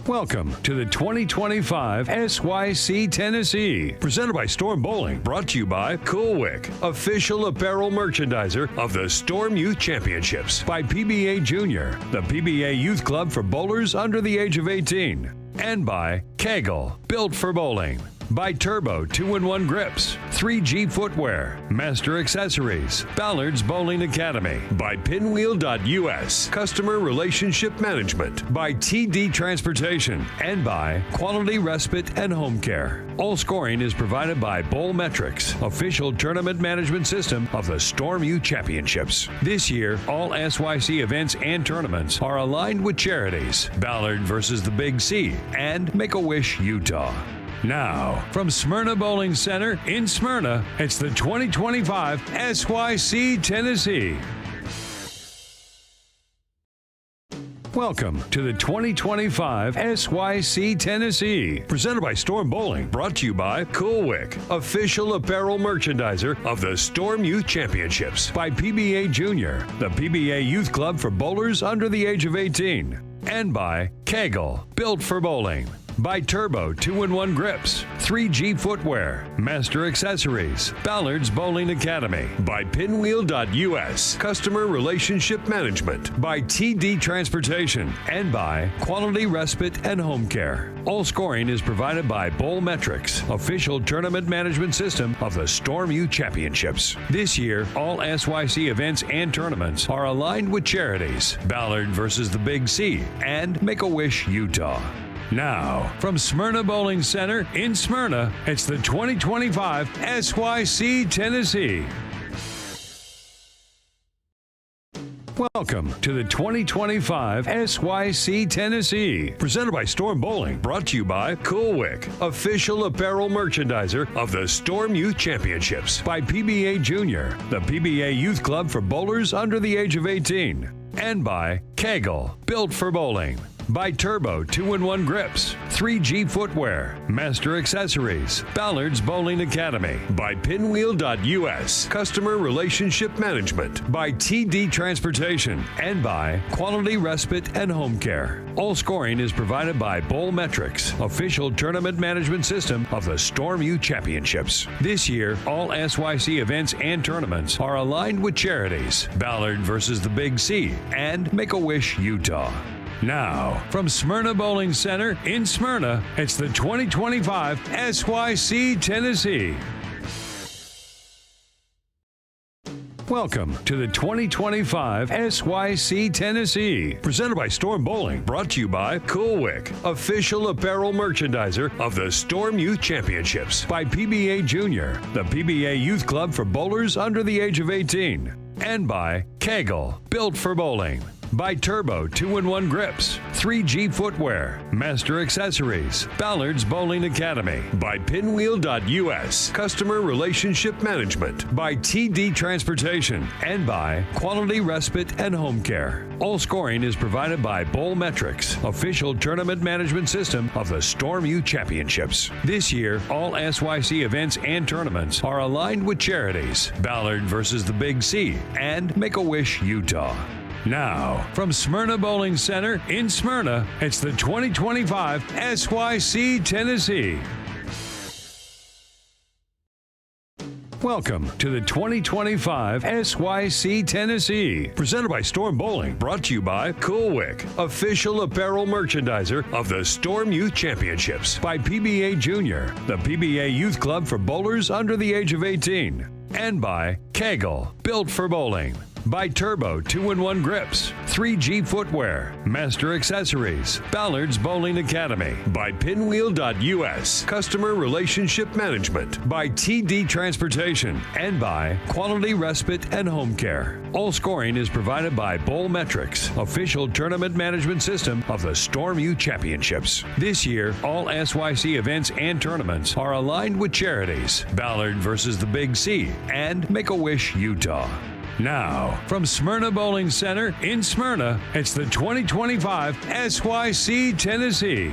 Welcome to the 2025 SYC Tennessee, presented by Storm Bowling, brought to you by Coolwick, official apparel merchandiser of the Storm Youth Championships, by PBA Junior, the PBA Youth Club for bowlers under the age of 18, and by KEGEL, built for bowling. By Turbo 2-in-1 Grips, 3G Footwear, Master Accessories, Ballard's Bowling Academy. By Pinwheel.us, Customer Relationship Management. By TD Transportation, and by Quality Respite and Home Care. All scoring is provided by Bowlmetrics, official tournament management system of the Storm Youth Championships. This year, all SYC events and tournaments are aligned with charities, Ballard versus the Big C, and Make-A-Wish Utah. Now, from Smyrna Bowling Center in Smyrna, it's the 2025 SYC Tennessee. Welcome to the 2025 SYC Tennessee, presented by Storm Bowling, brought to you by Coolwick, official apparel merchandiser of the Storm Youth Championships, by PBA Junior, the PBA Youth Club for bowlers under the age of 18, and by KEGEL, built for bowling. By Turbo 2-in-1 Grips, 3G Footwear, Master Accessories, Ballard's Bowling Academy. By Pinwheel.us, Customer Relationship Management. By TD Transportation, and by Quality Respite and Home Care. All scoring is provided by Bowlmetrics, official tournament management system of the Storm Youth Championships. This year, all SYC events and tournaments are aligned with charities, Ballard versus the Big C, and Make-A-Wish Utah. Now, from Smyrna Bowling Center in Smyrna, it's the 2025 SYC Tennessee. Welcome to the 2025 SYC Tennessee, presented by Storm Bowling, brought to you by Coolwick, official apparel merchandiser of the Storm Youth Championships, by PBA Junior, the PBA Youth Club for bowlers under the age of 18, and by KEGEL, built for bowling. By Turbo 2-in-1 Grips, 3G Footwear, Master Accessories, Ballard's Bowling Academy. By Pinwheel.us, Customer Relationship Management. By TD Transportation, and by Quality Respite and Home Care. All scoring is provided by Bowlmetrics, official tournament management system of the Storm Youth Championships. This year, all SYC events and tournaments are aligned with charities, Ballard versus the Big C, and Make-A-Wish Utah. Now, from Smyrna Bowling Center in Smyrna, it's the 2025 SYC Tennessee. Welcome to the 2025 SYC Tennessee, presented by Storm Bowling, brought to you by Coolwick, official apparel merchandiser of the Storm Youth Championships, by PBA Junior, the PBA Youth Club for bowlers under the age of 18, and by KEGEL, built for bowling. By Turbo 2-in-1 Grips, 3G Footwear, Master Accessories, Ballard's Bowling Academy. By Pinwheel.us, Customer Relationship Management. By TD Transportation, and by Quality Respite and Home Care. All scoring is provided by Bowlmetrics, official tournament management system of the Storm Youth Championships. This year, all SYC events and tournaments are aligned with charities, Ballard versus the Big C, and Make-A-Wish Utah. Now, from Smyrna Bowling Center in Smyrna, it's the 2025 SYC Tennessee. Welcome to the 2025 SYC Tennessee, presented by Storm Bowling, brought to you by Coolwick, official apparel merchandiser of the Storm Youth Championships, by PBA Junior, the PBA Youth Club for bowlers under the age of 18, and by KEGEL, built for bowling. By Turbo 2-in-1 Grips, 3G Footwear, Master Accessories, Ballard's Bowling Academy. By Pinwheel.us, Customer Relationship Management. By TD Transportation, and by Quality Respite and Home Care. All scoring is provided by Bowlmetrics, official tournament management system of the Storm Youth Championships. This year, all SYC events and tournaments are aligned with charities, Ballard versus the Big C, and Make-A-Wish Utah. Now, from Smyrna Bowling Center in Smyrna, it's the 2025 SYC Tennessee.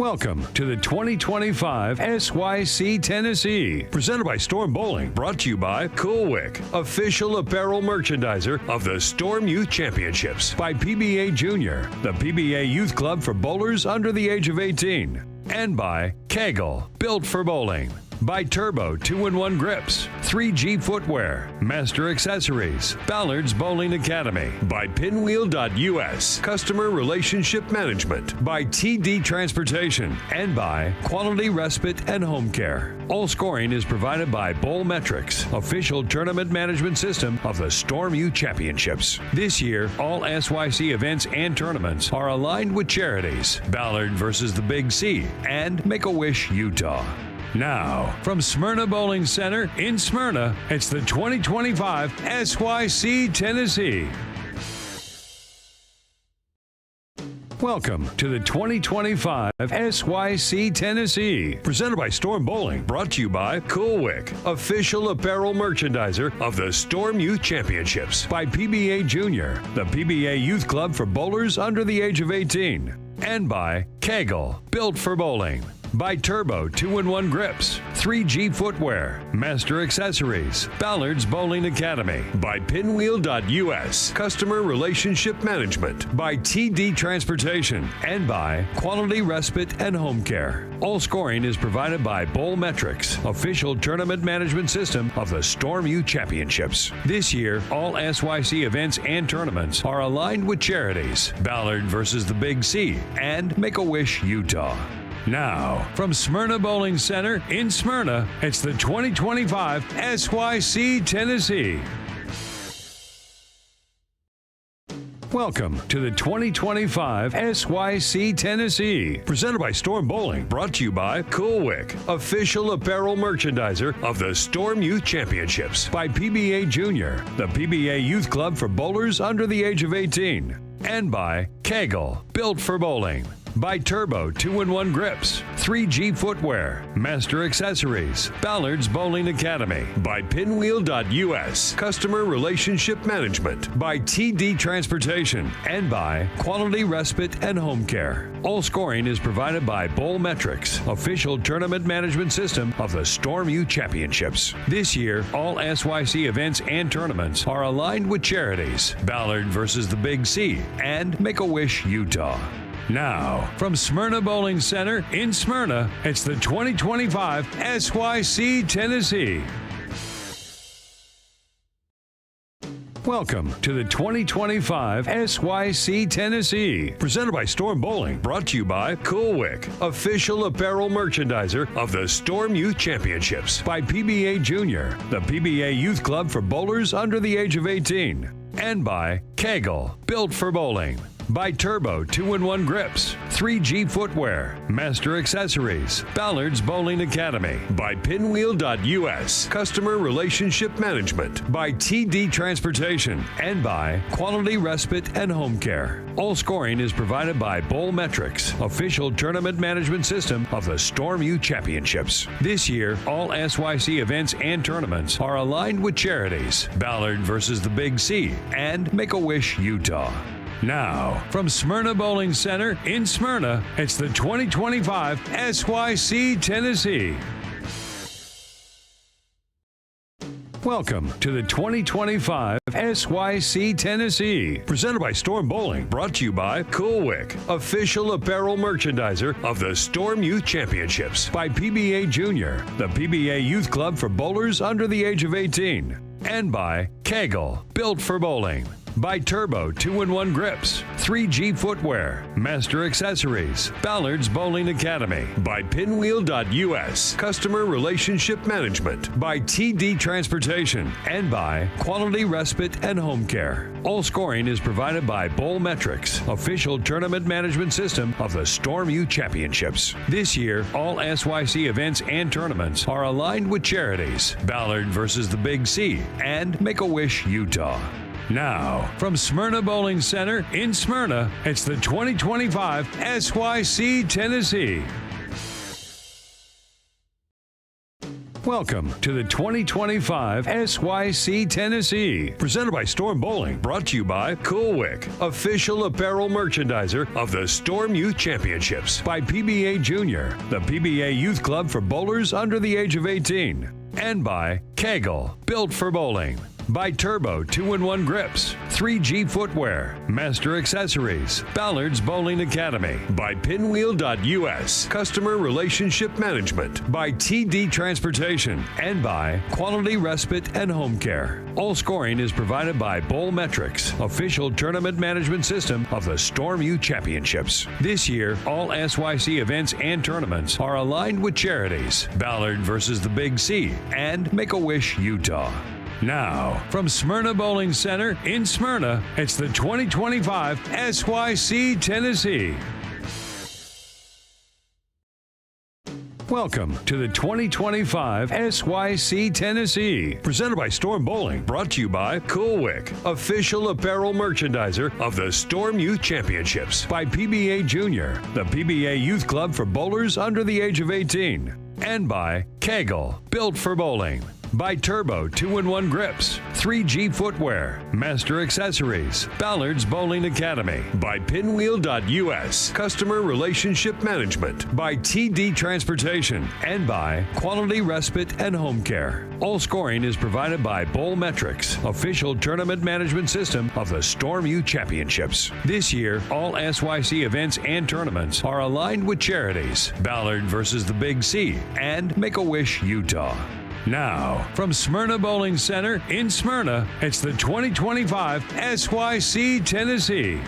Welcome to the 2025 SYC Tennessee, presented by Storm Bowling, brought to you by Cool Wick, official apparel merchandiser of the Storm Youth Championships, by PBA Junior, the PBA Youth Club for bowlers under the age of 18, and by KEGEL, built for bowling. By Turbo 2-in-1 Grips, 3G Footwear, Master Accessories, Ballard's Bowling Academy, by Pinwheel.us, Customer Relationship Management, by TD Transportation, and by Quality Respite and Home Care. All scoring is provided by Bowlmetrics, official tournament management system of the Storm Youth Championships. This year, all SYC events and tournaments are aligned with charities, Ballard versus the Big C, and Make-A-Wish Utah. Now, from Smyrna Bowling Center in Smyrna, it's the 2025 SYC Tennessee. Welcome to the 2025 SYC Tennessee, presented by Storm Bowling, brought to you by Cool Wick, official apparel merchandiser of the Storm Youth Championships, by PBA Junior, the PBA Youth Club for bowlers under the age of 18, and by KEGEL, built for bowling. By Turbo 2-in-1 Grips, 3G Footwear, Master Accessories, Ballard's Bowling Academy, by Pinwheel.us, Customer Relationship Management, by TD Transportation, and by Quality Respite and Home Care. All scoring is provided by Bowlmetrics, official tournament management system of the Storm Youth Championships. This year, all SYC events and tournaments are aligned with charities, Ballard versus the Big C, and Make-A-Wish Utah. Now, from Smyrna Bowling Center in Smyrna, it's the 2025 SYC Tennessee. Welcome to the 2025 SYC Tennessee, presented by Storm Bowling, brought to you by Cool Wick, official apparel merchandiser of the Storm Youth Championships, by PBA Junior, the PBA Youth Club for bowlers under the age of 18, and by KEGEL, built for bowling. By Turbo 2-in-1 Grips, 3G Footwear, Master Accessories, Ballard's Bowling Academy, by Pinwheel.us, Customer Relationship Management, by TD Transportation, and by Quality Respite and Home Care. All scoring is provided by Bowlmetrics, official tournament management system of the Storm Youth Championships. This year, all SYC events and tournaments are aligned with charities, Ballard versus the Big C, and Make-A-Wish Utah. Now, from Smyrna Bowling Center in Smyrna, it's the 2025 SYC Tennessee. Welcome to the 2025 SYC Tennessee, presented by Storm Bowling, brought to you by Cool Wick, official apparel merchandiser of the Storm Youth Championships, by PBA Junior, the PBA Youth Club for bowlers under the age of 18, and by KEGEL, built for bowling. By Turbo 2-in-1 Grips, 3G Footwear, Master Accessories, Ballard's Bowling Academy, by Pinwheel.us, Customer Relationship Management, by TD Transportation, and by Quality Respite and Home Care. All scoring is provided by Bowlmetrics, official tournament management system of the Storm Youth Championships. This year, all SYC events and tournaments are aligned with charities, Ballard versus the Big C, and Make-A-Wish Utah. Now, from Smyrna Bowling Center in Smyrna, it's the 2025 SYC Tennessee. Welcome to the 2025 SYC Tennessee, presented by Storm Bowling, brought to you by Cool Wick, official apparel merchandiser of the Storm Youth Championships, by PBA Junior, the PBA Youth Club for bowlers under the age of 18, and by KEGEL, built for bowling. By Turbo 2-in-1 Grips, 3G Footwear, Master Accessories, Ballard's Bowling Academy, by Pinwheel.us, Customer Relationship Management, by TD Transportation, and by Quality Respite and Home Care. All scoring is provided by Bowlmetrics, official tournament management system of the Storm Youth Championships. This year, all SYC events and tournaments are aligned with charities, Ballard versus the Big C, and Make-A-Wish Utah. Now, from Smyrna Bowling Center in Smyrna, it's the 2025 SYC Tennessee. Welcome to the 2025 SYC Tennessee, presented by Storm Bowling, brought to you by Cool Wick, official apparel merchandiser of the Storm Youth Championships, by PBA Junior, the PBA Youth Club for bowlers under the age of 18, and by KEGEL, built for bowling. By Turbo 2-in-1 Grips, 3G Footwear, Master Accessories, Ballard's Bowling Academy, by Pinwheel.us, Customer Relationship Management, by TD Transportation, and by Quality Respite and Home Care. All scoring is provided by Bowlmetrics, official tournament management system of the Storm Youth Championships. This year, all SYC events and tournaments are aligned with charities, Ballard versus the Big C, and Make-A-Wish Utah. Now, from Smyrna Bowling Center in Smyrna, it's the 2025 SYC Tennessee. Welcome to the 2025 SYC Tennessee, presented by Storm Bowling, brought to you by Cool Wick, official apparel merchandiser of the Storm Youth Championships, by PBA Junior, the PBA Youth Club for bowlers under the age of 18, and by KEGEL, built for bowling. By Turbo 2-in-1 Grips, 3G Footwear, Master Accessories, Ballard's Bowling Academy, by Pinwheel.us, Customer Relationship Management, by TD Transportation, and by Quality Respite and Home Care. All scoring is provided by Bowlmetrics, official tournament management system of the Storm Youth Championships. This year, all SYC events and tournaments are aligned with charities, Ballard versus the Big C, and Make-A-Wish Utah. Now, from Smyrna Bowling Center in Smyrna, it's the 2025 SYC Tennessee.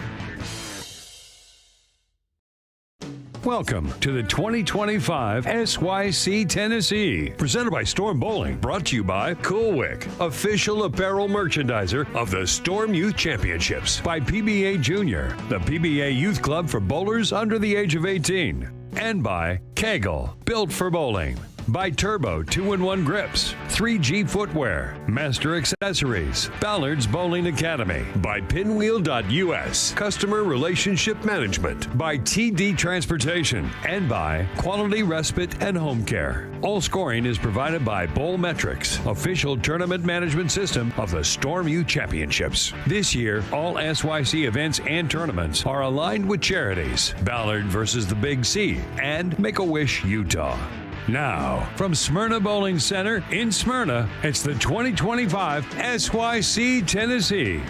Welcome to the 2025 SYC Tennessee, presented by Storm Bowling, brought to you by Cool Wick, official apparel merchandiser of the Storm Youth Championships, by PBA Junior, the PBA Youth Club for bowlers under the age of 18, and by KEGEL, built for bowling. By Turbo 2-in-1 Grips, 3G Footwear, Master Accessories, Ballard's Bowling Academy, by Pinwheel.us, Customer Relationship Management, by TD Transportation, and by Quality Respite and Home Care. All scoring is provided by Bowlmetrics, official tournament management system of the Storm Youth Championships. This year, all SYC events and tournaments are aligned with charities, Ballard versus the Big C, and Make-A-Wish Utah. Now, from Smyrna Bowling Center in Smyrna, it's the 2025 SYC Tennessee.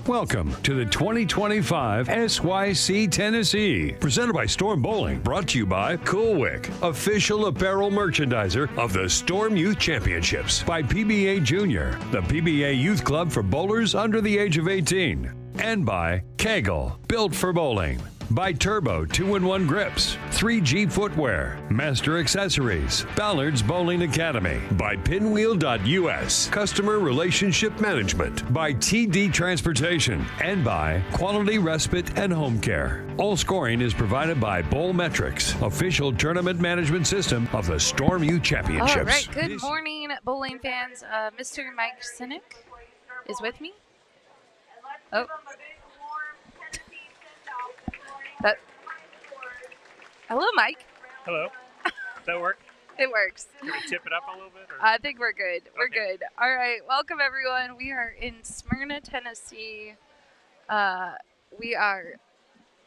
Welcome to the 2025 SYC Tennessee, presented by Storm Bowling, brought to you by Cool Wick, official apparel merchandiser of the Storm Youth Championships, by PBA Junior, the PBA Youth Club for bowlers under the age of 18, and by KEGEL, built for bowling. By Turbo 2-in-1 Grips, 3G Footwear, Master Accessories, Ballard's Bowling Academy, by Pinwheel.us, Customer Relationship Management, by TD Transportation, and by Quality Respite and Home Care. All scoring is provided by Bowlmetrics, official tournament management system of the Storm Youth Championships. All right, good morning, bowling fans. Mr. Mike Sinek is with me. Oh. Hello, Mike. Hello. Does that work? It works. Can we tip it up a little bit? Or? I think we're good. We're Okay. good. All right. Welcome, everyone. We are in Smyrna, Tennessee. We are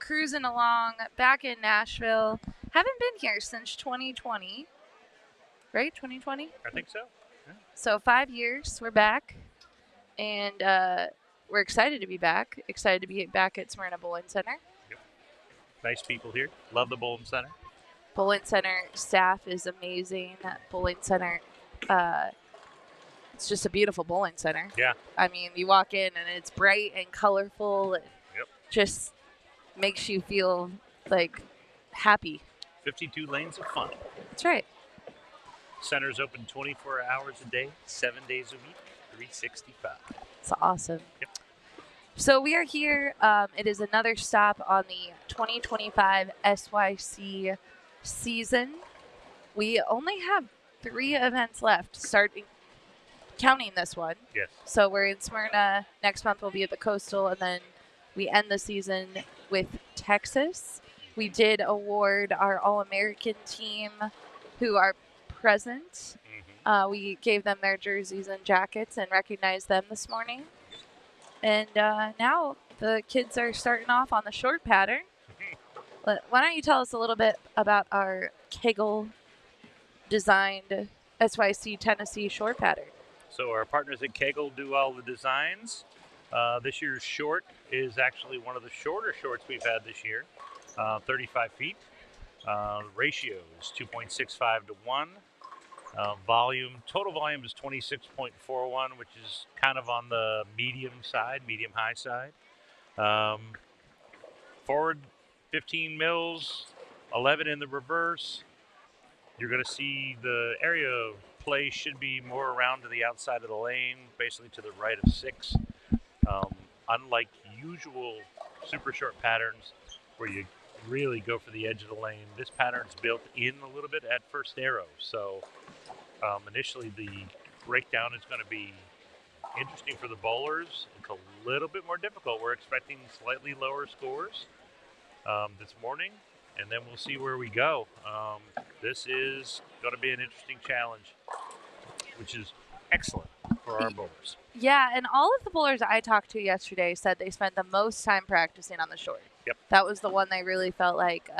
cruising along back in Nashville. Haven't been here since 2020. Right? 2020? I think so. Yeah. So 5 years. We're back. And we're excited to be back. Excited to be back at Smyrna Bowling Center. Nice people here. Love the Bowling Center. Bowling Center staff is amazing. Bowling Center, it's just a beautiful bowling center. Yeah. I mean, you walk in and it's bright and colorful. And just makes you feel like happy. 52 lanes of fun. That's right. Center's open 24 hours a day, 7 days a week, 365. It's awesome. Yep. So we are here. It is another stop on the 2025 SYC season. We only have 3 events left, counting this one. Yes. So we're in Smyrna. Next month we'll be at the Coastal, and then we end the season with Texas. We did award our All-American team who are present. We gave them their jerseys and jackets and recognized them this morning. And now the kids are starting off on the short pattern. Why don't you tell us a little bit about our KEGEL designed SYC Tennessee short pattern? So our partners at KEGEL do all the designs. This year's short is actually one of the shorter shorts we've had this year, 35 feet. Ratio is 2.65 to 1. Total volume is 26.41, which is kind of on the medium-high side. Forward 15 mils, 11 in the reverse. You're going to see the area of play should be more around to the outside of the lane, basically to the right of 6. Unlike usual super short patterns where you really go for the edge of the lane, this pattern's built in a little bit at first arrow. So initially the breakdown is going to be interesting for the bowlers. It's a little bit more difficult. We're expecting slightly lower scores this morning, and then we'll see where we go. This is going to be an interesting challenge, which is excellent for our bowlers. Yeah, and all of the bowlers I talked to yesterday said they spent the most time practicing on the short. Yep. That That was the one they really felt like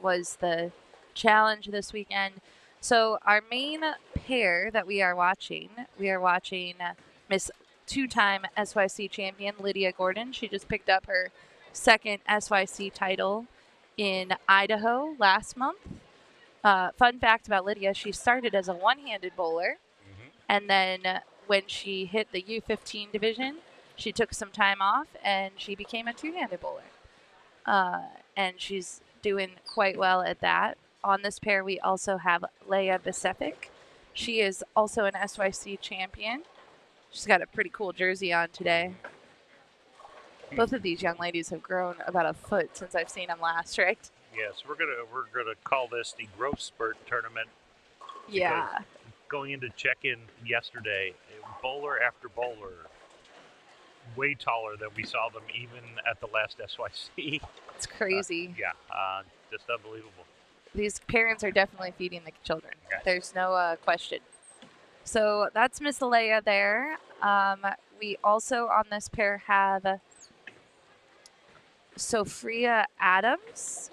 was the challenge this weekend. So our main pair that we are watching Miss two-time SYC champion Lydia Gordon. She just picked up her second SYC title in Idaho last month. Fun fact about Lydia, she started as a one-handed bowler, and then when she hit the U15 division, she took some time off and she became a two-handed bowler. And she's doing quite well at that. On this pair, we also have Leah Bisefic. She is also an SYC champion. She's got a pretty cool jersey on today. Both of these young ladies have grown about a foot since I've seen them last, right? Yes, we're gonna call this the growth spurt tournament. Yeah. Going into check-in yesterday, bowler after bowler, way taller than we saw them even at the last SYC. It's crazy. Just unbelievable. These parents are definitely feeding the children. Yes. There's no question. So that's Miss Leia there. We also on this pair have Sophia Adams,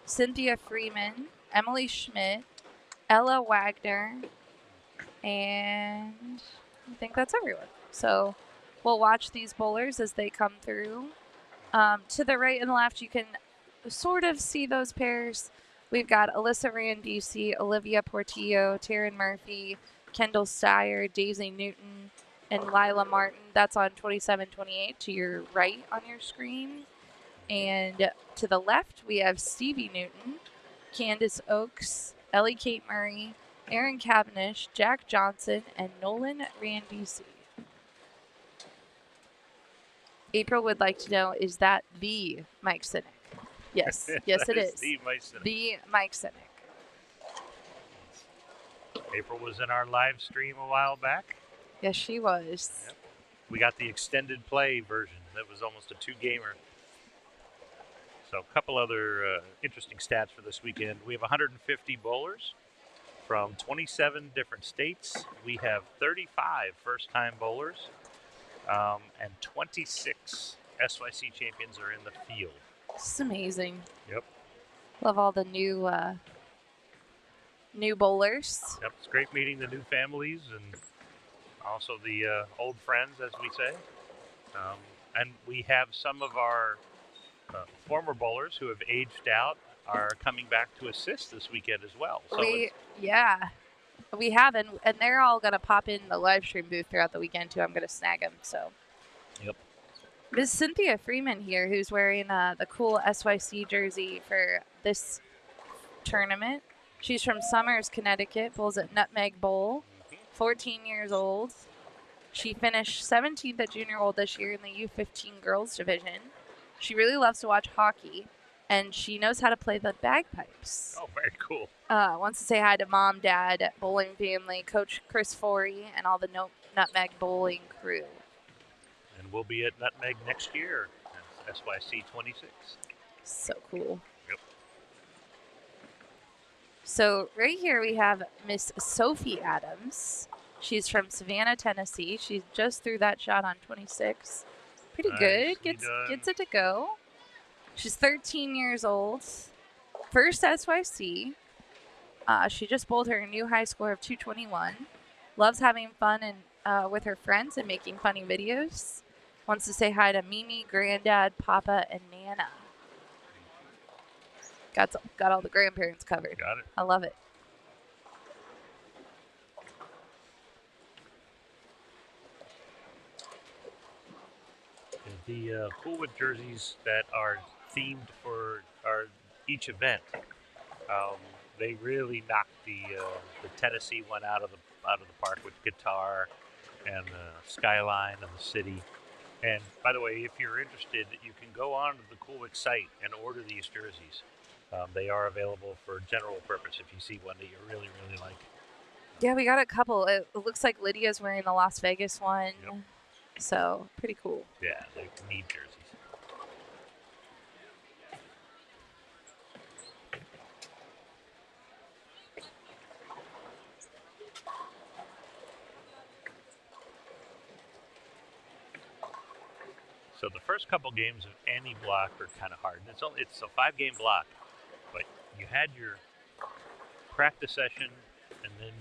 Cynthia Freeman, Emily Schmidt, Ella Wagner, and I think that's everyone. So we'll watch these bowlers as they come through. To the right and left, you can sort of see those pairs. We've got Alyssa Randisi, Olivia Portillo, Taryn Murphy, Kendall Steyer, Daisy Newton, and Lila Martin. That's on 27-28 to your right on your screen. And to the left, we have Stevie Newton, Candace Oakes, Ellie Kate Murray, Aaron Cavendish, Jack Johnson, and Nolan Randisi. April would like to know, is that the Mike Sinek? Yes, yes it is. The Mike Sinek. The Mike Sinek. April was in our live stream a while back. Yes, she was. Yep. We got the extended play version. That was almost a 2-gamer. So a couple other interesting stats for this weekend. We have 150 bowlers from 27 different states. We have 35 first-time bowlers, and 26 SYC champions are in the field. This is amazing. Yep. Love all the new bowlers. Yep. It's great meeting the new families and also the old friends, as we say. And we have some of our former bowlers who have aged out are coming back to assist this weekend as well. So we have, and they're all going to pop in the live stream booth throughout the weekend too. I'm going to snag them. So. Yep. Miss Cynthia Freeman here, who's wearing the cool SYC jersey for this tournament. She's from Somers, Connecticut, bowls at Nutmeg Bowl, 14 years old. She finished 17th at Junior World this year in the U15 girls division. She really loves to watch hockey, and she knows how to play the bagpipes. Oh, very cool. Wants to say hi to mom, dad, bowling family, Coach Chris Forey, and all the Nutmeg Bowling crew. And we'll be at Nutmeg next year at SYC 26. So cool. Yep. So right here we have Miss Sophie Adams. She's from Savannah, Tennessee. She just threw that shot on 26. Pretty good. Nicely done. Gets it to go. She's 13 years old. First SYC. She just bowled her new high score of 221. Loves having fun and with her friends and making funny videos. Wants to say hi to Mimi, Granddad, Papa, and Nana. Got all the grandparents covered. Got it. I love it. The Coolwood jerseys that are themed for each event, they really knocked the Tennessee one out of the park with guitar and the skyline of the city. And by the way, if you're interested, you can go on to the Coolwood site and order these jerseys. They are available for general purpose if you see one that you really, really like. Yeah, we got a couple. It looks like Lydia's wearing the Las Vegas one. Yep. So, pretty cool. Yeah, they're neat jerseys. So the first couple games of any block are kind of hard. And it's a 5-game block, but you had your practice session, and then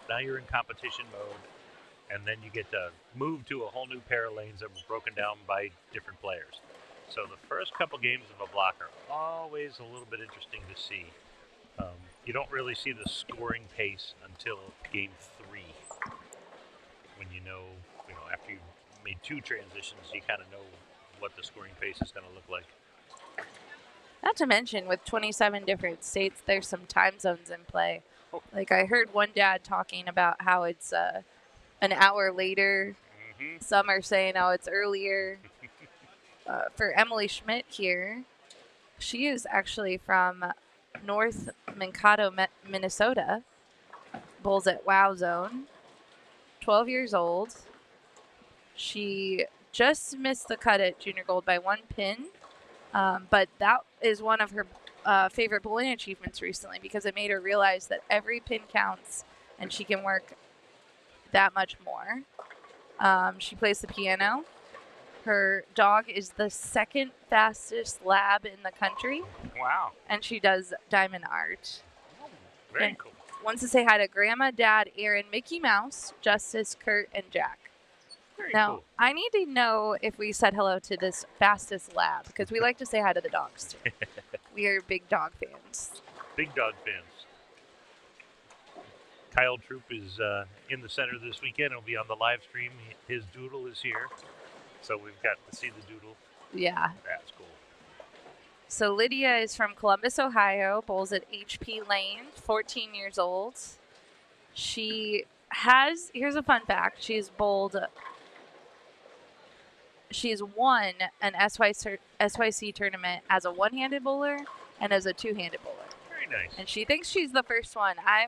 now you're in competition mode, and then you get to move to a whole new pair of lanes that were broken down by different players. So the first couple games of a block are always a little bit interesting to see. You don't really see the scoring pace until game 3, when you know after you've made 2 transitions, you kind of know what the scoring pace is going to look like. Not to mention, with 27 different states, there's some time zones in play. Oh. Like, I heard one dad talking about how it's an hour later. Mm-hmm. Some are saying, oh, it's earlier. For Emily Schmidt here, she is actually from North Mankato, Minnesota. Bowls at Wow Zone. 12 years old. She just missed the cut at Junior Gold by 1 pin. But that is one of her favorite bowling achievements recently, because it made her realize that every pin counts and she can work that much more. She plays the piano. Her dog is the 2nd fastest lab in the country. Wow. And she does diamond art. Very And cool. wants to say hi to Grandma, Dad, Aaron, Mickey Mouse, Justice, Kurt, and Jack. Very Now, cool. I need to know if we said hello to this fastest lab, because we like to say hi to the dogs, too. We are big dog fans. Big dog fans. Kyle Troop is in the center this weekend. He'll be on the live stream. His doodle is here, so we've got to see the doodle. Yeah. That's cool. So Lydia is from Columbus, Ohio, bowls at HP Lane, 14 years old. She has, here's a fun fact, she's won an SYC tournament as a one-handed bowler and as a two-handed bowler. Very nice. And she thinks she's the first one. I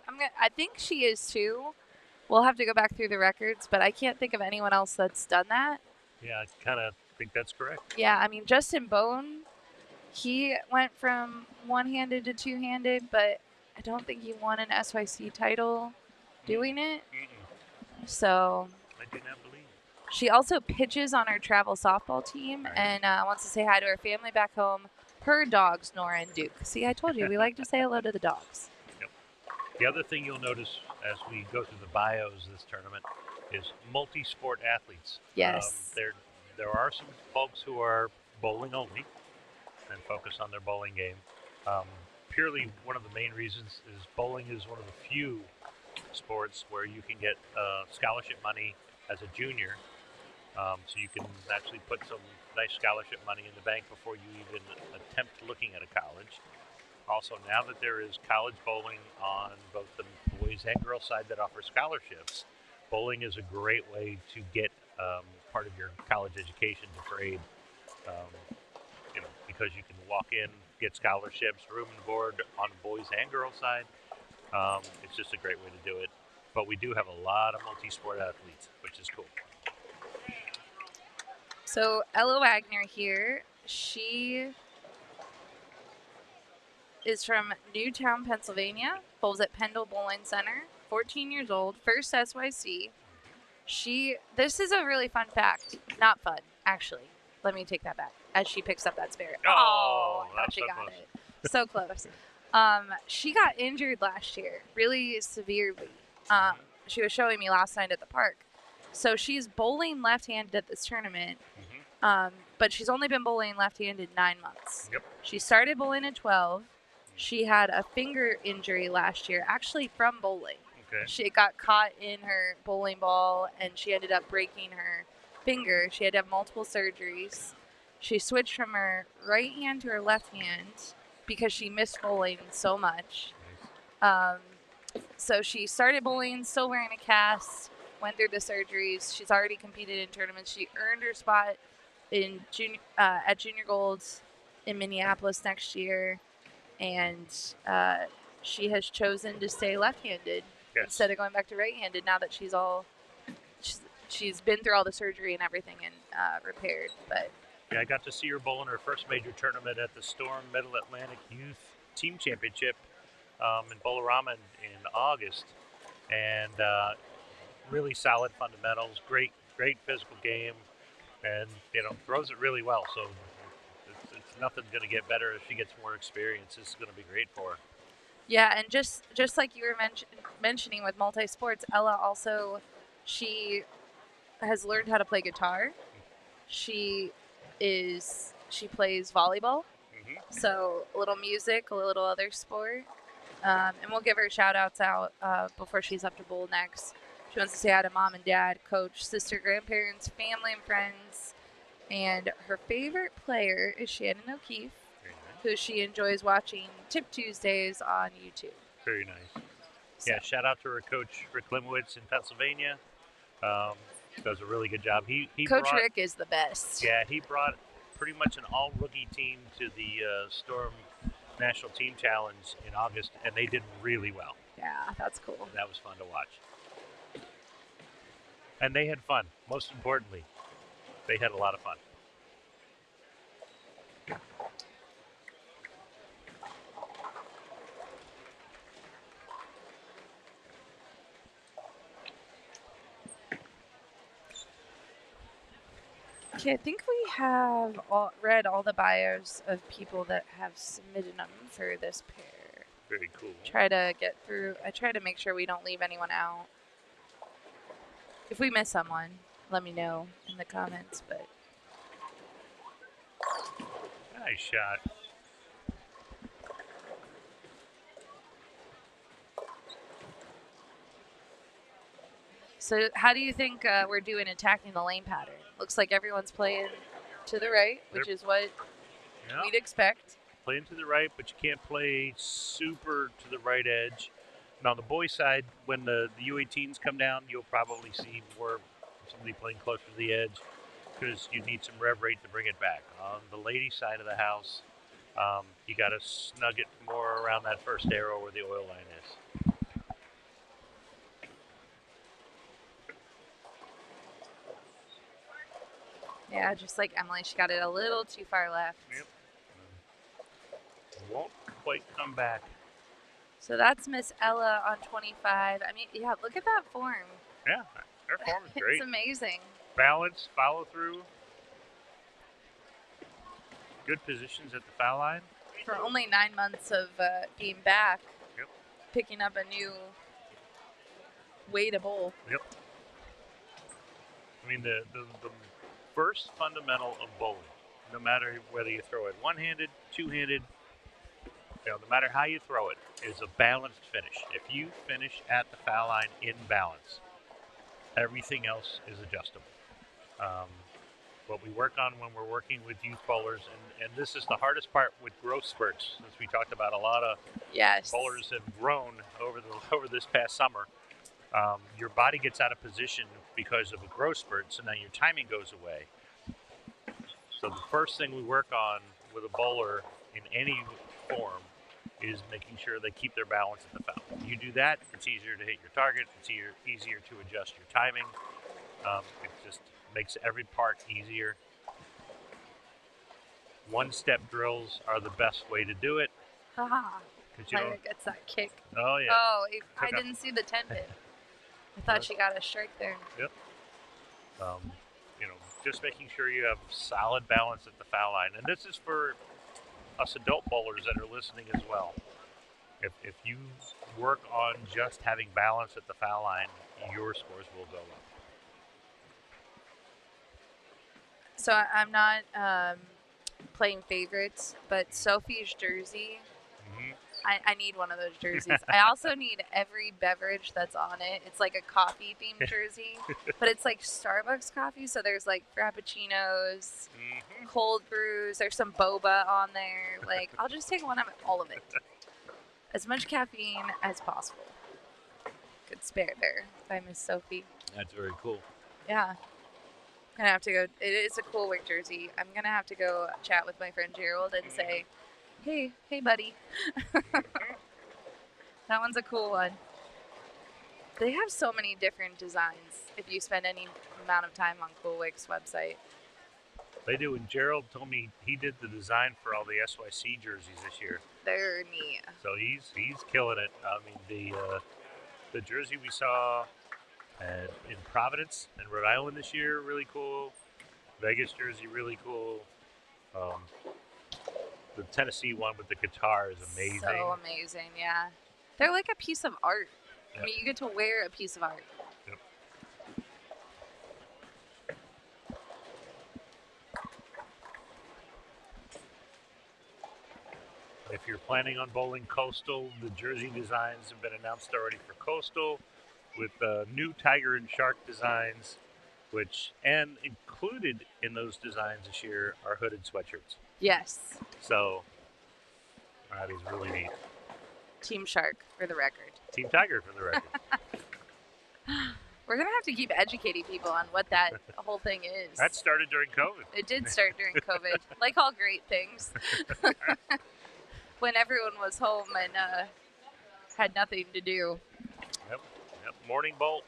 think she is too. We'll have to go back through the records, but I can't think of anyone else that's done that. Yeah, I kind of think that's correct. Yeah, I mean, Justin Bone, he went from one-handed to two-handed, but I don't think he won an SYC title doing it. Mm-mm. So I do not believe. she also pitches on our travel softball team and wants to say hi to her family back home, her dogs, Nora and Duke. See, I told you, we like to say hello to the dogs. Yep. The other thing you'll notice as we go through the bios this tournament is multi-sport athletes. Yes. There are some folks who are bowling only and focus on their bowling game. Purely one of the main reasons is bowling is one of the few sports where you can get scholarship money as a junior. So you can actually put some nice scholarship money in the bank before you even attempt looking at a college. Also, now that there is college bowling on both the boys and girls side that offer scholarships, bowling is a great way to get part of your college education deferred. Because you can walk in, get scholarships, room and board on the boys and girls side. It's just a great way to do it. But we do have a lot of multi-sport athletes, which is cool. So Ella Wagner here, she is from Newtown, Pennsylvania, bowls at Pendle Bowling Center, 14 years old, first SYC. This is a really fun fact. Not fun, actually. Let me take that back. As she picks up that spare. Oh, I thought that's she so got close. it. So close. She got injured last year, really severely. She was showing me last night at the park. So she's bowling left-handed at this tournament, but she's only been bowling left-handed 9 months. Yep. She started bowling at 12. She had a finger injury last year, actually from bowling. Okay. She got caught in her bowling ball, and she ended up breaking her finger. She had to have multiple surgeries. She switched from her right hand to her left hand because she missed bowling so much. So she started bowling, still wearing a cast, went through the surgeries. She's already competed in tournaments. She earned her spot in at Junior Golds in Minneapolis next year, and she has chosen to stay left-handed instead of going back to right-handed now that she's been through all the surgery and everything and repaired. But yeah, I got to see her bowl in her first major tournament at the Storm Middle Atlantic Youth Team Championship in Bolorama in August, and really solid fundamentals, great physical game, and throws it really well. So it's nothing going to get better if she gets more experience. This is going to be great for her. Yeah, and just like you were mentioning with multi-sports, Ella also, she has learned how to play guitar. She plays volleyball. So a little music, a little other sport. And we'll give her shout-outs out before she's up to bowl next. She wants to say hi to mom and dad, coach, sister, grandparents, family, and friends. And her favorite player is Shannon O'Keefe, who she enjoys watching Tip Tuesdays on YouTube. Very nice. Yeah, shout out to her coach, Rick Limowitz in Pennsylvania. Does a really good job. Coach Rick is the best. Yeah, he brought pretty much an all-rookie team to the Storm National Team Challenge in August, and they did really well. Yeah, that's cool. And that was fun to watch. And they had fun. Most importantly, they had a lot of fun. Okay, I think we have read all the bios of people that have submitted them for this pair. Very cool. I try to make sure we don't leave anyone out. If we miss someone, let me know in the comments. But nice shot. so how do you think we're doing attacking the lane pattern? Looks like everyone's playing to the right, which is what we'd expect. Playing to the right, but you can't play super to the right edge. And on the boys' side, when the U18s come down, you'll probably see more somebody playing closer to the edge because you need some rev rate to bring it back. On the ladies' side of the house, you got to snug it more around that first arrow where the oil line is. Yeah, just like Emily, she got it a little too far left. Yep. Won't quite come back. So that's Miss Ella on 25. I mean, yeah, look at that form. Yeah, her form is great. It's amazing. Balance, follow through. Good positions at the foul line. For only 9 months of being back, picking up a new way to bowl. Yep. I mean, the first fundamental of bowling, no matter whether you throw it one-handed, two-handed, no matter how you throw it, is a balanced finish. If you finish at the foul line in balance, everything else is adjustable. What we work on when we're working with youth bowlers, and this is the hardest part with growth spurts, as we talked about, a lot of bowlers have grown over this past summer. Your body gets out of position because of a growth spurt, so now your timing goes away. So the first thing we work on with a bowler in any form is making sure they keep their balance at the foul. When you do that, it's easier to hit your target, it's easier to adjust your timing. It just makes every part easier. One-step drills are the best way to do it. Ah, 'Cause you Maya don't- gets that kick. Oh yeah. Oh, I Took a- didn't see the 10 pin. I thought she got a strike there. Yep. You know, just making sure you have solid balance at the foul line, and this is for us adult bowlers that are listening as well. If you work on just having balance at the foul line, your scores will go up. So I'm not playing favorites, but Sophie's jersey, Mm-hmm. I need one of those jerseys. I also need every beverage that's on it. It's like a coffee themed jersey, but it's like Starbucks coffee. So there's like frappuccinos, Mm-hmm. cold brews. There's some boba on there. Like I'll just take one of all of it, as much caffeine as possible. Could spare there by Miss Sophie. That's very cool. Yeah. I'm gonna have to go. It is a cool Wick jersey. I'm gonna have to go chat with my friend Gerald and say, hey, buddy. That one's a cool one. They have so many different designs if you spend any amount of time on Cool Wick's website. They do, and Gerald told me he did the design for all the SYC jerseys this year. They're neat. So he's killing it. I mean, the jersey we saw in Providence and Rhode Island this year, really cool. Vegas jersey, really cool. The Tennessee one with the guitar is amazing. So amazing, yeah. They're like a piece of art. Yep. I mean, you get to wear a piece of art. Yep. If you're planning on bowling Coastal, the jersey designs have been announced already for Coastal with new tiger and shark designs, and included in those designs this year are hooded sweatshirts. Yes. So that is really neat. Team Shark, for the record. Team Tiger for the record. We're going to have to keep educating people on what that whole thing is. That started during COVID. It did start during COVID, like all great things. When everyone was home and had nothing to do. Yep. Morning bolt.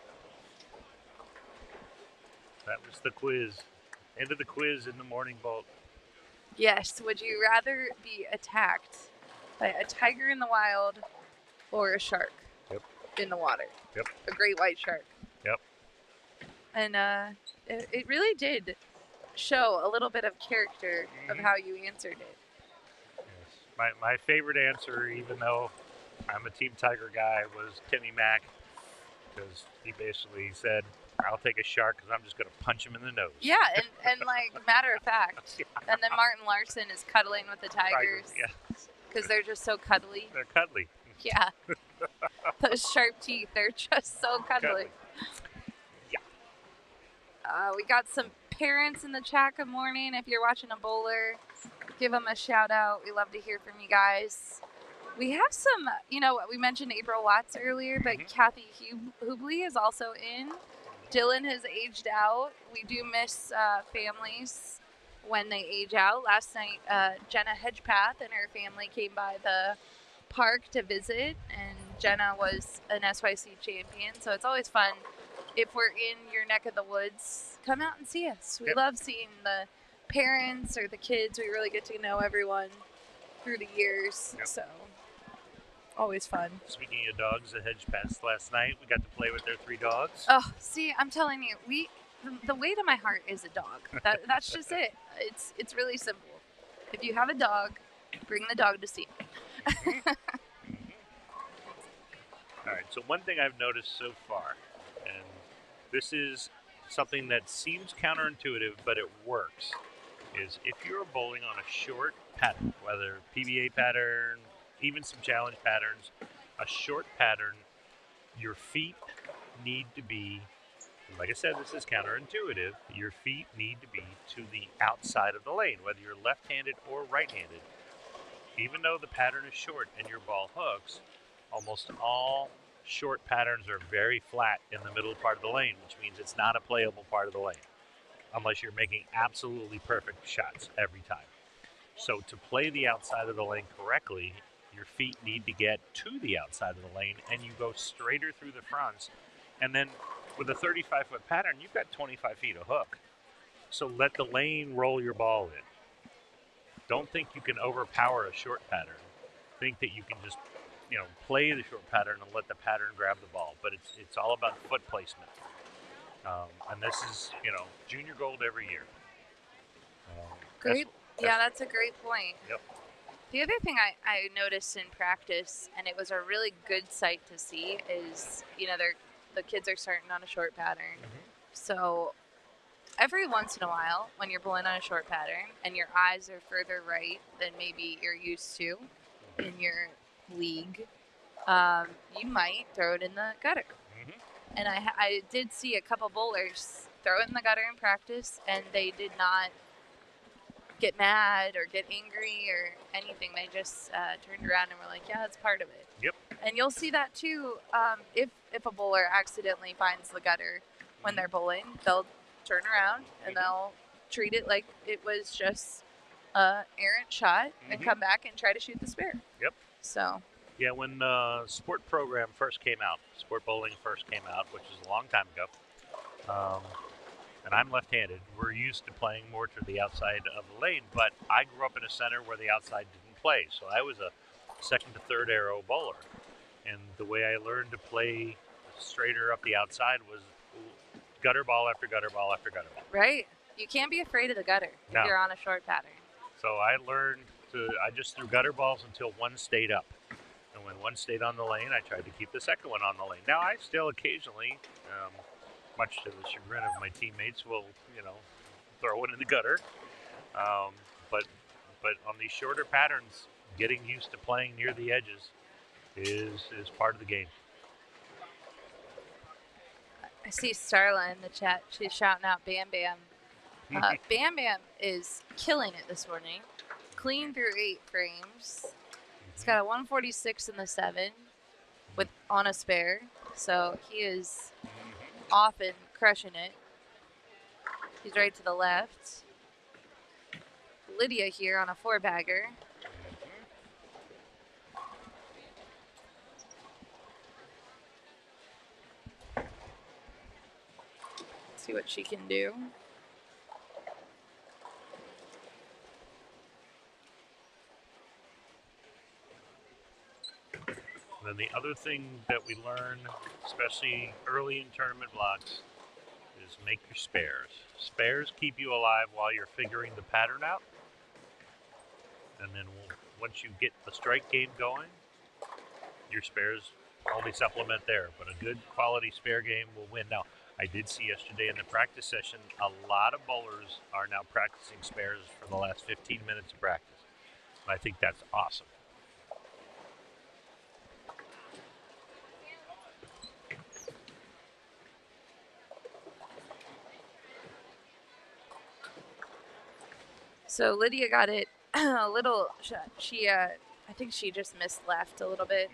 That was the quiz. End of the quiz in the morning bolt. Yes. Would you rather be attacked by a tiger in the wild or a shark in the water? Yep. A great white shark. Yep. And it really did show a little bit of character of how you answered it. Yes. My favorite answer, even though I'm a Team Tiger guy, was Timmy Mack, because he basically said, I'll take a shark because I'm just going to punch him in the nose. Yeah, and like matter of fact. And then Martin Larson is cuddling with the tigers. Yeah. Because they're just so cuddly. They're cuddly. Yeah. Those sharp teeth, they're just so cuddly. Yeah. We got some parents in the chat. Good morning. If you're watching a bowler, give them a shout out. We love to hear from you guys. We have some, we mentioned April Watts earlier, but Kathy Hubley is also in. Dylan has aged out. We do miss families when they age out. Last night, Jenna Hedgepath and her family came by the park to visit, and Jenna was an SYC champion, so it's always fun. If we're in your neck of the woods, come out and see us. We love seeing the parents or the kids. We really get to know everyone through the years, so always fun. Speaking of dogs, the Hedgepaths last night, we got to play with their 3 dogs. Oh, see, I'm telling you, the weight of my heart is a dog. That's just it. It's really simple. If you have a dog, bring the dog to see me. All right, so one thing I've noticed so far, and this is something that seems counterintuitive, but it works, is if you're bowling on a short pattern, whether PBA pattern, even some challenge patterns, a short pattern, your feet need to be, like I said, this is counterintuitive, your feet need to be to the outside of the lane, whether you're left-handed or right-handed. Even though the pattern is short and your ball hooks, almost all short patterns are very flat in the middle part of the lane, which means it's not a playable part of the lane, unless you're making absolutely perfect shots every time. So to play the outside of the lane correctly, your feet need to get to the outside of the lane, and you go straighter through the fronts. And then with a 35-foot pattern, you've got 25 feet of hook. So let the lane roll your ball in. Don't think you can overpower a short pattern. think that you can just, play the short pattern and let the pattern grab the ball, but it's all about foot placement. And this is, junior gold every year. Great. Yeah, that's a great point. Yep. The other thing I noticed in practice, and it was a really good sight to see, is, the kids are starting on a short pattern. So every once in a while, when you're bowling on a short pattern and your eyes are further right than maybe you're used to in your league, you might throw it in the gutter. And I did see a couple bowlers throw it in the gutter in practice, and they did not get mad or get angry or anything. They just turned around and were like, yeah, that's part of it. Yep. And you'll see that too. If a bowler accidentally finds the gutter when they're bowling, they'll turn around and they'll treat it like it was just a errant shot and come back and try to shoot the spare. Yep. So. Yeah, when the sport program first came out, sport bowling first came out, which is a long time ago, and I'm left-handed. We're used to playing more to the outside of the lane, but I grew up in a center where the outside didn't play, so I was a second to third arrow bowler. And the way I learned to play straighter up the outside was gutter ball after gutter ball after gutter ball. Right. You can't be afraid of the gutter if you're on a short pattern. So I just threw gutter balls until one stayed up. And when one stayed on the lane, I tried to keep the second one on the lane. Now, I still occasionally, much to the chagrin of my teammates, will, throw it in the gutter. But on these shorter patterns, getting used to playing near the edges is part of the game. I see Starla in the chat. She's shouting out Bam Bam. Bam Bam is killing it this morning. Clean through 8 frames. He's got a 146 in the 7 on a spare, so he is often crushing it. He's right to the left. Lydia here on a 4-bagger. See what she can do. Then the other thing that we learn, especially early in tournament blocks, is make your spares. Spares keep you alive while you're figuring the pattern out. And then once you get the strike game going, your spares only supplement there. But a good quality spare game will win. Now, I did see yesterday in the practice session, a lot of bowlers are now practicing spares for the last 15 minutes of practice. And I think that's awesome. So Lydia got it a little. I think she just missed left a little bit,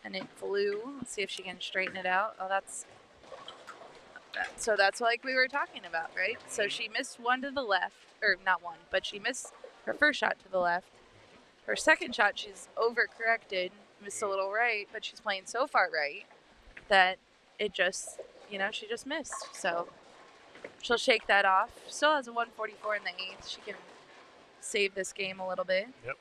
and it flew. Let's see if she can straighten it out. Oh, so that's like we were talking about, right? So she missed one to the left, or not one, but she missed her first shot to the left. Her second shot, she's overcorrected, missed a little right, but she's playing so far right that it just, she just missed. So she'll shake that off. Still has a 144 in the 8th. She can save this game a little bit. Yep.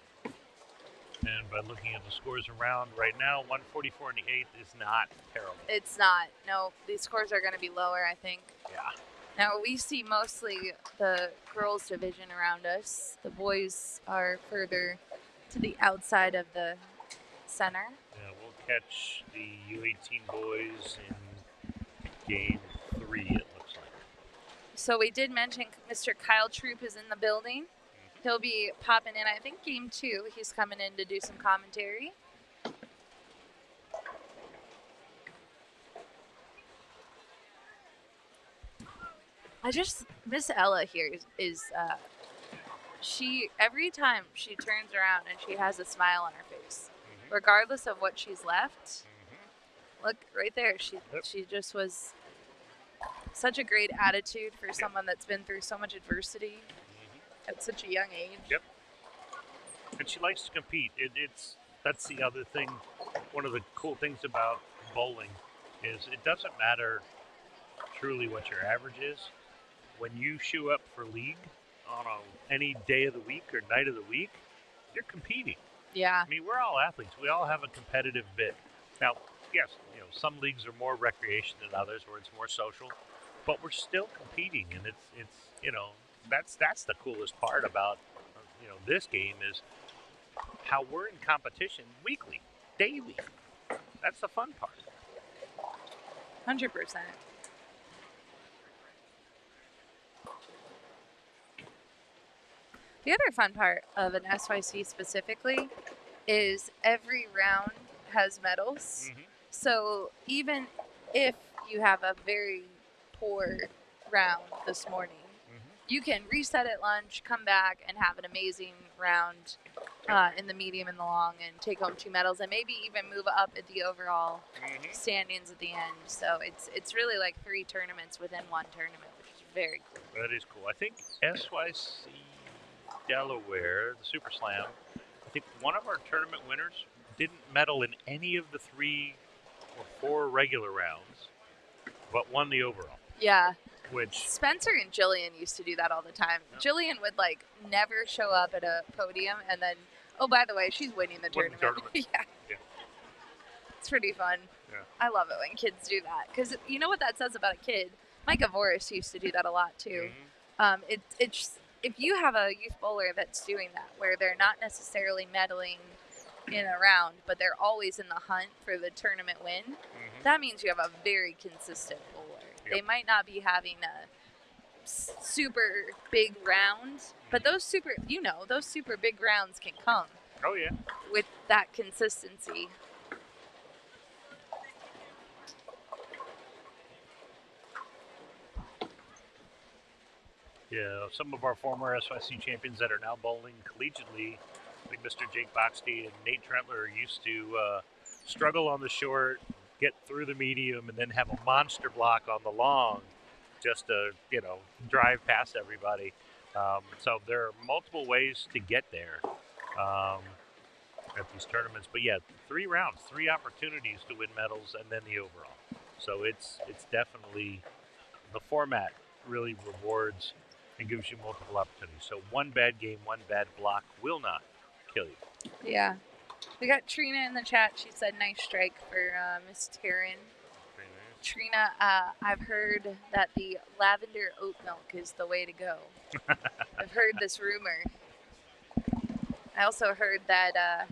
And by looking at the scores around right now, 144 in the 8th is not terrible. It's not. No, these scores are going to be lower, I think. Yeah. Now, we see mostly the girls' division around us. The boys are further to the outside of the center. Yeah, we'll catch the U18 boys in game 3, it looks like. So we did mention Mr. Kyle Troop is in the building. He'll be popping in, I think, game 2. He's coming in to do some commentary. Miss Ella here is she, every time she turns around and she has a smile on her face, regardless of what she's left. Look, right there, she just was such a great attitude for someone that's been through so much adversity at such a young age. Yep. And she likes to compete. That's the other thing. One of the cool things about bowling is it doesn't matter truly what your average is. When you show up for league on any day of the week or night of the week, you're competing. Yeah. I mean, we're all athletes. We all have a competitive bit. Now, yes, some leagues are more recreation than others, where it's more social, but we're still competing, and that's the coolest part about this game is how we're in competition weekly, daily. That's the fun part. 100%. The other fun part of an SYC specifically is every round has medals. Mm-hmm. So even if you have a very poor round this morning, you can reset at lunch, come back, and have an amazing round in the medium and the long, and take home 2 medals, and maybe even move up at the overall standings at the end. So it's really like 3 tournaments within one tournament, which is very cool. That is cool. I think SYC Delaware, the Super Slam, I think one of our tournament winners didn't medal in any of the 3 or 4 regular rounds, but won the overall. Yeah. Which Spencer and Jillian used to do that all the time. Yeah. Jillian would never show up at a podium, and then, oh, by the way, she's winning the tournament. Yeah. It's pretty fun. Yeah. I love it when kids do that, because you know what that says about a kid? Micah Voris used to do that a lot too. It's if you have a youth bowler that's doing that, where they're not necessarily medaling in a round, but they're always in the hunt for the tournament win, that means you have a very consistent bowler. They might not be having a super big round, but those super big rounds can come. Oh yeah. With that consistency. Yeah, some of our former SYC champions that are now bowling collegiately, like Mr. Jake Boxty and Nate Trentler, used to struggle on the short, get through the medium, and then have a monster block on the long just to, drive past everybody. So there are multiple ways to get there at these tournaments. But yeah, 3 rounds, 3 opportunities to win medals, and then the overall. So it's definitely, the format really rewards and gives you multiple opportunities. So one bad game, one bad block will not kill you. Yeah. We got Trina in the chat. She said nice strike for Miss Taryn. Trina, I've heard that the lavender oat milk is the way to go. I've heard this rumor. I also heard that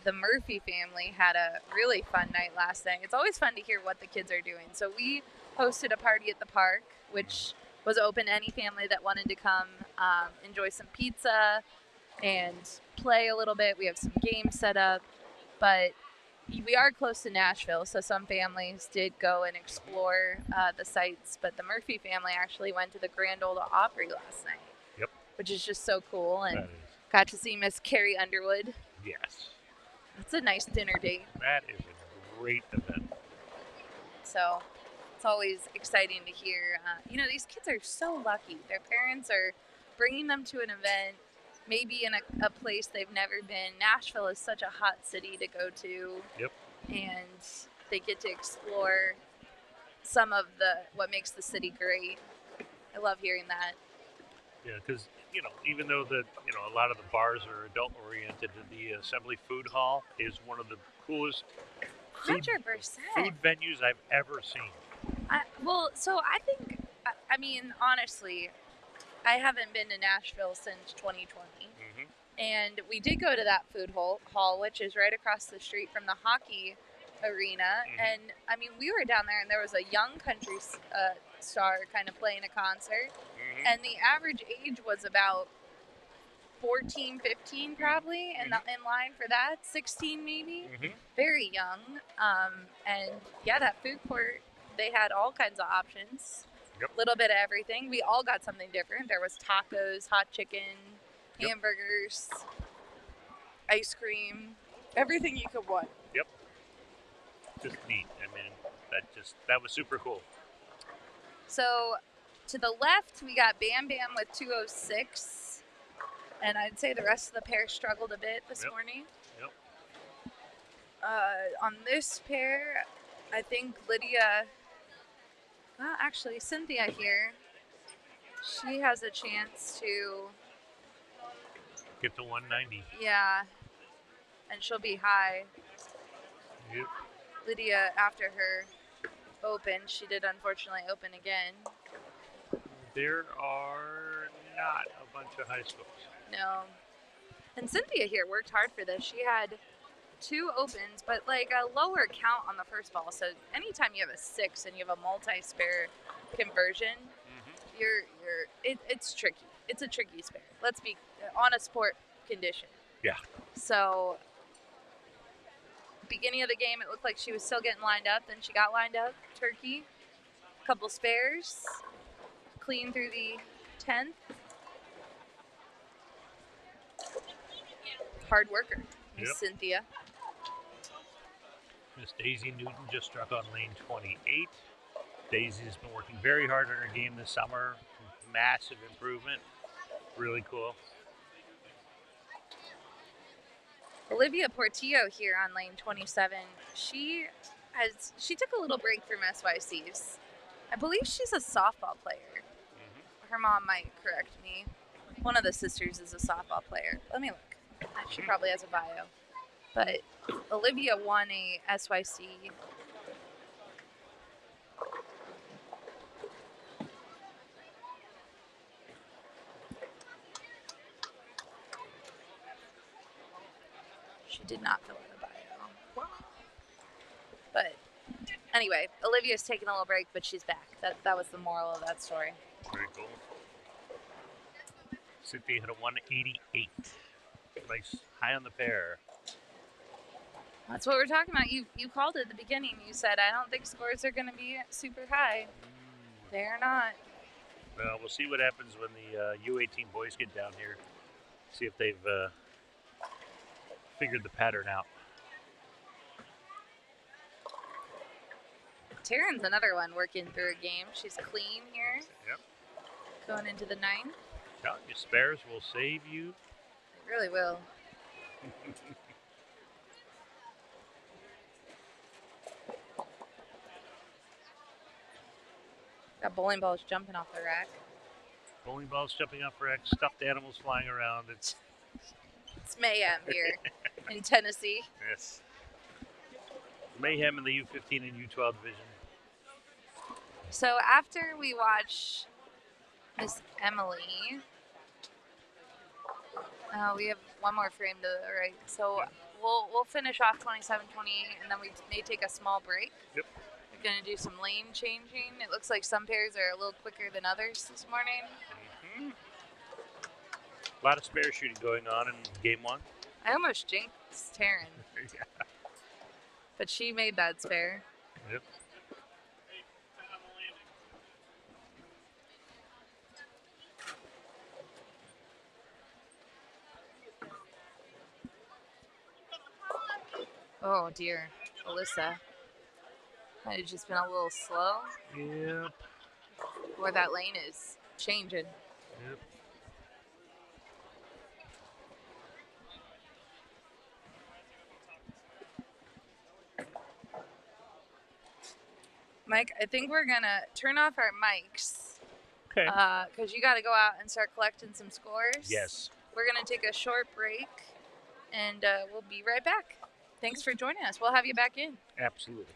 the Murphy family had a really fun night last night. It's always fun to hear what the kids are doing. So we hosted a party at the park, which was open to any family that wanted to come enjoy some pizza and play a little bit. We have some games set up, but we are close to Nashville, so some families did go and explore the sites, but the Murphy family actually went to the Grand Ole Opry last night. Yep. Which is just so cool, and got to see Miss Carrie Underwood. Yes. It's a nice dinner date. That is a great event. So it's always exciting to hear. These kids are so lucky. Their parents are bringing them to an event, maybe in a place they've never been. Nashville is such a hot city to go to. Yep. And they get to explore some of what makes the city great. I love hearing that. Yeah, because, even though a lot of the bars are adult-oriented, the Assembly Food Hall is one of the coolest 100%. food venues I've ever seen. Honestly, I haven't been to Nashville since 2020. And we did go to that food hall, which is right across the street from the hockey arena. And, we were down there, and there was a young country star kind of playing a concert. And the average age was about 14, 15 probably, in line for that. 16 maybe. Very young. And, yeah, that food court, they had all kinds of options. Yep. Little bit of everything. We all got something different. There was tacos, hot chicken, hamburgers, ice cream, everything you could want. Yep. Just neat. That was super cool. So to the left, we got Bam Bam with 206. And I'd say the rest of the pair struggled a bit this morning. Yep. On this pair, I think Lydia... Well, actually, Cynthia here, she has a chance to get to 190. Yeah, and she'll be high. Yep. Lydia, after her open, she did unfortunately open again. There are not a bunch of high scores. No. And Cynthia here worked hard for this. She had 2 opens, but like a lower count on the first ball. So anytime you have a 6 and you have a multi-spare conversion, it's tricky. It's a tricky spare. Let's be on a sport condition. Yeah. So beginning of the game, it looked like she was still getting lined up. Then she got lined up. Turkey, couple spares, clean through the 10th. Hard worker, Miss Cynthia. Miss Daisy Newton just struck on lane 28. Daisy's been working very hard on her game this summer. Massive improvement. Really cool. Olivia Portillo here on lane 27. She took a little break from SYCs. I believe she's a softball player. Her mom might correct me. One of the sisters is a softball player. Let me look. She probably has a bio. But Olivia won a SYC. She did not fill out a bio. But anyway, Olivia's taking a little break, but she's back. That was the moral of that story. Very cool. Cynthia hit a 188. Nice high on the pair. That's what we're talking about. You called it at the beginning. You said, I don't think scores are going to be super high. They're not. Well, we'll see what happens when the U18 boys get down here. See if they've figured the pattern out. Taryn's another one working through a game. She's clean here. Yep. Going into the 9th. Yeah, your spares will save you. They really will. Got bowling balls jumping off the rack. Bowling balls jumping off rack, stuffed animals flying around. It's mayhem here in Tennessee. Yes. Mayhem in the U15 and U12 division. So after we watch Miss Emily, we have one more frame to the right. So we'll finish off 27-28, and then we may take a small break. Yep. We're going to do some lane changing. It looks like some pairs are a little quicker than others this morning. A lot of spare shooting going on in game 1. I almost jinxed Taryn. Yeah. But she made that spare. Yep. Oh dear, Alyssa. Might have just been a little slow. Yep. Or that lane is changing. Yep. Mike, I think we're gonna turn off our mics. Okay. Because you got to go out and start collecting some scores. Yes. We're gonna take a short break, and we'll be right back. Thanks for joining us. We'll have you back in. Absolutely.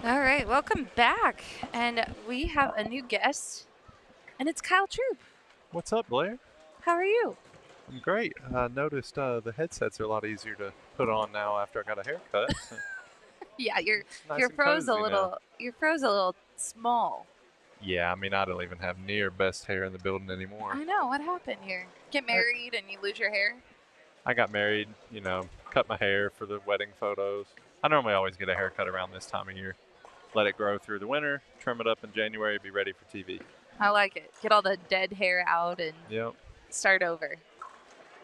All right, welcome back. And we have a new guest, and it's Kyle Troop. What's up, Blair? How are you? I'm great. I noticed the headsets are a lot easier to put on now after I got a haircut. Yeah, your Nice your and fro's a cozy little now. your fro's a little small. Yeah, I mean, I don't even have near best hair in the building anymore. I know, what happened here? Get married and you lose your hair? I got married, cut my hair for the wedding photos. I normally always get a haircut around this time of year. Let it grow through the winter, trim it up in January, be ready for TV. I like it. Get all the dead hair out and Yep. start over.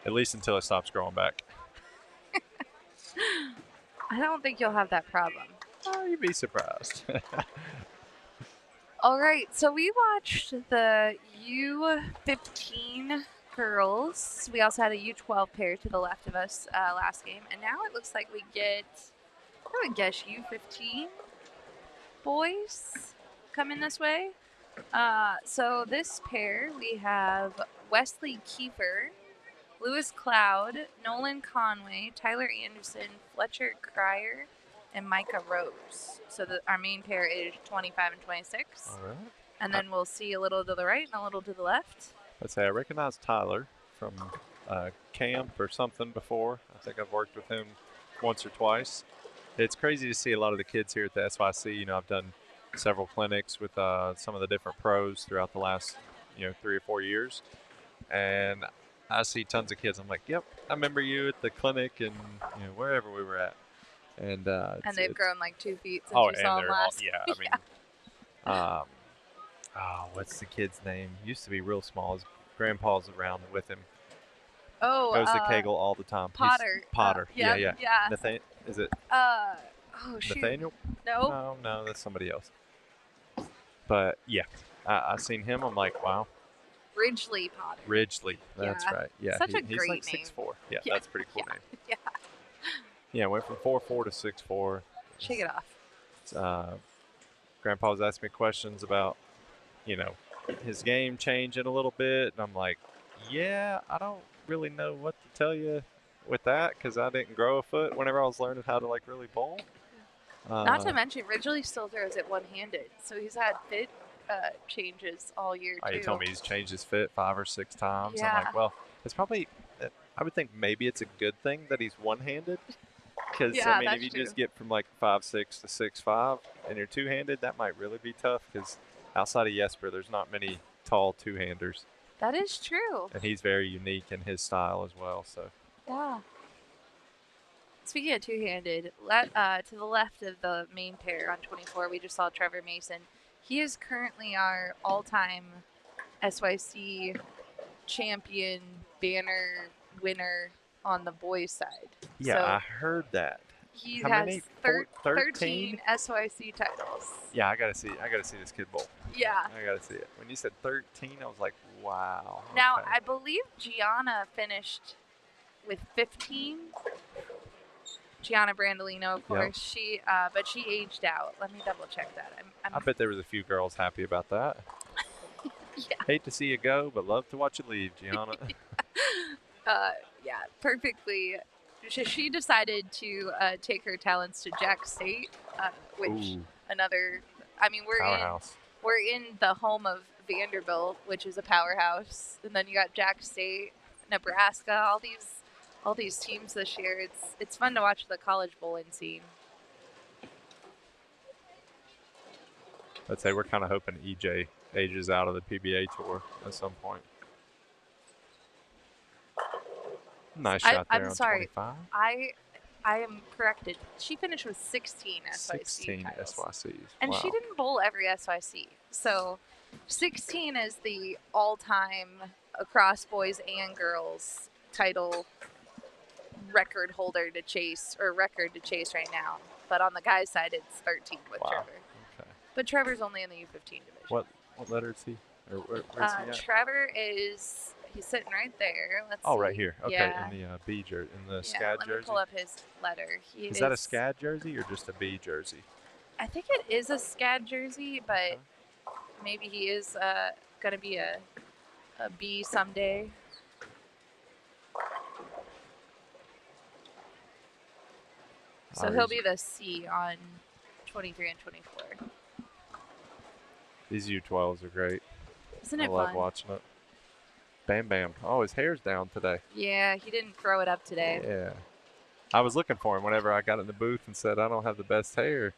At least until it stops growing back. I don't think you'll have that problem. Oh, you'd be surprised. All right, so we watched the U15 girls. We also had a U12 pair to the left of us last game, and now it looks like we get, I would guess, U15 boys coming this way. So this pair, we have Wesley Kiefer, Lewis Cloud, Nolan Conway, Tyler Anderson, Fletcher Cryer, and Micah Rose. So our main pair is 25 and 26. All right. And then we'll see a little to the right and a little to the left. Let's say I recognize Tyler from camp or something before. I think I've worked with him once or twice. It's crazy to see a lot of the kids here at the SYC. I've done several clinics with some of the different pros throughout the last, 3 or 4 years. And I see tons of kids. I'm like, yep, I remember you at the clinic and, wherever we were at. And they've grown like 2 feet since oh, you saw them last. What's the kid's name? Used to be real small. His grandpa's around with him. Oh, Goes to KEGEL all the time. Potter. Potter. Yeah. Yeah. Is it Oh, shoot. Nathaniel? No. No, that's somebody else. But yeah, I seen him. I'm like, wow. Ridgely Potter. Ridgely. That's right. Yeah. Such a he's great like name. 6'4". Yeah, that's a pretty cool name. Yeah. Yeah, went from 4'4" to 6'4". Shake it off. Grandpa was asking me questions about, his game changing a little bit. And I'm like, yeah, I don't really know what to tell you with that because I didn't grow a foot whenever I was learning how to, really bowl. Not to mention, Ridgely still throws it one-handed. So he's had fit changes all year, too. He told me he's changed his fit 5 or 6 times. Yeah. I'm like, well, it's probably, I would think maybe it's a good thing that he's one-handed. Because, if you just get from 5'6" to 6'5" and you're two-handed, that might really be tough because outside of Jesper, there's not many tall two-handers. That is true. And he's very unique in his style as well. So Yeah. Speaking of two-handed, to the left of the main pair on 24, we just saw Trevor Mason. He is currently our all-time SYC champion banner winner on the boys' side. yeah, So I heard that. he How has many? 13 SYC titles. Yeah, I gotta see this kid bowl. Yeah. I gotta see it. When you said 13, I was like, wow. Now, okay. I believe Gianna finished with 15. Gianna Brandolino, of course. Yep. But she aged out. Let me double check that. I bet there was a few girls happy about that. Yeah. Hate to see you go, but love to watch you leave, Gianna. Yeah, perfectly. She decided to take her talents to Jack State, which Ooh. another. Powerhouse. We're in the home of Vanderbilt, which is a powerhouse, and then you got Jack State, Nebraska, all these teams this year. It's fun to watch the college bowling scene. I'd say we're kind of hoping EJ ages out of the PBA tour at some point. Nice shot there on 25. I am corrected. She finished with 16 SYC 16 titles. SYCs. And wow. she didn't bowl every SYC. So 16 is the all-time across boys and girls title record to chase right now. But on the guys' side, it's 13 with Wow. Trevor. Okay. But Trevor's only in the U15 division. What letter is he? Or where's he at? Trevor he's sitting right there. Let's Oh, see. right here. Okay, Yeah. in the B jersey, in the Yeah, SCAD let jersey. me pull up his letter. Is that a SCAD jersey or just a B jersey? I think it is a SCAD jersey, but maybe he is going to be a B someday. So he'll be the C on 23 and 24. These U12s are great. Isn't I it love fun? watching it. Bam Bam. Oh, his hair's down today. Yeah, he didn't throw it up today. Yeah. I was looking for him whenever I got in the booth and said, I don't have the best hair.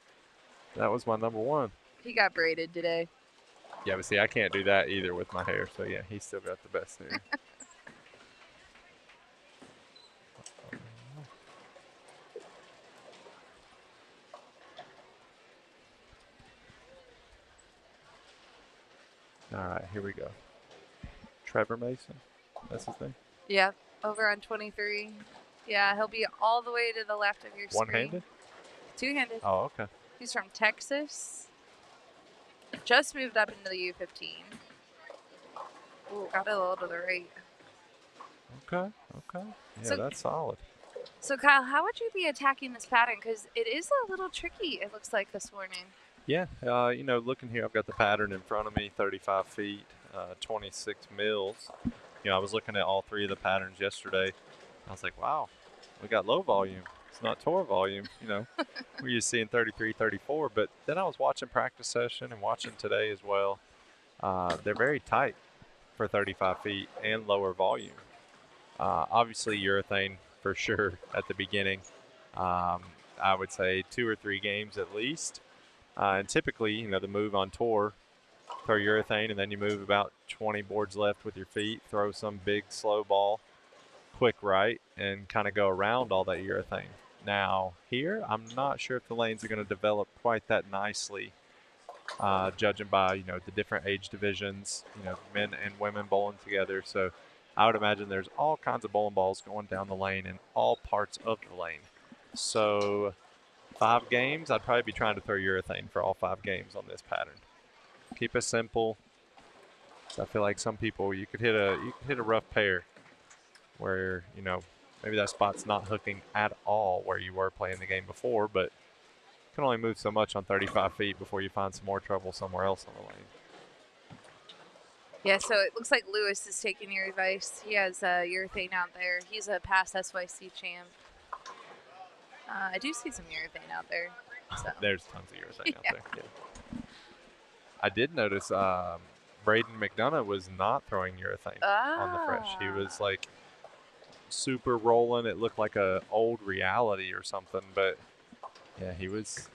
That was my number one. He got braided today. Yeah, but see, I can't do that either with my hair. So, yeah, he's still got the best hair. All right, here we go. Trevor Mason. That's his name? Yeah, over on 23. Yeah, he'll be all the way to the left of your screen. One-handed? Two-handed. Oh, okay. He's from Texas. Just moved up into the U15. Ooh, got it a little to the right. Okay. Yeah, So- that's solid. So, Kyle, how would you be attacking this pattern? Because it is a little tricky, it looks like, this morning. Yeah, looking here, I've got the pattern in front of me, 35 feet, 26 mils. I was looking at all three of the patterns yesterday. I was like, wow, we got low volume. It's not tour volume, We're used to seeing 33, 34. But then I was watching practice session and watching today as well. They're very tight for 35 feet and lower volume. Obviously, urethane for sure at the beginning. I would say 2 or 3 games at least. And typically, the move on tour, throw urethane, and then you move about 20 boards left with your feet, throw some big slow ball, quick right, and kind of go around all that urethane. Now, here, I'm not sure if the lanes are going to develop quite that nicely, judging by, the different age divisions, men and women bowling together. So I would imagine there's all kinds of bowling balls going down the lane in all parts of the lane. So 5 games, I'd probably be trying to throw urethane for all 5 games on this pattern. Keep it simple. So I feel like some people, you could hit a rough pair where, maybe that spot's not hooking at all where you were playing the game before, but you can only move so much on 35 feet before you find some more trouble somewhere else on the lane. Yeah, so it looks like Lewis is taking your advice. He has urethane out there. He's a past SYC champ. I do see some urethane out there. So. There's tons of urethane out there. Yeah. I did notice Braden McDonough was not throwing urethane on the fresh. He was like super rolling. It looked like a old Reality or something, but yeah, he was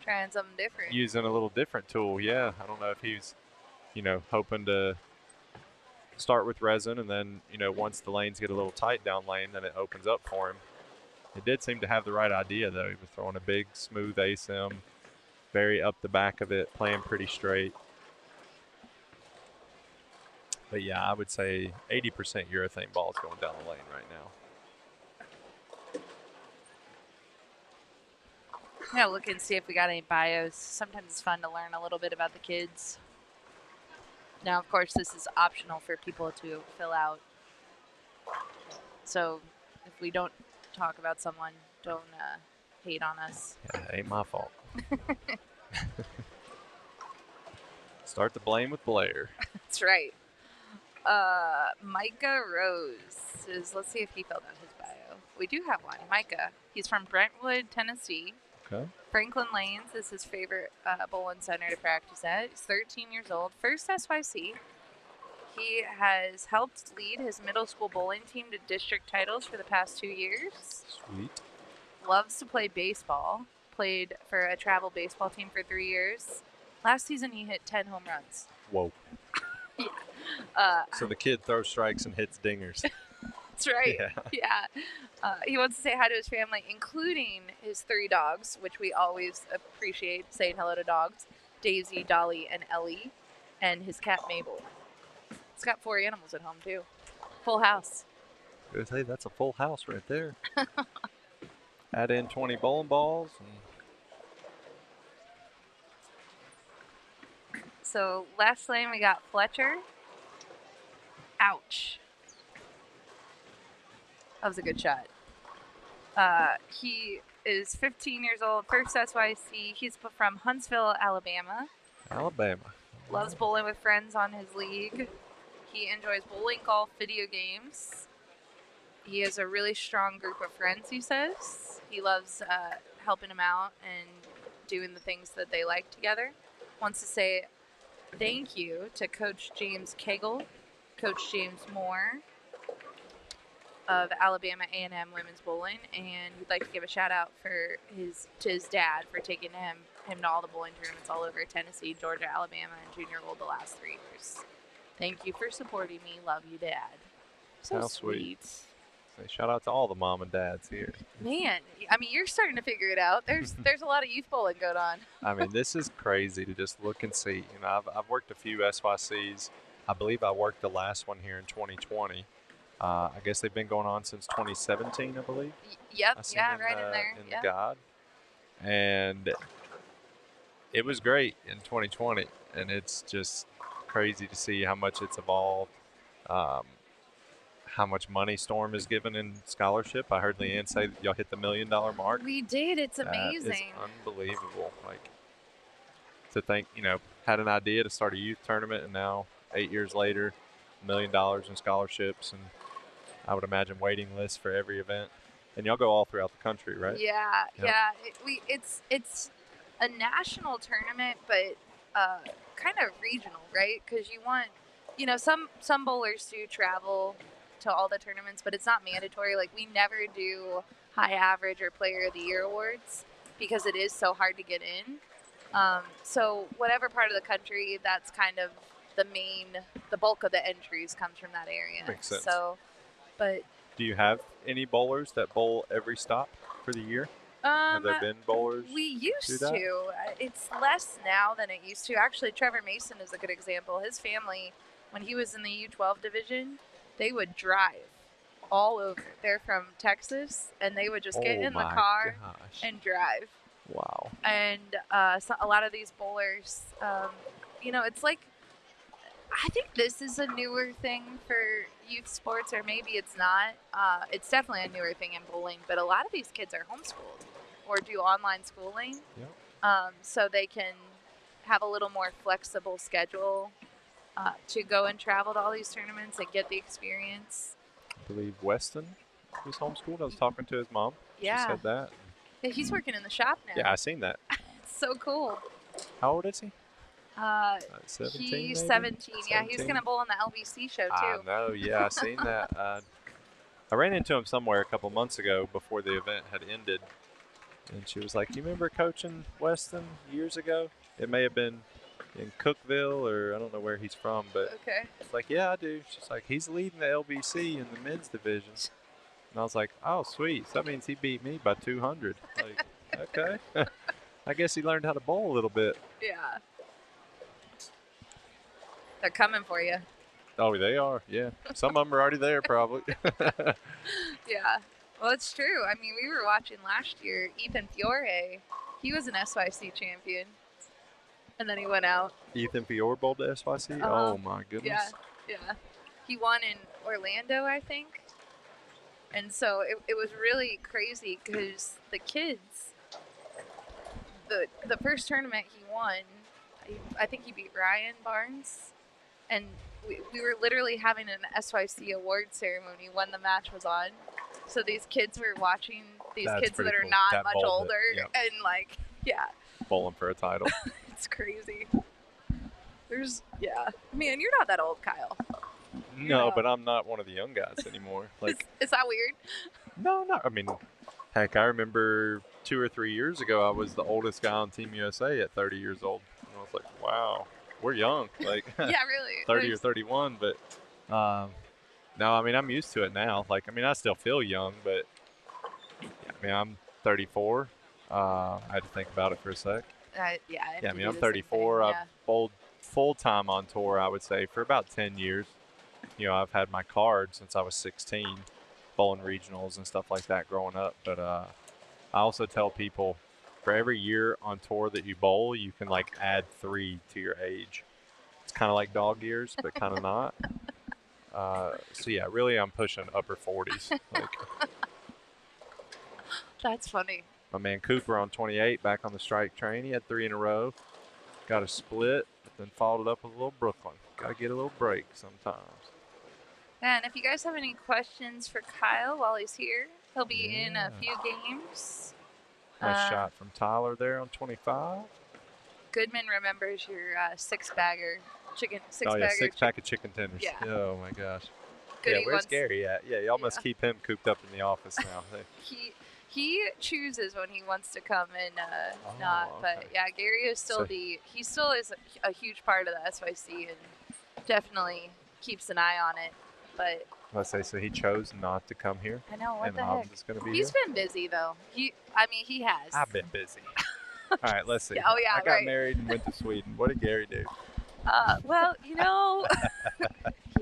trying something different. Using a little different tool. Yeah, I don't know if he's, hoping to start with resin and then, once the lanes get a little tight down lane, then it opens up for him. It did seem to have the right idea, though. He was throwing a big, smooth ASIM, very up the back of it, playing pretty straight. But, yeah, I would say 80% urethane balls going down the lane right now. I'm going to look and see if we got any bios. Sometimes it's fun to learn a little bit about the kids. Now, of course, this is optional for people to fill out. So if we don't talk about someone, don't hate on us. Yeah, it ain't my fault. Start the blame with Blair. That's right. Micah Rose is, let's see if he filled out his bio. We do have one. Micah. He's from Brentwood, Tennessee. Okay. Franklin Lanes is his favorite bowling center to practice at. He's 13 years old. First SYC. He has helped lead his middle school bowling team to district titles for the past 2 years. Sweet. Loves to play baseball. Played for a travel baseball team for 3 years. Last season, he hit 10 home runs. Whoa. Yeah. So the kid throws strikes and hits dingers. That's right. Yeah. He wants to say hi to his family, including his 3 dogs, which we always appreciate saying hello to dogs. Daisy, Dolly, and Ellie, and his cat Mabel. He's got 4 animals at home, too. Full house. I was gonna say, that's a full house right there. Add in 20 bowling balls. So last lane we got Fletcher. Ouch. That was a good shot. He is 15 years old, first SYC. He's from Huntsville, Alabama. Alabama. Loves bowling with friends on his league. He enjoys bowling, golf, video games. He has a really strong group of friends, he says. He loves helping them out and doing the things that they like together. Wants to say thank you to Coach James KEGEL, Coach James Moore of Alabama A&M Women's Bowling, and he'd like to give a shout out to his dad for taking him to all the bowling tournaments all over Tennessee, Georgia, Alabama, and Junior World the last 3 years. Thank you for supporting me. Love you, Dad. So How sweet. Say shout out to all the mom and dads here. Man, I mean, you're starting to figure it out. There's a lot of youth bowling going on. I mean, this is crazy to just look and see. You know, I've worked a few SYCs. I believe I worked the last one here in 2020. I guess they've been going on since 2017, I believe. Yep, yeah, right in there. In the guide. And it was great in 2020, and it's just crazy to see how much it's evolved, how much money Storm is given in scholarship. I heard Leanne say that y'all hit the $1 million mark. We did. It's amazing. It's unbelievable. Like, to think, you know, had an idea to start a youth tournament, and now 8 years later, $1 million in scholarships, and I would imagine waiting lists for every event. And y'all go all throughout the country, right? Yeah, Yep. yeah. It's a national tournament, but kind of regional, right? Because you want, you know, some bowlers do travel to all the tournaments, but it's not mandatory. Like, we never do high average or player of the year awards because it is so hard to get in. So whatever part of the country, that's kind of the bulk of the entries comes from that area. Makes sense. So, but Do you have any bowlers that bowl every stop for the year? Have there been bowlers? we used do that? to. It's less now than it used to. Actually, Trevor Mason is a good example. His family, when he was in the U12 division, they would drive all over. They're from Texas, and they would just get in the car and drive. Wow. And so a lot of these bowlers, you know, it's like, I think this is a newer thing for youth sports, or maybe it's not. It's definitely a newer thing in bowling, but a lot of these kids are homeschooled or do online schooling. Yep. So they can have a little more flexible schedule to go and travel to all these tournaments and get the experience. I believe Weston was homeschooled. I was talking to his mom. Yeah. She said that. Yeah, he's working in the shop now. Yeah, I seen that. It's so cool. How old is he? 17, He's maybe? 17. Yeah, he's 17? going to bowl on the LBC show, too. I know, yeah, I seen that. I ran into him somewhere a couple months ago before the event had ended, and she was like, "You remember coaching Weston years ago? It may have been in Cookeville, or I don't know where he's from, but Okay. it's like, yeah, I do." She's like, "He's leading the LBC in the men's division," and I was like, "Oh, sweet. So that means he beat me by 200." Like, okay. I guess he learned how to bowl a little bit. Yeah. They're coming for you. Oh, they are, yeah. Some of them are already there, probably. Yeah. Well, it's true. I mean, we were watching last year, Ethan Fiore. He was an SYC champion. And then he went out. Ethan Fiore bowled the SYC? Oh, my goodness. Yeah. Yeah. He won in Orlando, I think. And so it was really crazy because the kids, the first tournament he won, I think he beat Ryan Barnes. And we were literally having an SYC award ceremony when the match was on. So these kids were watching these That's kids that pretty are cool. not That much bowled it, older. yep. And like, yeah, Bowling for a title. it's crazy. Yeah. Man, you're not that old, Kyle. No, Yeah. but I'm not one of the young guys anymore. Like, Is that weird? no. I mean, heck, I remember 2 or 3 years ago, I was the oldest guy on Team USA at 30 years old. And I was like, wow, we're young. Like, Yeah, really. 30 or 31. But no, I mean, I'm used to it now. Like, I mean, I still feel young, but yeah, I mean, I'm 34. I had to think about it for a sec. Yeah, Yeah, I mean, I'm 34. I've bowled full-time on tour, I would say, for about 10 years. You know, I've had my card since I was 16, bowling regionals and stuff like that growing up. But I also tell people, for every year on tour that you bowl, you can, like, add 3 to your age. It's kind of like dog years, but kind of not. So, yeah, really I'm pushing upper 40s. Like, That's funny. my man Cooper on 28 back on the strike train. He had 3 in a row. Got a split, but then followed it up with a little Brooklyn. Got to get a little break sometimes. And if you guys have any questions for Kyle while he's here, he'll be in a few games. Nice shot from Tyler there on 25. Goodman remembers your six-bagger chicken. Oh, yeah, six-pack of chicken tenders. Yeah. Oh, my gosh. Goody yeah, where's Gary at? Yeah, y'all must keep him cooped up in the office now. He chooses when he wants to come and not. Okay. But, yeah, Gary is still he still is a huge part of the SYC and definitely keeps an eye on it. But let's say, so he chose not to come here. I know, what and the Hobbs heck. Is gonna be He's here? been busy, though. He has. I've been busy. All right, let's see. Oh, yeah, I got married and went to Sweden. What did Gary do? Well, he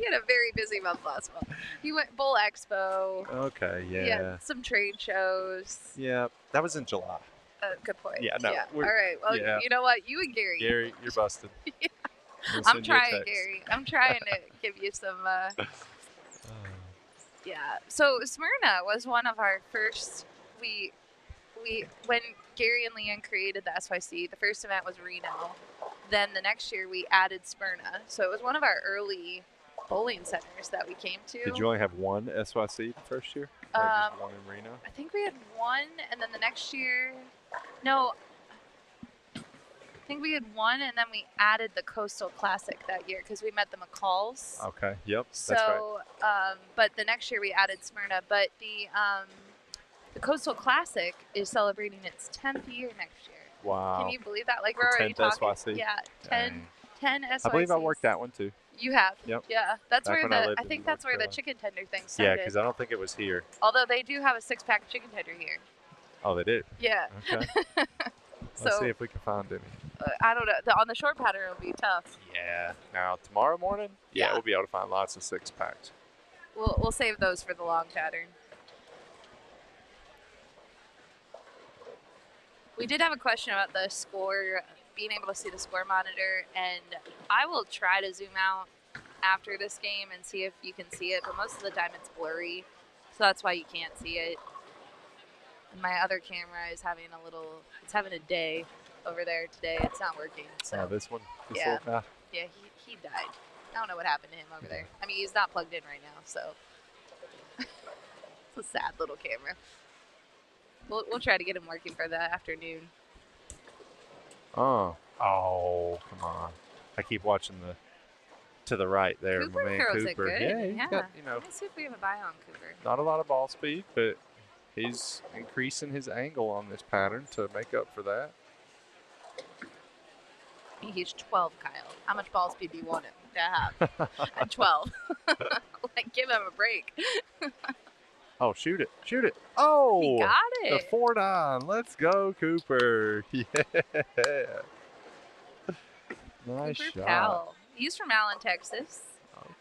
had a very busy month last month. He went Bowl Expo. Okay, yeah. He had some trade shows. Yeah, that was in July. Good point. Yeah, no. Yeah. All right. Well, you know what? You and Gary. Gary, you're busted. Yeah. I'm trying, Gary. I'm trying to give you some. Yeah. So Smyrna was one of our first. We when Gary and Leanne created the SYC, the first event was Reno. Then the next year we added Smyrna. So it was one of our early bowling centers that we came to. Did you only have one SYC the first year? Or just one in Reno? I think we had one, and then the next year, no. I think we had one, and then we added the Coastal Classic that year because we met the McCalls. Okay. Yep. So, that's right. But the next year we added Smyrna. But the Coastal Classic is celebrating its 10th year next year. Wow. Can you believe that? Like, we're The already 10th talking. SYC? Yeah, 10 SYCs. I believe I worked that one too. You have. Yep. Yeah, that's Back where when I the lived I in think North that's where the Carolina. chicken tender thing started. Yeah, because I don't think it was here. Although they do have a 6-pack of chicken tender here. Oh, they did? Yeah. Okay. So, Let's see if we can find any. I don't know. On the short pattern, it'll be tough. Yeah. Now, tomorrow morning, Yeah. we'll be able to find lots of 6-packs. We'll save those for the long pattern. We did have a question about the score, being able to see the score monitor, and I will try to zoom out after this game and see if you can see it, but most of the time it's blurry, so that's why you can't see it. And my other camera is having it's having a day over there today. It's not working. So This one? This Yeah. little guy? yeah, he died. I don't know what happened to him over there. I mean, he's not plugged in right now, so it's a sad little camera. We'll try to get him working for the afternoon. Oh, come on. I keep watching to the right there. Cooper my man throws it Cooper. good. Yeah, he's got, Let me see if we have a buy on Cooper. not a lot of ball speed, but he's increasing his angle on this pattern to make up for that. He's 12, Kyle. How much ball speed do you want him to have? At 12. Like, give him a break. Oh, shoot it. Shoot it. Oh! He got it. The 4-9. Let's go, Cooper. Yeah. Nice Cooper shot. Powell. He's from Allen, Texas.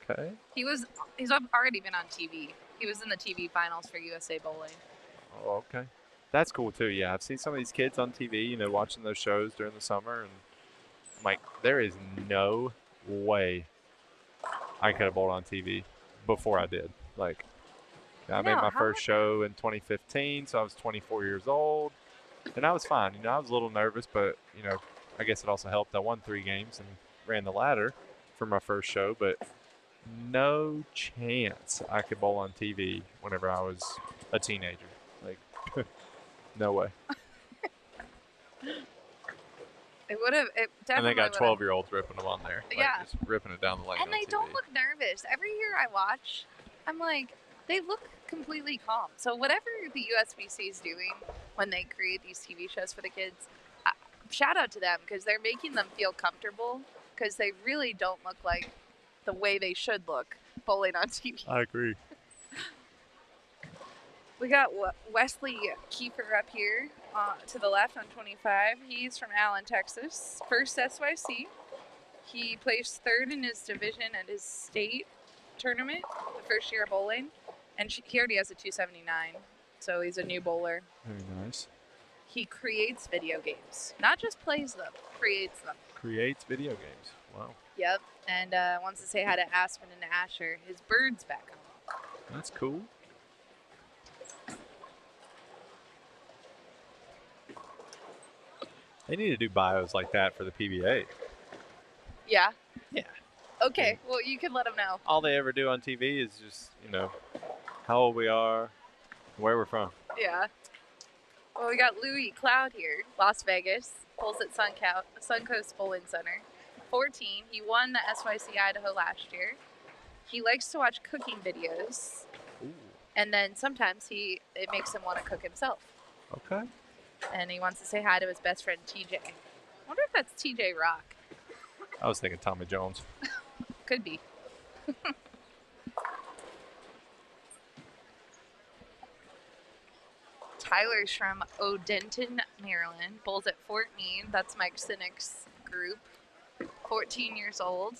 Okay. He's already been on TV. He was in the TV finals for USA Bowling. Oh, okay. That's cool, too. Yeah, I've seen some of these kids on TV, watching those shows during the summer, and I'm like, there is no way I could have bowled on TV before I did. Like, I made my first show in 2015, so I was 24 years old, and I was fine. I was a little nervous, but, I guess it also helped. I won 3 games and ran the ladder for my first show, but no chance I could bowl on TV whenever I was a teenager. Like, no way. It would have. It definitely. And they got would've. 12-year-olds ripping them on there. Like, Yeah. just ripping it down the lane. And they don't look nervous. Every year I watch, I'm like, they look completely calm. So whatever the USBC is doing when they create these TV shows for the kids, shout out to them because they're making them feel comfortable because they really don't look like the way they should look bowling on TV. I agree. We got Wesley Kiefer up here to the left on 25. He's from Allen, Texas. First SYC. He placed 3rd in his division at his state tournament, the first year of bowling. And he already has a 279, so he's a new bowler. Very nice. He creates video games. Not just plays them, creates them. Creates video games. Wow. Yep. And wants to say hi to Aspen and Asher. His bird's back home. That's cool. They need to do bios like that for the PBA. Yeah? Yeah. Okay, well, you can let him know. All they ever do on TV is just, how old we are, where we're from. Yeah. Well, we got Louis Cloud here, Las Vegas, bowls at Suncoast Bowling Center. 14. He won the SYC Idaho last year. He likes to watch cooking videos. Ooh. And then sometimes it makes him want to cook himself. Okay. And he wants to say hi to his best friend TJ. I wonder if that's TJ Rock. I was thinking Tommy Jones. Could be. Tyler's from Odenton, Maryland. Bowls at Fort Meade. That's Mike Sinnick's group. 14 years old.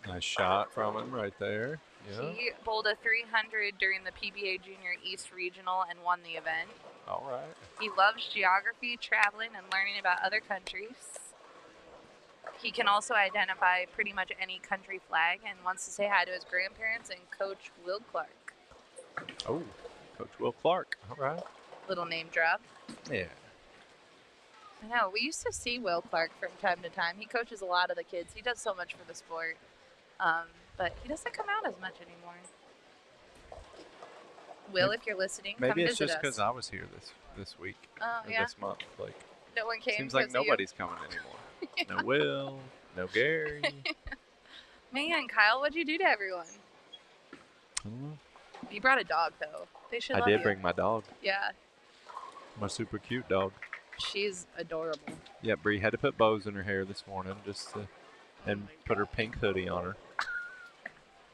Nice shot from him right there. Yeah. He bowled a 300 during the PBA Junior East Regional and won the event. All right. He loves geography, traveling, and learning about other countries. He can also identify pretty much any country flag and wants to say hi to his grandparents and Coach Will Clark. Oh, Coach Will Clark. All right. Little name drop. Yeah. I know. We used to see Will Clark from time to time. He coaches a lot of the kids. He does so much for the sport. But he doesn't come out as much anymore. Will, if you're listening, maybe come it's visit just us. because I was here this week. Oh, or yeah. This month. Like, No one came. seems like because of you. nobody's coming anymore. No Will, no Gary. Man, Kyle, what'd you do to everyone? I don't know. You brought a dog, though. They should I love did you. bring my dog, Yeah, my super cute dog. she's adorable. Yeah, Bree had to put bows in her hair this morning and put her pink hoodie on her.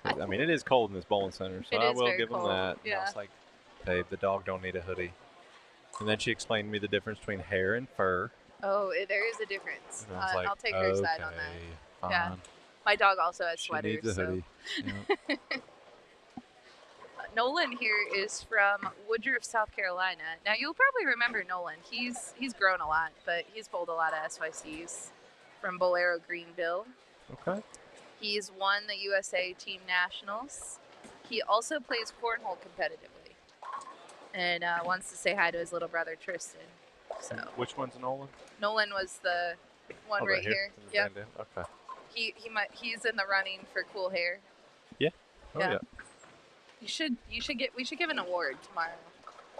I mean, it is cold in this bowling center, so It I is will very give them cold, that. And I yeah. was like, babe, the dog don't need a hoodie. And then she explained to me the difference between hair and fur. Oh, there is a difference. And I was like, I'll take her side on that. fine. Yeah. My dog also has She sweaters. needs a so. hoodie. Yeah. Nolan here is from Woodruff, South Carolina. Now you'll probably remember Nolan. He's grown a lot, but he's bowled a lot of SYCs from Bolero Greenville. Okay. He's won the USA Team Nationals. He also plays cornhole competitively, and wants to say hi to his little brother Tristan. So Which one's Nolan? Nolan was the one right here. Yeah. Yep. Okay. He's in the running for cool hair. Yeah. Oh, Yeah. yeah. We should give an award tomorrow.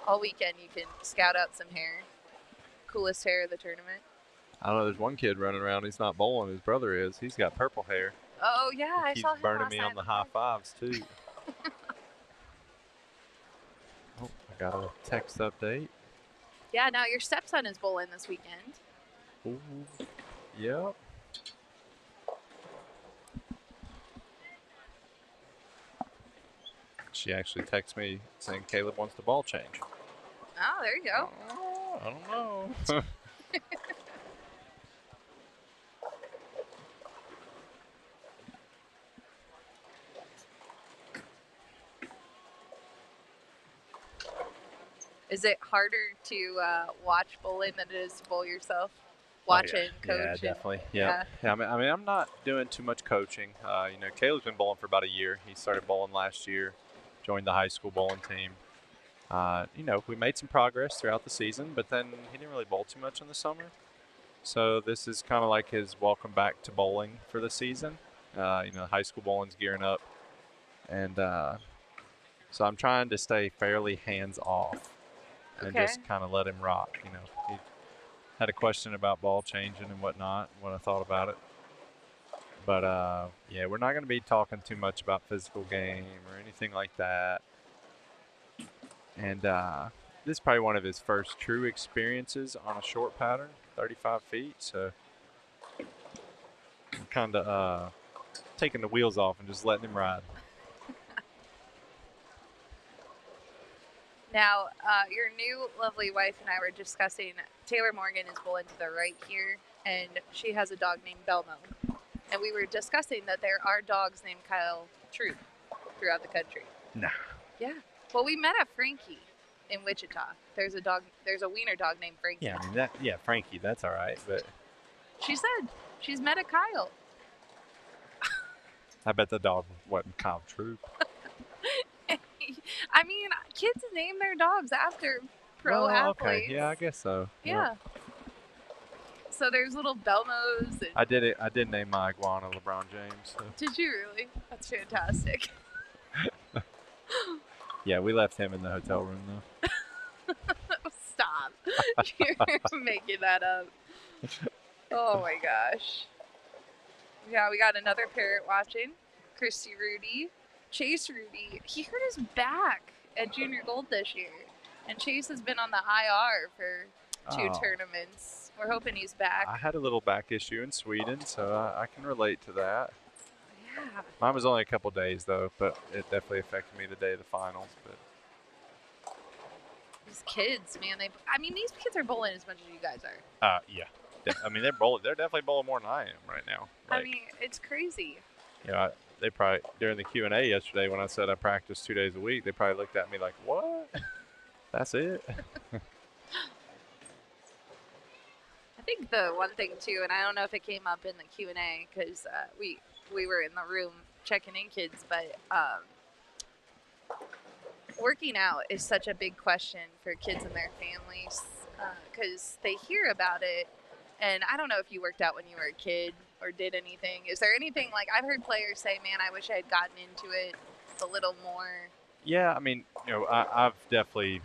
All weekend you can scout out some hair. Coolest hair of the tournament. I don't know. There's one kid running around. He's not bowling. His brother is. He's got purple hair. Oh yeah, I He's saw him burning last me night. on the high fives too. Oh, I got a text update. Yeah, now your stepson is bowling this weekend. Ooh. Yep. She actually texted me saying Caleb wants the ball change. Oh, there you go. Oh, I don't know. Is it harder to watch bowling than it is to bowl yourself? Watch Oh, yeah. and coach. Yeah, and- definitely. Yeah. I mean, I'm not doing too much coaching. Caleb's been bowling for about a year. He started bowling last year, joined the high school bowling team. We made some progress throughout the season, but then he didn't really bowl too much in the summer. So this is kind of like his welcome back to bowling for the season. High school bowling's gearing up. And so I'm trying to stay fairly hands-off and Okay. just kind of let him rock. He had a question about ball changing and whatnot, what I thought about it. But, we're not going to be talking too much about physical game or anything like that. And this is probably one of his first true experiences on a short pattern, 35 feet. So I'm kind of taking the wheels off and just letting him ride. Now, your new lovely wife and I were discussing, Taylor Morgan is bowling to the right here, and she has a dog named Belmo. And we were discussing that there are dogs named Kyle Troop throughout the country. Nah. Yeah. Well, we met a Frankie in Wichita. There's a wiener dog named Frankie. Yeah, I mean, Frankie, that's all right. But She said she's met a Kyle. I bet the dog wasn't Kyle Troop. I mean, kids name their dogs after pro athletes. Okay. Yeah, I guess so. Yeah. So there's little Belmos. And I did name my iguana LeBron James. So. Did you really? That's fantastic. Yeah, we left him in the hotel room though. Stop. You're making that up. Oh my gosh. Yeah, we got another parrot watching. Christy Rudy. Chase Rudy. He hurt his back at Junior Gold this year. And Chase has been on the IR for 2 tournaments. We're hoping he's back. I had a little back issue in Sweden, so I can relate to that. Yeah. Mine was only a couple days, though, but it definitely affected me the day of the finals. But These kids, man, these kids are bowling as much as you guys are. yeah. I mean, they're bowling. They're definitely bowling more than I am right now. I mean, it's crazy. You know, they probably, during the Q&A yesterday when I said I practice 2 days a week, they probably looked at me like, what? That's it? I think the one thing, too, and I don't know if it came up in the Q&A because we were in the room checking in kids, but working out is such a big question for kids and their families because they hear about it. And I don't know if you worked out when you were a kid or did anything. Is there anything, like, I've heard players say, man, I wish I had gotten into it a little more. Yeah, I mean, you know, I've definitely,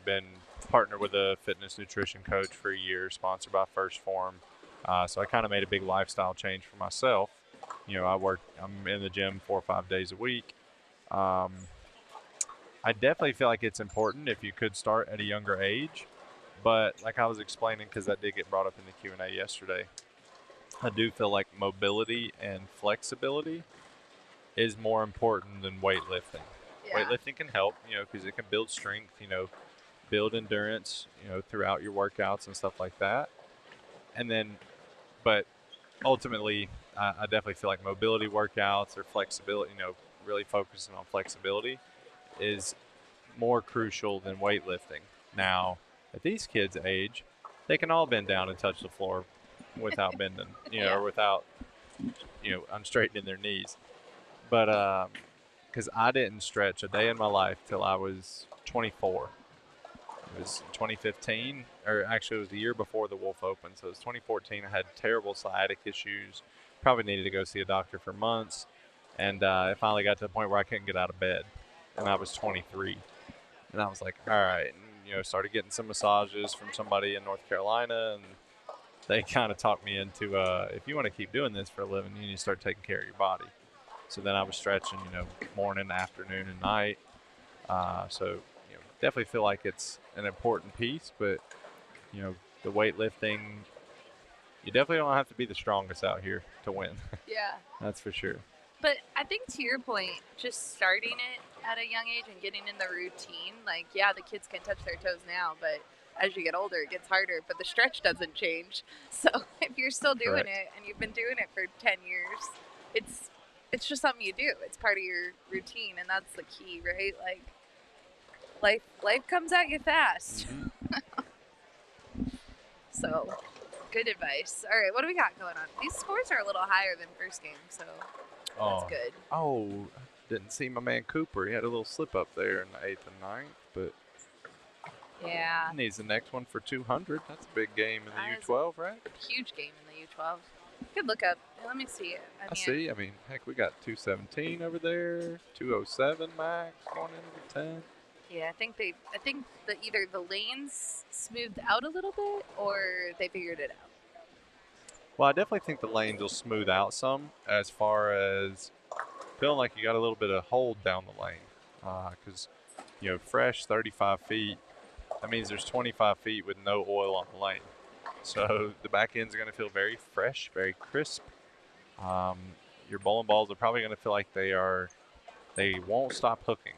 been partnered with a fitness nutrition coach for a year, sponsored by First Form. So I kind of made a big lifestyle change for myself. You know, I'm in the gym 4 or 5 days a week. I definitely feel like it's important if you could start at a younger age. But like I was explaining, because that did get brought up in the Q&A yesterday, I do feel like mobility and flexibility is more important than weightlifting. Yeah. Weightlifting can help, you know, because it can build strength, you know, build endurance, you know, throughout your workouts and stuff like that. And then, but ultimately, I definitely feel like mobility workouts or flexibility, you know, really focusing on flexibility is more crucial than weightlifting. Now, at these kids' age, they can all bend down and touch the floor without bending, you know, or without, you know, unstraightening their knees. But because I didn't stretch a day in my life till I was 24. It was 2015, or actually it was the year before the Wolf Open. So it was 2014. I had terrible sciatic issues. Probably needed to go see a doctor for months. And it finally got to the point where I couldn't get out of bed. And I was 23. And I was like, all right. And, you know, started getting some massages from somebody in North Carolina. And they kind of talked me into, if you want to keep doing this for a living, you need to start taking care of your body. So then I was stretching, you know, morning, afternoon, and night. So, you know, definitely feel like it's an important piece. But, you know, the weightlifting, you definitely don't have to be the strongest out here to win. Yeah. That's for sure. But I think to your point, just starting it at a young age and getting in the routine, like, yeah, the kids can touch their toes now, but as you get older, it gets harder, but the stretch doesn't change. So if you're still doing it and you've been doing it for 10 years, it's just something you do. It's part of your routine, and that's the key, right? Like, life comes at you fast. Mm-hmm. So, good advice. All right, what do we got going on? These scores are a little higher than first game, so that's good. Oh, didn't see my man Cooper. He had a little slip up there in the 8th and 9th, but yeah, he needs the next one for 200. That's a big game in the U12, right? Huge game in the U12. You could look up. Let me see. I mean, heck, we got 217 over there, 207 max going into the 10. Yeah, I think that either the lanes smoothed out a little bit or they figured it out. Well, I definitely think the lanes will smooth out some as far as feeling like you got a little bit of hold down the lane. Because, you know, fresh 35 feet, that means there's 25 feet with no oil on the lane. So the back ends are going to feel very fresh, very crisp. Your bowling balls are probably going to feel like they won't stop hooking.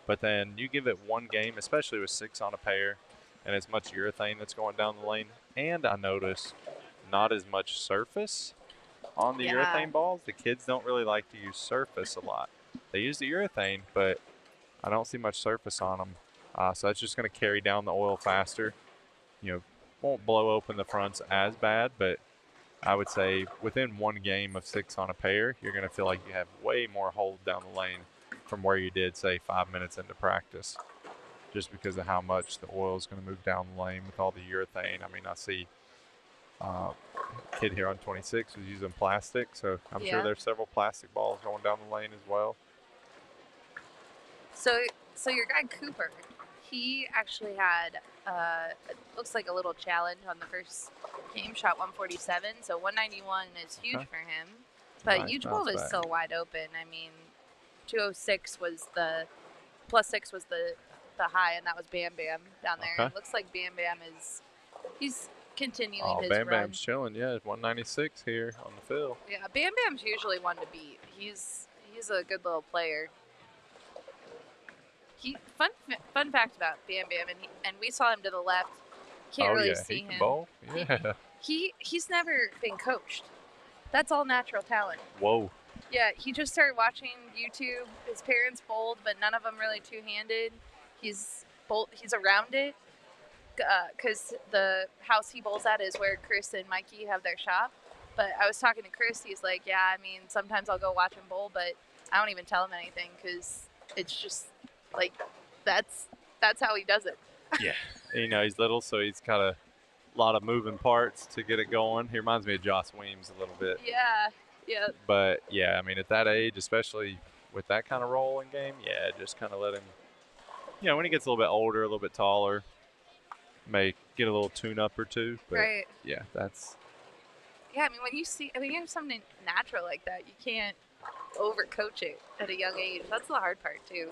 But then you give it one game, especially with 6 on a pair and as much urethane that's going down the lane. And I noticed not as much surface on the urethane balls. The kids don't really like to use surface a lot. They use the urethane, but I don't see much surface on them. So that's just going to carry down the oil faster. You know, won't blow open the fronts as bad, but I would say within one game of 6 on a pair, you're going to feel like you have way more hold down the lane from where you did, say, 5 minutes into practice, just because of how much the oil is going to move down the lane with all the urethane. I mean, I see a kid here on 26 was using plastic, so I'm sure there's several plastic balls going down the lane as well. So your guy Cooper, he actually had it looks like a little challenge on the first game, shot 147, so 191 is huge for him. But Nice U12 bounce is back. still wide open. I mean, 206 was the +6 was the high, and that was Bam Bam down there. Okay. It looks like Bam Bam he's continuing Oh, his Bam run. Bam's chilling. Yeah, 196 here on the field. Yeah, Bam Bam's usually one to beat. He's a good little player. Fun fact about Bam Bam, and we saw him to the left. Can't really see he can him. bowl. Yeah. He's never been coached. That's all natural talent. Whoa. Yeah, he just started watching YouTube. His parents bowled, but none of them really two-handed. He's around it because the house he bowls at is where Chris and Mikey have their shop. But I was talking to Chris. He's like, yeah, I mean, sometimes I'll go watch him bowl, but I don't even tell him anything because it's just like that's how he does it. Yeah. And, you know, he's little, so he's got a lot of moving parts to get it going. He reminds me of Joss Weems a little bit. Yeah. Yeah. But, yeah, I mean, at that age, especially with that kind of role in game, yeah, just kind of let him, you know, when he gets a little bit older, a little bit taller, may get a little tune-up or two. But, right. yeah, that's... Yeah, I mean, when you have something natural like that, you can't overcoach it at a young age. That's the hard part, too.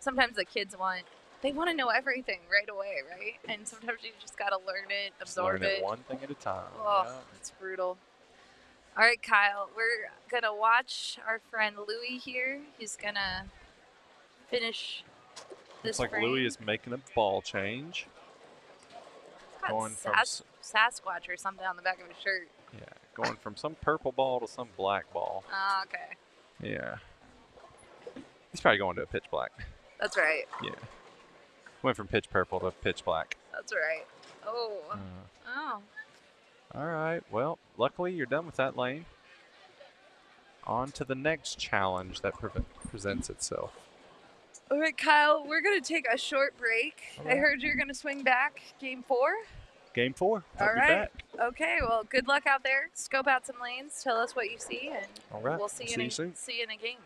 Sometimes the kids want to know everything right away, right? And sometimes you just got to learn it, absorb learn it. one thing at a time. Oh, Yeah. it's brutal. All right, Kyle, we're going to watch our friend Louie here. He's going to finish this Looks like frame. Louie is making a ball change. He's got going from Sasquatch or something on the back of his shirt. Yeah, going from some purple ball to some black ball. Oh, okay. Yeah. He's probably going to a pitch black. That's right. Yeah. Went from pitch purple to pitch black. That's right. Oh. Oh. All right. Well, luckily you're done with that lane. On to the next challenge that presents itself. All right, Kyle, we're going to take a short break. All I right. heard you're going to swing back game 4. Game 4. I'll All be right. back. Okay, well, good luck out there. Scope out some lanes. Tell us what you see, and All right. we'll see you soon. in a game.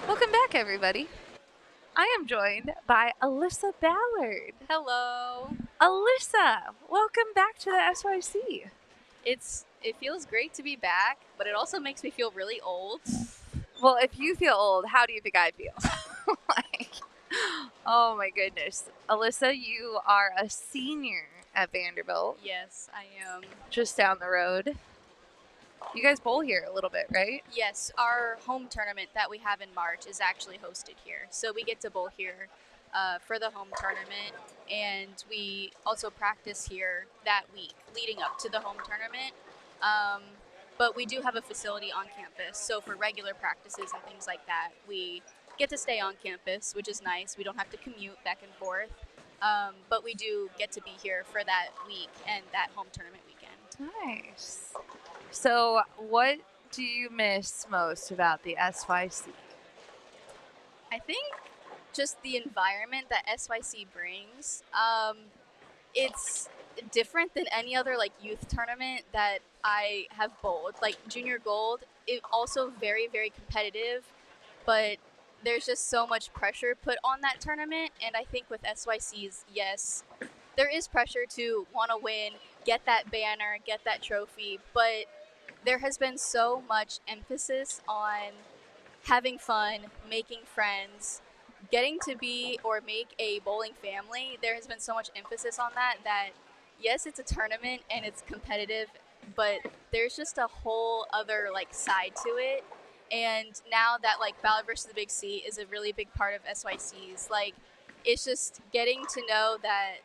Welcome back, everybody. I am joined by Alyssa Ballard. Hello. Alyssa, welcome back to the SYC. It feels great to be back, but it also makes me feel really old. Well, if you feel old, how do you think I feel? Like, oh my goodness. Alyssa, you are a senior at Vanderbilt, Yes, I am. just down the road. You guys bowl here a little bit, right? Yes, our home tournament that we have in March is actually hosted here. So we get to bowl here for the home tournament, and we also practice here that week leading up to the home tournament. But we do have a facility on campus, so for regular practices and things like that, we get to stay on campus, which is nice. We don't have to commute back and forth, but we do get to be here for that week and that home tournament weekend. Nice. So, what do you miss most about the SYC? I think just the environment that SYC brings. It's different than any other like youth tournament that I have bowled. Like Junior Gold, it also very, very competitive, but there's just so much pressure put on that tournament. And I think with SYC's, yes, there is pressure to want to win, get that banner, get that trophy, but there has been so much emphasis on having fun, making friends, getting to be or make a bowling family. There has been so much emphasis on that yes, it's a tournament and it's competitive, but there's just a whole other like side to it. And now that like Ballard versus the Big C is a really big part of SYC's, like it's just getting to know that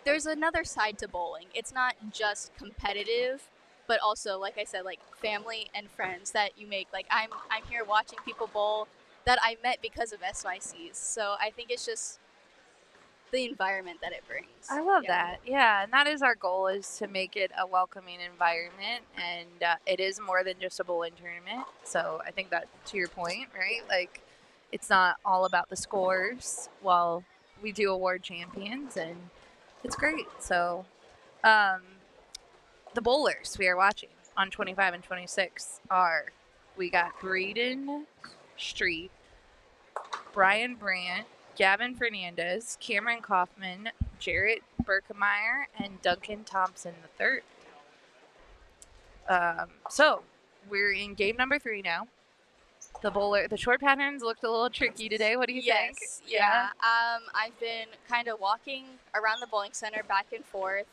there's another side to bowling. It's not just competitive, but also, like I said, like family and friends that you make. Like I'm here watching people bowl that I met because of SYC's. So I think it's just the environment that it brings. I love that. Yeah, and that is our goal, is to make it a welcoming environment, and it is more than just a bowling tournament. So I think that, to your point, right? Like, it's not all about the scores. While we do award champions, and it's great. So, the bowlers we are watching on 25 and 26 we got Braden Street, Brian Brandt, Gavin Fernandez, Cameron Kaufman, Jarrett Berkemeyer, and Duncan Thompson III. So we're in game number 3 now. The short patterns looked a little tricky today. What do you think? Yes, yeah. I've been kind of walking around the bowling center back and forth.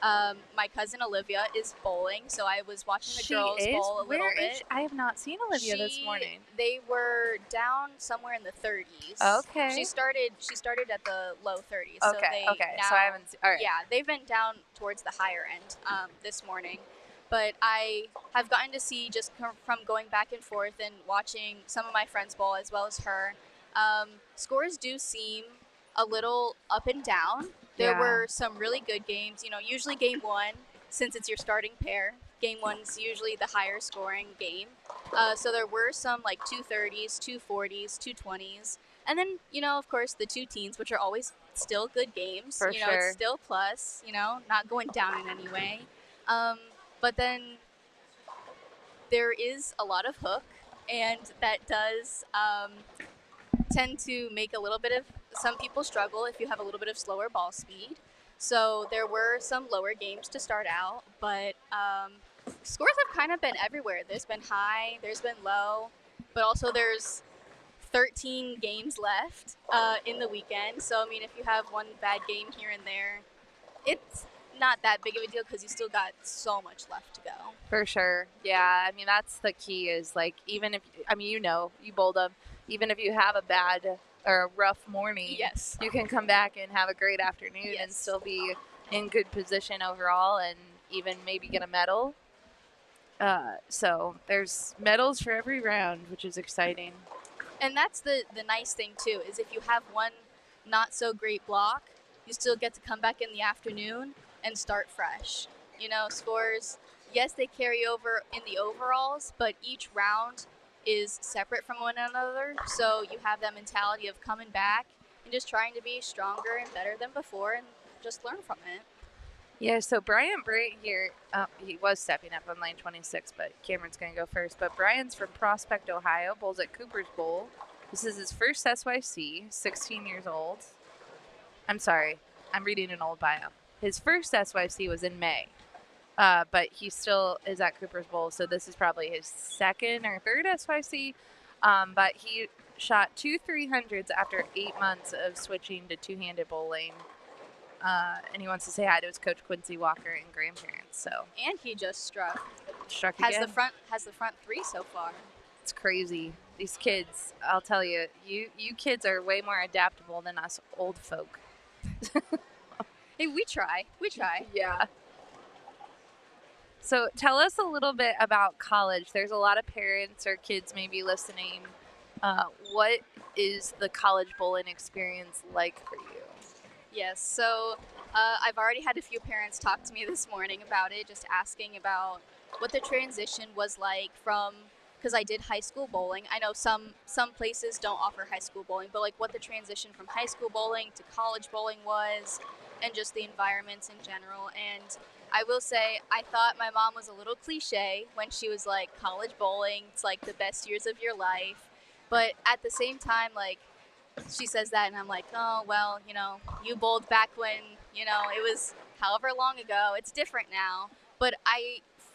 My cousin Olivia is bowling, so I was watching the girls bowl a little bit. I have not seen Olivia this morning. They were down somewhere in the 30s. Okay. She started at the low 30s. Okay. So I haven't seen. All right. Yeah, they've been down towards the higher end this morning. But I have gotten to see, just from going back and forth and watching some of my friends bowl as well as her, scores do seem a little up and down. There were some really good games. You know, usually game 1, since it's your starting pair, game 1's usually the higher scoring game. So there were some like 230s, 240s, 220s. And then, you know, of course, the 2 teens, which are always still good games. For sure. It's still plus, not going down in any way. But then there is a lot of hook, and that does tend to make a little bit of some people struggle if you have a little bit of slower ball speed. So there were some lower games to start out, but scores have kind of been everywhere. There's been high, there's been low, but also there's 13 games left in the weekend. So, I mean, if you have one bad game here and there, it's not that big of a deal because you still got so much left to go. For sure. Yeah. I mean, that's the key, is like, even if, you bowled them, even if you have a bad or a rough morning, yes, you can come back and have a great afternoon and still be in good position overall, and even maybe get a medal. So there's medals for every round, which is exciting. And that's the nice thing too, is if you have one not so great block, you still get to come back in the afternoon and start fresh. Scores, yes, they carry over in the overalls, but each round is separate from one another. So you have that mentality of coming back and just trying to be stronger and better than before and just learn from it. Yeah, so Brian Bright here, he was stepping up on lane 26, but Cameron's going to go first. But Brian's from Prospect, Ohio, bowls at Cooper's Bowl. This is his first SYC, 16 years old. I'm sorry, I'm reading an old bio. His first SYC was in May, but he still is at Cooper's Bowl, so this is probably his second or third SYC. But he shot 2 300s after 8 months of switching to two-handed bowling. And he wants to say hi to his coach Quincy Walker and grandparents. So And he just struck. again. Has the front 3 so far. It's crazy. These kids, I'll tell you, you kids are way more adaptable than us old folk. Hey, we try. Yeah. So tell us a little bit about college. There's a lot of parents or kids maybe listening. What is the college bowling experience like for you? Yes, so I've already had a few parents talk to me this morning about it, just asking about what the transition was like from, because I did high school bowling. I know some places don't offer high school bowling, but like what the transition from high school bowling to college bowling was, and just the environments in general. And I will say, I thought my mom was a little cliche when she was like, college bowling, it's like the best years of your life. But at the same time, like, she says that and I'm like, oh, well, you bowled back when, it was however long ago. It's different now. But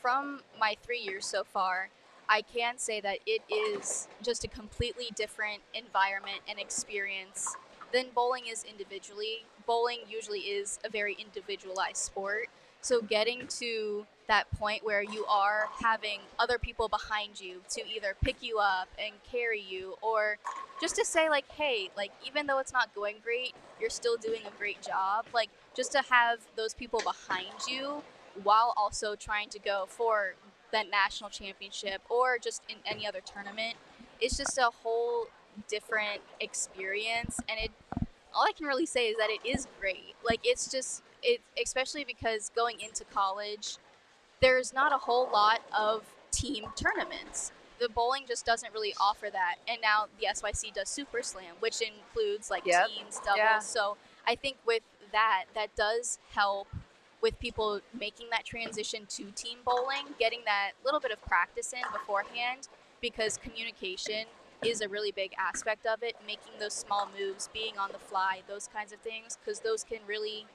from my 3 years so far, I can say that it is just a completely different environment and experience than bowling is individually. Bowling usually is a very individualized sport. So getting to that point where you are having other people behind you to either pick you up and carry you, or just to say like, hey, like even though it's not going great, you're still doing a great job. Like just to have those people behind you while also trying to go for that national championship or just in any other tournament, it's just a whole different experience. And all I can really say is that it is great. Like especially because going into college, there's not a whole lot of team tournaments. The bowling just doesn't really offer that. And now the SYC does Super Slam, which includes like teams, doubles. Yeah. So I think with that does help with people making that transition to team bowling, getting that little bit of practice in beforehand, because communication is a really big aspect of it, making those small moves, being on the fly, those kinds of things, because those can really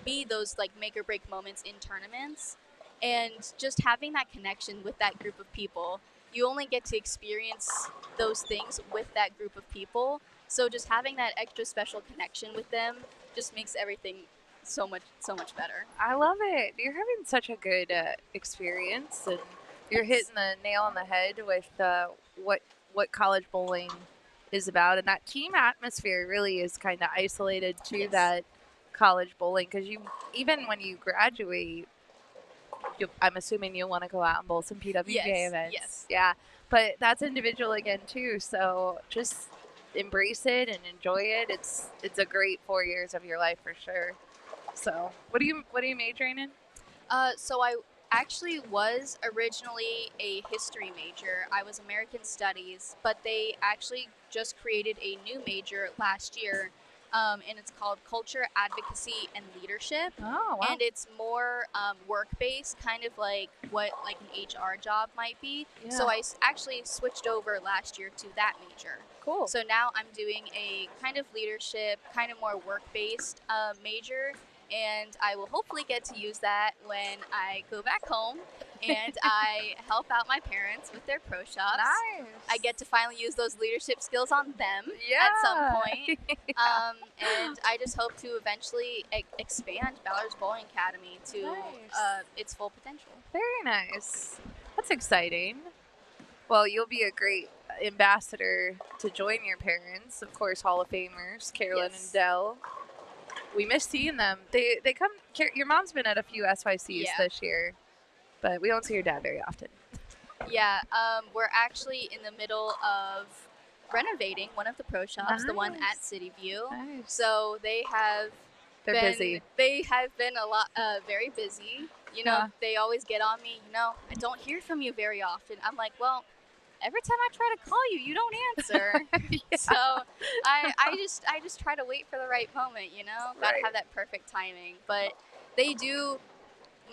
be those like make or break moments in tournaments. And just having that connection with that group of people, you only get to experience those things with that group of people. So just having that extra special connection with them just makes everything so much better. I love it. You're having such a good experience, and you're hitting the nail on the head with what college bowling is about. And that team atmosphere really is kind of isolated to that college bowling, because even when you graduate, I'm assuming you'll want to go out and bowl some PWJ events. Yes. Yeah, but that's individual again too. So just embrace it and enjoy it. It's a great 4 years of your life for sure. So what are you majoring in? So I actually was originally a history major. I was American Studies, but they actually just created a new major last year. And it's called Culture, Advocacy, and Leadership. Oh, wow. And it's more work-based, kind of like what like an HR job might be. Yeah. So I actually switched over last year to that major. Cool. So now I'm doing a kind of leadership, kind of more work-based major. And I will hopefully get to use that when I go back home and I help out my parents with their pro shops. Nice. I get to finally use those leadership skills on them at some point. And I just hope to eventually expand Ballard's Bowling Academy to its full potential. Very nice. That's exciting. Well, you'll be a great ambassador to join your parents. Of course, Hall of Famers, Carolyn and Dell. We miss seeing them. They come. Your mom's been at a few SYCs this year, but we don't see your dad very often. Yeah, we're actually in the middle of renovating one of the pro shops, the one at City View. Nice. So they're busy. They have been a lot, very busy. They always get on me. I don't hear from you very often. I'm like, well, every time I try to call you, you don't answer. Yeah. So I just try to wait for the right moment, you know? Gotta Right. have that perfect timing. But they do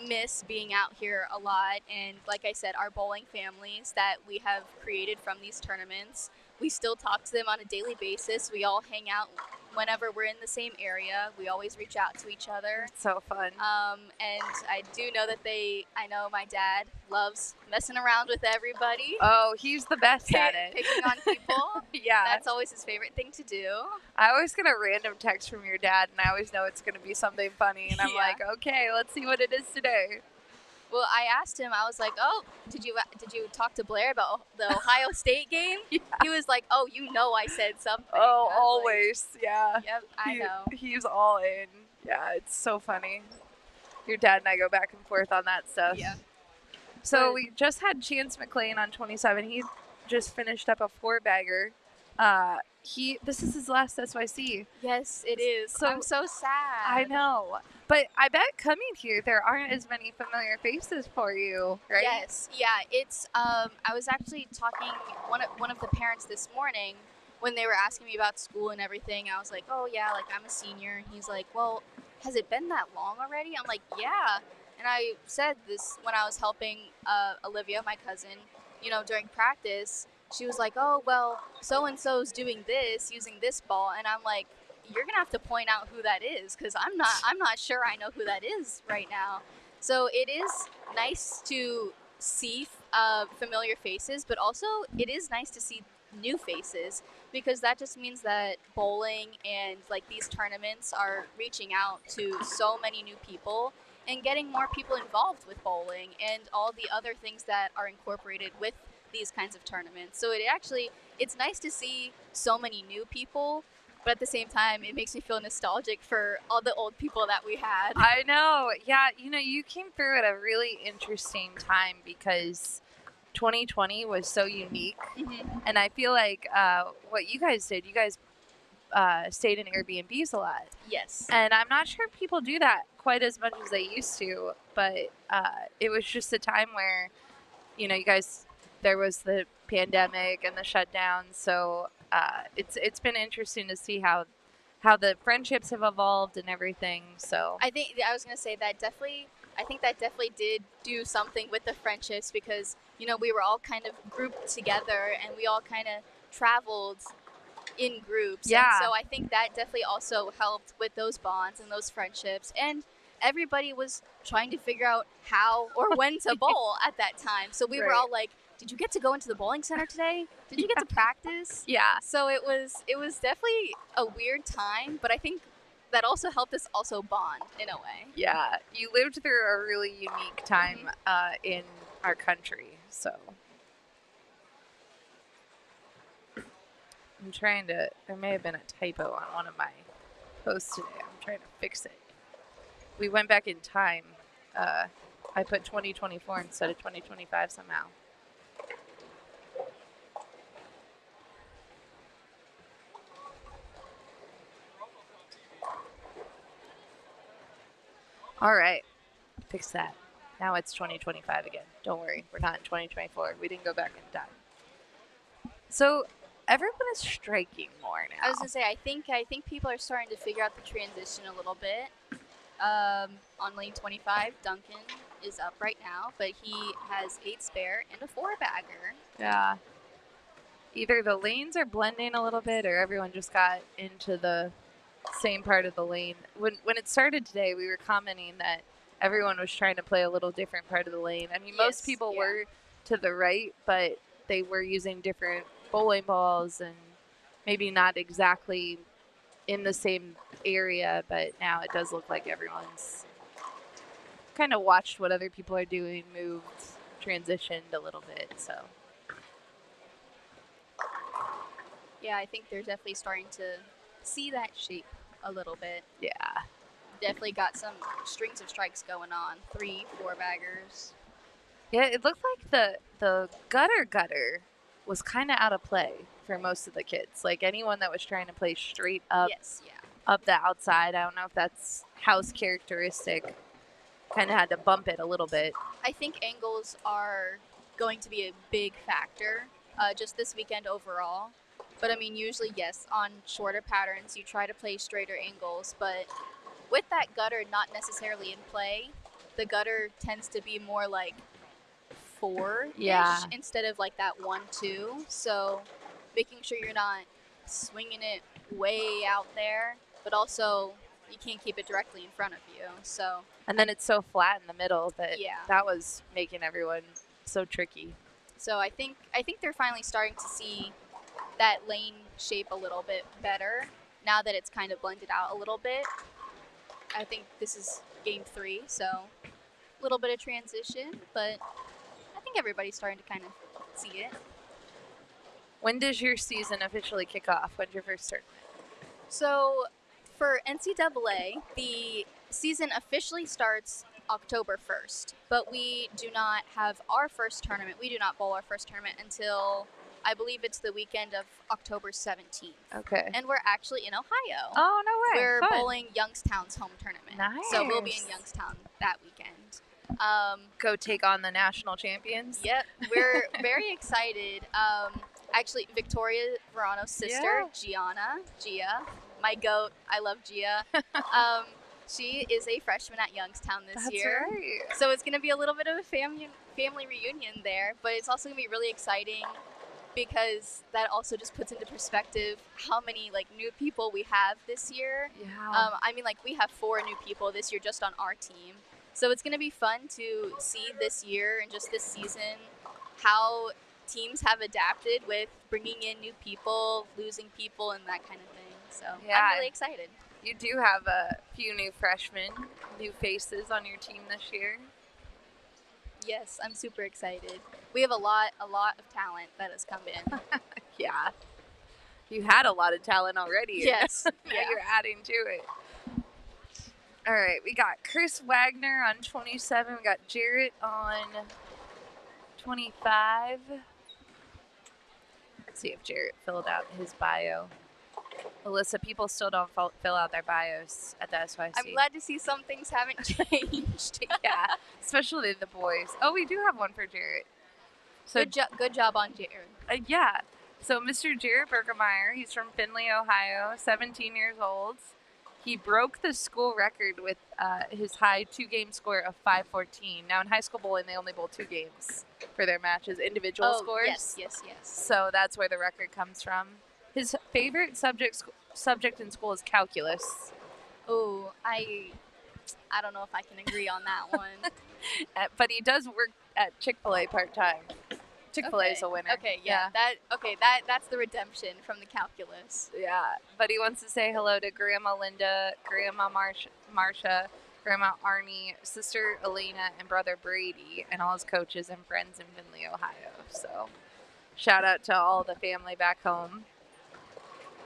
miss being out here a lot, and like I said, our bowling families that we have created from these tournaments, we still talk to them on a daily basis. We all hang out whenever we're in the same area. We always reach out to each other. It's so fun. And I do know that I know my dad loves messing around with everybody, Oh, he's the best at it. picking on people. Yeah. That's always his favorite thing to do. I always get a random text from your dad, and I always know it's going to be something funny. And I'm Yeah. like, okay, let's see what it is today. Well, I asked him. I was like, "Oh, did you talk to Blair about the Ohio State game?" Yeah. He was like, "Oh, you know, I said something." Oh, I was like, always. Yeah. Yep, I know. He's all in. Yeah, it's so funny. Your dad and I go back and forth on that stuff. Yeah. So But- we just had Chance McLean on 27. He just finished up a 4-bagger. This is his last SYC. Yes, it is. So- I'm so sad. I know. But I bet coming here, there aren't as many familiar faces for you, right? Yes, yeah. It's I was actually talking one of the parents this morning when they were asking me about school and everything. I was like, "Oh yeah, like I'm a senior," and he's like, "Well, has it been that long already?" I'm like, "Yeah." And I said this when I was helping Olivia, my cousin, during practice. She was like, "Oh well, so and so's doing this using this ball," and I'm like, "You're gonna have to point out who that is, because I'm not sure I know who that is right now." So it is nice to see familiar faces, but also it is nice to see new faces, because that just means that bowling and like these tournaments are reaching out to so many new people and getting more people involved with bowling and all the other things that are incorporated with these kinds of tournaments. So it's nice to see so many new people, but at the same time, it makes me feel nostalgic for all the old people that we had. I know. Yeah, you came through at a really interesting time because 2020 was so unique. Mm-hmm. And I feel like what you guys did, you guys stayed in Airbnbs a lot. Yes. And I'm not sure people do that quite as much as they used to, but it was just a time where, you guys, there was the pandemic and the shutdown. So it's been interesting to see how the friendships have evolved and everything. So I was going to say that I think that definitely did do something with the friendships, because, we were all kind of grouped together and we all kind of traveled in groups. Yeah. And so I think that definitely also helped with those bonds and those friendships. And everybody was trying to figure out how or when to bowl at that time. So we were Right. all like, "Did you get to go into the bowling center today? Did you get to practice?" yeah. So it was definitely a weird time, but I think that also helped us also bond in a way. Yeah, you lived through a really unique time in our country. So I'm trying to. There may have been a typo on one of my posts today. I'm trying to fix it. We went back in time. I put 2024 instead of 2025 somehow. All right, fix that. Now it's 2025 again. Don't worry, we're not in 2024. We didn't go back in time. So everyone is striking more now. I was gonna say, I think people are starting to figure out the transition a little bit. On lane 25, Duncan is up right now, but he has 8 spare and a 4-bagger. Yeah. Either the lanes are blending a little bit, or everyone just got into the same part of the lane. When it started today, we were commenting that everyone was trying to play a little different part of the lane. I mean, most Yes, people yeah. were to the right, but they were using different bowling balls and maybe not exactly in the same area, but now it does look like everyone's kind of watched what other people are doing, moved, transitioned a little bit. So Yeah, I think they're definitely starting to see that shape a little bit. yeah. Definitely got some strings of strikes going on. 3 4-baggers. Yeah, it looked like the gutter was kind of out of play for most of the kids. Like anyone that was trying to play straight up Yes, yeah. up the outside. I don't know if that's house characteristic. Kind of had to bump it a little bit. I think angles are going to be a big factor just this weekend overall. But I mean, usually, yes, on shorter patterns, you try to play straighter angles. But with that gutter not necessarily in play, the gutter tends to be more like 4-ish instead of like that 1-2. So making sure you're not swinging it way out there, but also you can't keep it directly in front of you. So And then it's so flat in the middle that Yeah. that was making everyone so tricky. So I think they're finally starting to see that lane shape a little bit better now that it's kind of blended out a little bit. I think this is game 3, so a little bit of transition, but I think everybody's starting to kind of see it. When does your season officially kick off? When's your first tournament? So for NCAA, the season officially starts October 1st, but we do not have our first tournament. We do not bowl our first tournament until I believe it's the weekend of October 17th. Okay. And we're actually in Ohio. Oh, no way. We're Fun. bowling Youngstown's home tournament. So we'll be in Nice. Youngstown that weekend. Go take on the national champions. Yep, we're very excited. Actually, Victoria Verano's sister, Gia, my goat. I love Gia. She is a freshman at Youngstown this year. Right. So it's going to be a little bit of a family reunion there, but it's also going to be really exciting because that also just puts into perspective how many like new people we have this year. Yeah. I mean, like we have 4 new people this year just on our team. So it's going to be fun to see this year and just this season how teams have adapted with bringing in new people, losing people, and that kind of thing. So I'm really excited. You do have a few new freshmen, new faces on your team this year. Yes, I'm super excited. We have a lot of talent that has come in. Yeah. You had a lot of talent already. Yes. Now you're adding to it. All right, we got Chris Wagner on 27. We got Jarrett on 25. Let's see if Jarrett filled out his bio. Alyssa, people still don't fill out their bios at the SYC. I'm glad to see some things haven't changed. Yeah, especially the boys. Oh, we do have one for Jarrett. So Good job on Jared. yeah. So Mr. Jarrett Bergemeyer, he's from Findlay, Ohio, 17 years old. He broke the school record with his high 2-game score of 514. Now in high school bowling, they only bowl 2 games for their matches, individual scores. Yes. So that's where the record comes from. His favorite subject in school is calculus. Oh, I don't know if I can agree on that one. But he does work at Chick-fil-A part-time. Chick-fil-A is a winner. Okay, that's the redemption from the calculus. Yeah, but he wants to say hello to Grandma Linda, Grandma Marcia, Grandma Arnie, Sister Elena, and Brother Brady, and all his coaches and friends in Findlay, Ohio. So shout out to all the family back home.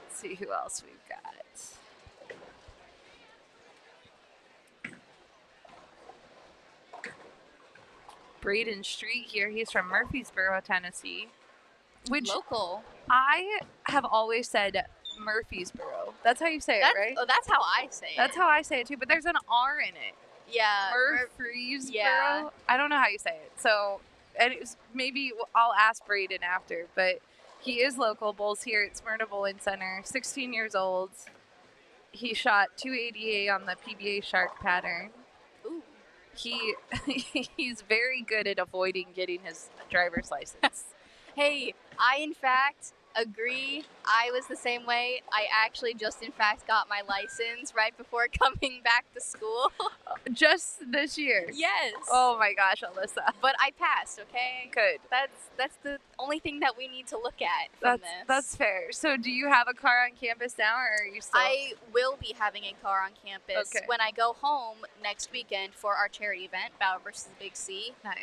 Let's see who else we've got. Braden Street here. He's from Murfreesboro, Tennessee. Which Local. I have always said Murfreesboro. That's how you say it, right? Oh, that's how I say it. That's how I say it too, but there's an R in it. Yeah. Murfreesboro. Yeah. I don't know how you say it. So, and maybe I'll ask Braden after, but he is local, bowls here at Smyrna Bowling Center, 16 years old. He shot 288 on the PBA Shark pattern. Ooh. He's very good at avoiding getting his driver's license. Hey, I in fact agree. I was the same way. I actually just in fact got my license right before coming back to school. Just this year. Yes. Oh my gosh, Alyssa. But I passed, okay? Good. That's the only thing that we need to look at from this. That's fair. So do you have a car on campus now, or are you still? I will be having a car on campus Okay. when I go home next weekend for our charity event, Battle versus Big C. Nice.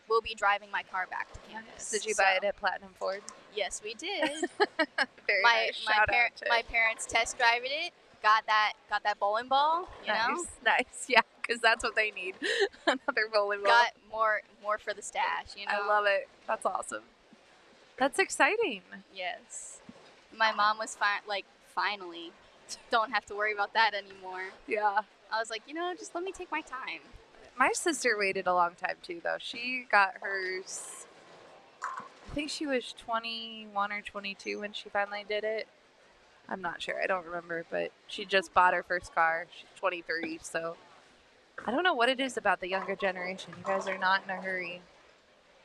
We'll be driving my car back to campus. Did you buy it at Platinum Ford? Yes, we did. Very my nice. Shout out to my parents test drove it. Got that bowling ball. You know, nice. Yeah, because that's what they need. Another bowling ball. got more for the stash. You know, I love it. That's awesome. That's exciting. Yes, my mom was finally don't have to worry about that anymore. Yeah. I was like, just let me take my time. My sister waited a long time too, though. She got hers, I think she was 21 or 22 when she finally did it. I'm not sure. I don't remember, but she just bought her first car. She's 23, so I don't know what it is about the younger generation. You guys are not in a hurry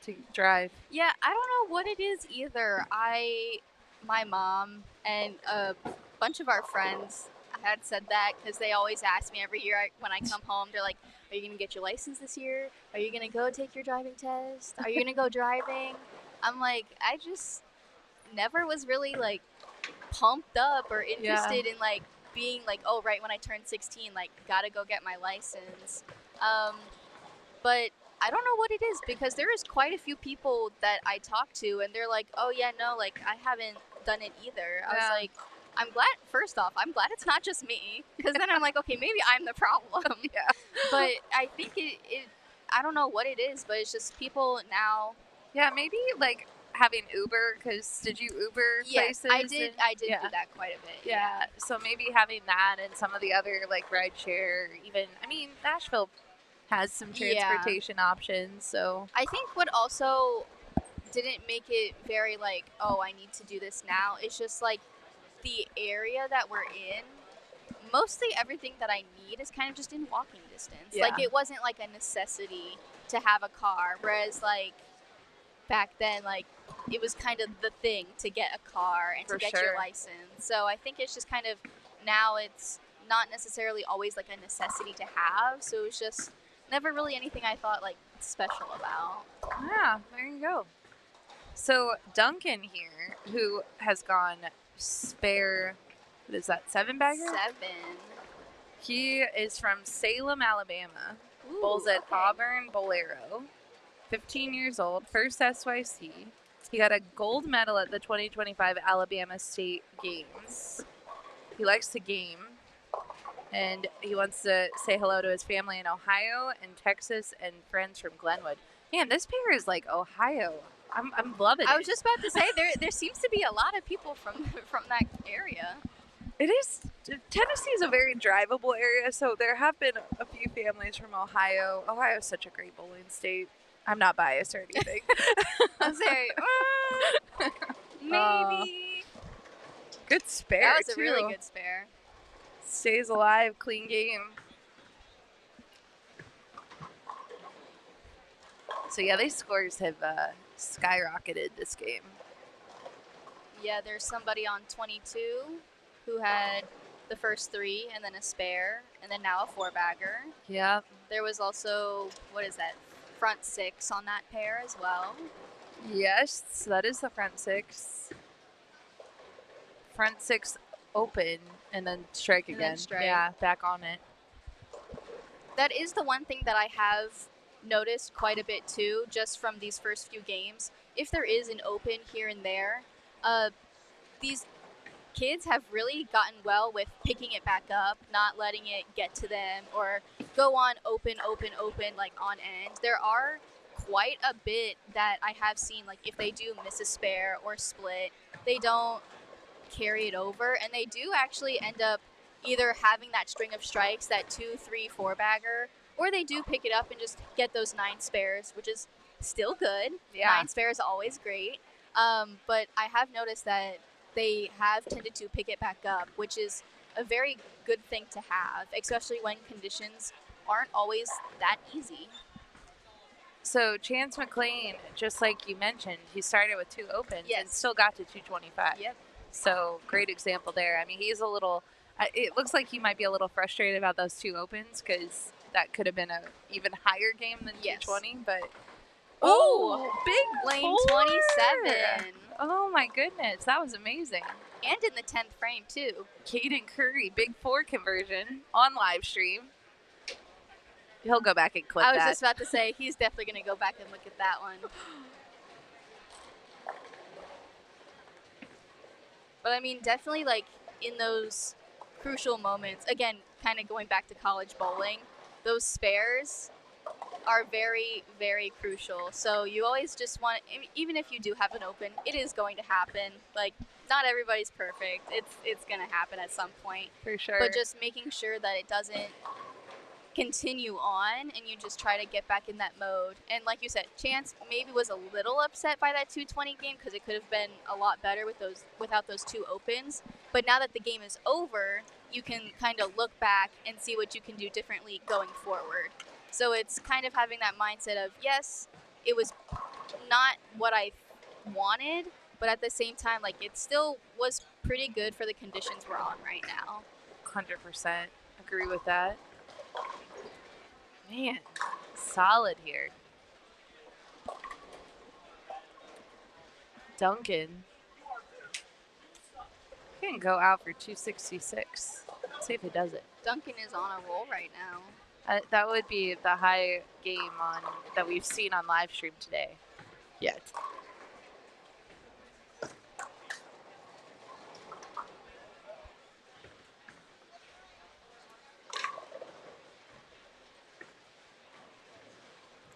to drive. Yeah, I don't know what it is either. My mom and a bunch of our friends had said that because they always ask me every year when I come home. They're like, "Are you gonna get your license this year? Are you gonna go take your driving test? Are you gonna go driving?" I'm like, I just never was really like pumped up or interested in like being like, oh, right when I turned 16, like gotta go get my license. But I don't know what it is because there is quite a few people that I talk to and they're like, oh yeah, no, like I haven't done it either. I was like, I'm glad, first off, I'm glad it's not just me because then I'm like, okay, maybe I'm the problem. Yeah. But I think it, I don't know what it is, but it's just people now. Yeah, maybe like having Uber, because did you Uber places? I did do that quite a bit. Yeah, so maybe having that and some of the other like rideshare, even, I mean, Nashville has some transportation options, so. I think what also didn't make it very like, oh, I need to do this now, it's just like the area that we're in, mostly everything that I need is kind of just in walking distance. Yeah. Like it wasn't like a necessity to have a car, whereas like back then, like it was kind of the thing to get a car and to get your license. So I think it's just kind of now it's not necessarily always like a necessity to have. So it's just never really anything I thought like special about. Yeah, there you go. So Duncan here, who has gone spare, what is that, 7-bagger? 7. He is from Salem, Alabama. Ooh, Bowls at Auburn Bolero. 15 years old, first SYC. He got a gold medal at the 2025 Alabama State Games. He likes to game, and he wants to say hello to his family in Ohio and Texas and friends from Glenwood. Man, this pair is like Ohio. I'm loving it. I was just about to say there seems to be a lot of people from that area. It is. Tennessee is a very drivable area, so there have been a few families from Ohio. Ohio is such a great bowling state. I'm not biased or anything. I'm saying, maybe. Good spare, That was too. a really good spare. Stays alive, clean game. So yeah, these scores have skyrocketed this game. Yeah, there's somebody on 22 who had the first 3 and then a spare and then now a 4-bagger. Yeah. There was also, what is that, front 6 on that pair as well. Yes, so that is the front 6. Front 6 open and then strike again. Then strike. Yeah, back on it. That is the one thing that I have noticed quite a bit too, just from these first few games. If there is an open here and there, these kids have really gotten well with picking it back up, not letting it get to them or go on open, like on end. There are quite a bit that I have seen, like if they do miss a spare or split, they don't carry it over, and they do actually end up either having that string of strikes, that 2, 3, 4-bagger, or they do pick it up and just get those 9 spares, which is still good. Yeah. 9 spares always great. But I have noticed that they have tended to pick it back up, which is a very good thing to have, especially when conditions aren't always that easy. So Chance McLean, just like you mentioned, he started with 2 opens and still got to 225. Yep. So great example there. I mean, he's a little, it looks like he might be a little frustrated about those 2 opens because that could have been a even higher game than 220, but oh, big lane 4. 27. Oh my goodness, that was amazing. And in the 10th frame too. Caden Curry, big 4 conversion on live stream. He'll go back and clip that. I was just about to say, he's definitely going to go back and look at that one. But I mean, definitely like in those crucial moments, again, kind of going back to college bowling, those spares are very, very crucial. So you always just want, even if you do have an open, it is going to happen. Like, not everybody's perfect. It's going to happen at some point. For sure. But just making sure that it doesn't continue on, and you just try to get back in that mode. And like you said, Chance maybe was a little upset by that 220 game because it could have been a lot better without those 2 opens. But now that the game is over, you can kind of look back and see what you can do differently going forward. So it's kind of having that mindset of, yes, it was not what I wanted, but at the same time, like, it still was pretty good for the conditions we're on right now. 100% agree with that. Man, solid here. Duncan can go out for 266. Let's see if he does it. Duncan is on a roll right now. That would be the high game that we've seen on live stream today. Yet.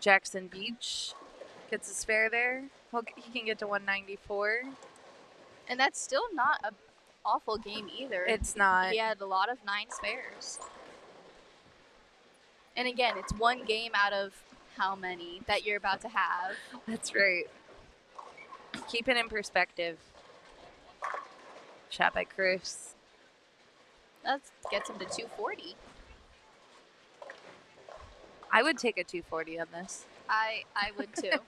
Jackson Beach gets a spare there. He can get to 194. And that's still not an awful game either. It's not. He had a lot of 9 spares. And again, it's one game out of how many that you're about to have. That's right. Keep it in perspective. Shot by Chris. That gets him to 240. I would take a 240 on this. I would too.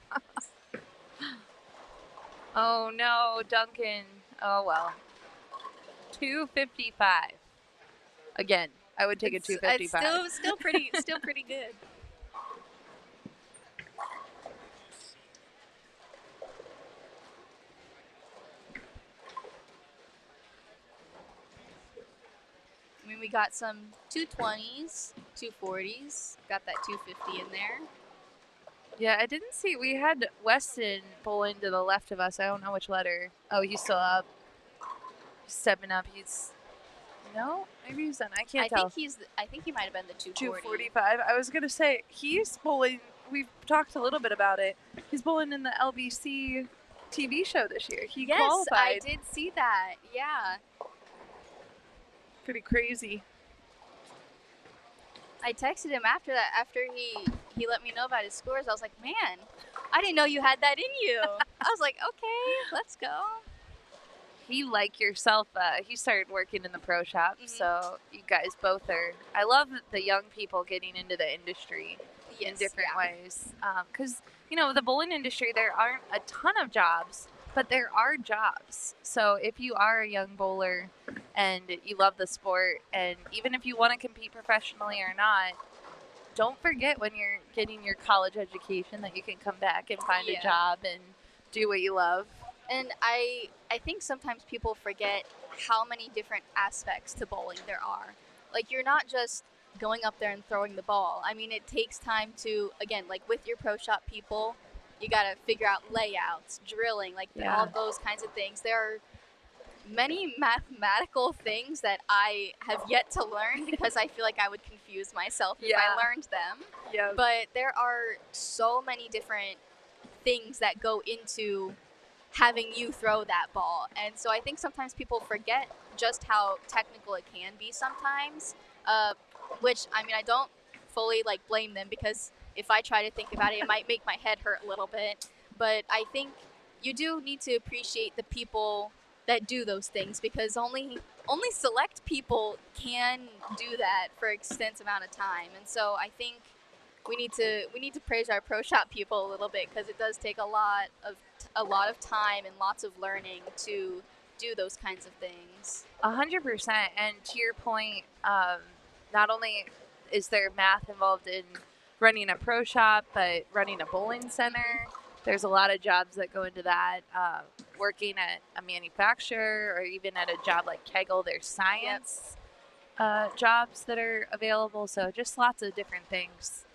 Oh no, Duncan. Oh well. 255. Again, I would take a 255. It's still pretty good. I mean, we got some 220s, 240s, got that 250 in there. Yeah, I didn't see. We had Weston bowling to the left of us. I don't know which letter. Oh, he's still up. He's stepping up. No, maybe he's done. I can't tell. I think he might have been the 240. 245. I was gonna say he's bowling. We've talked a little bit about it. He's bowling in the LBC TV show this year. He qualified. I did see that. Yeah. Pretty crazy. I texted him after that. After he let me know about his scores, I was like, man, I didn't know you had that in you. I was like, okay, let's go. He, like yourself, he started working in the pro shop, so you guys both are. I love the young people getting into the industry in different ways. Because, the bowling industry, there aren't a ton of jobs, but there are jobs. So if you are a young bowler and you love the sport, and even if you want to compete professionally or not, don't forget when you're getting your college education that you can come back and find a job and do what you love. And I think sometimes people forget how many different aspects to bowling there are. Like, you're not just going up there and throwing the ball. I mean, it takes time to, again, like with your pro shop people, you got to figure out layouts, drilling, like all those kinds of things. There are many mathematical things that I have yet to learn because I feel like I would confuse myself if I learned them. Yeah. But there are so many different things that go into having you throw that ball. And so I think sometimes people forget just how technical it can be sometimes, which, I mean, I don't fully blame them, because if I try to think about it, it might make my head hurt a little bit. But I think you do need to appreciate the people that do those things, because only select people can do that for an extensive amount of time. And so I think we need to praise our pro shop people a little bit, because it does take a lot of time and lots of learning to do those kinds of things. 100%. And to your point, not only is there math involved in running a pro shop, but running a bowling center, there's a lot of jobs that go into that. Working at a manufacturer, or even at a job like KEGEL, there's science jobs that are available. So just lots of different things.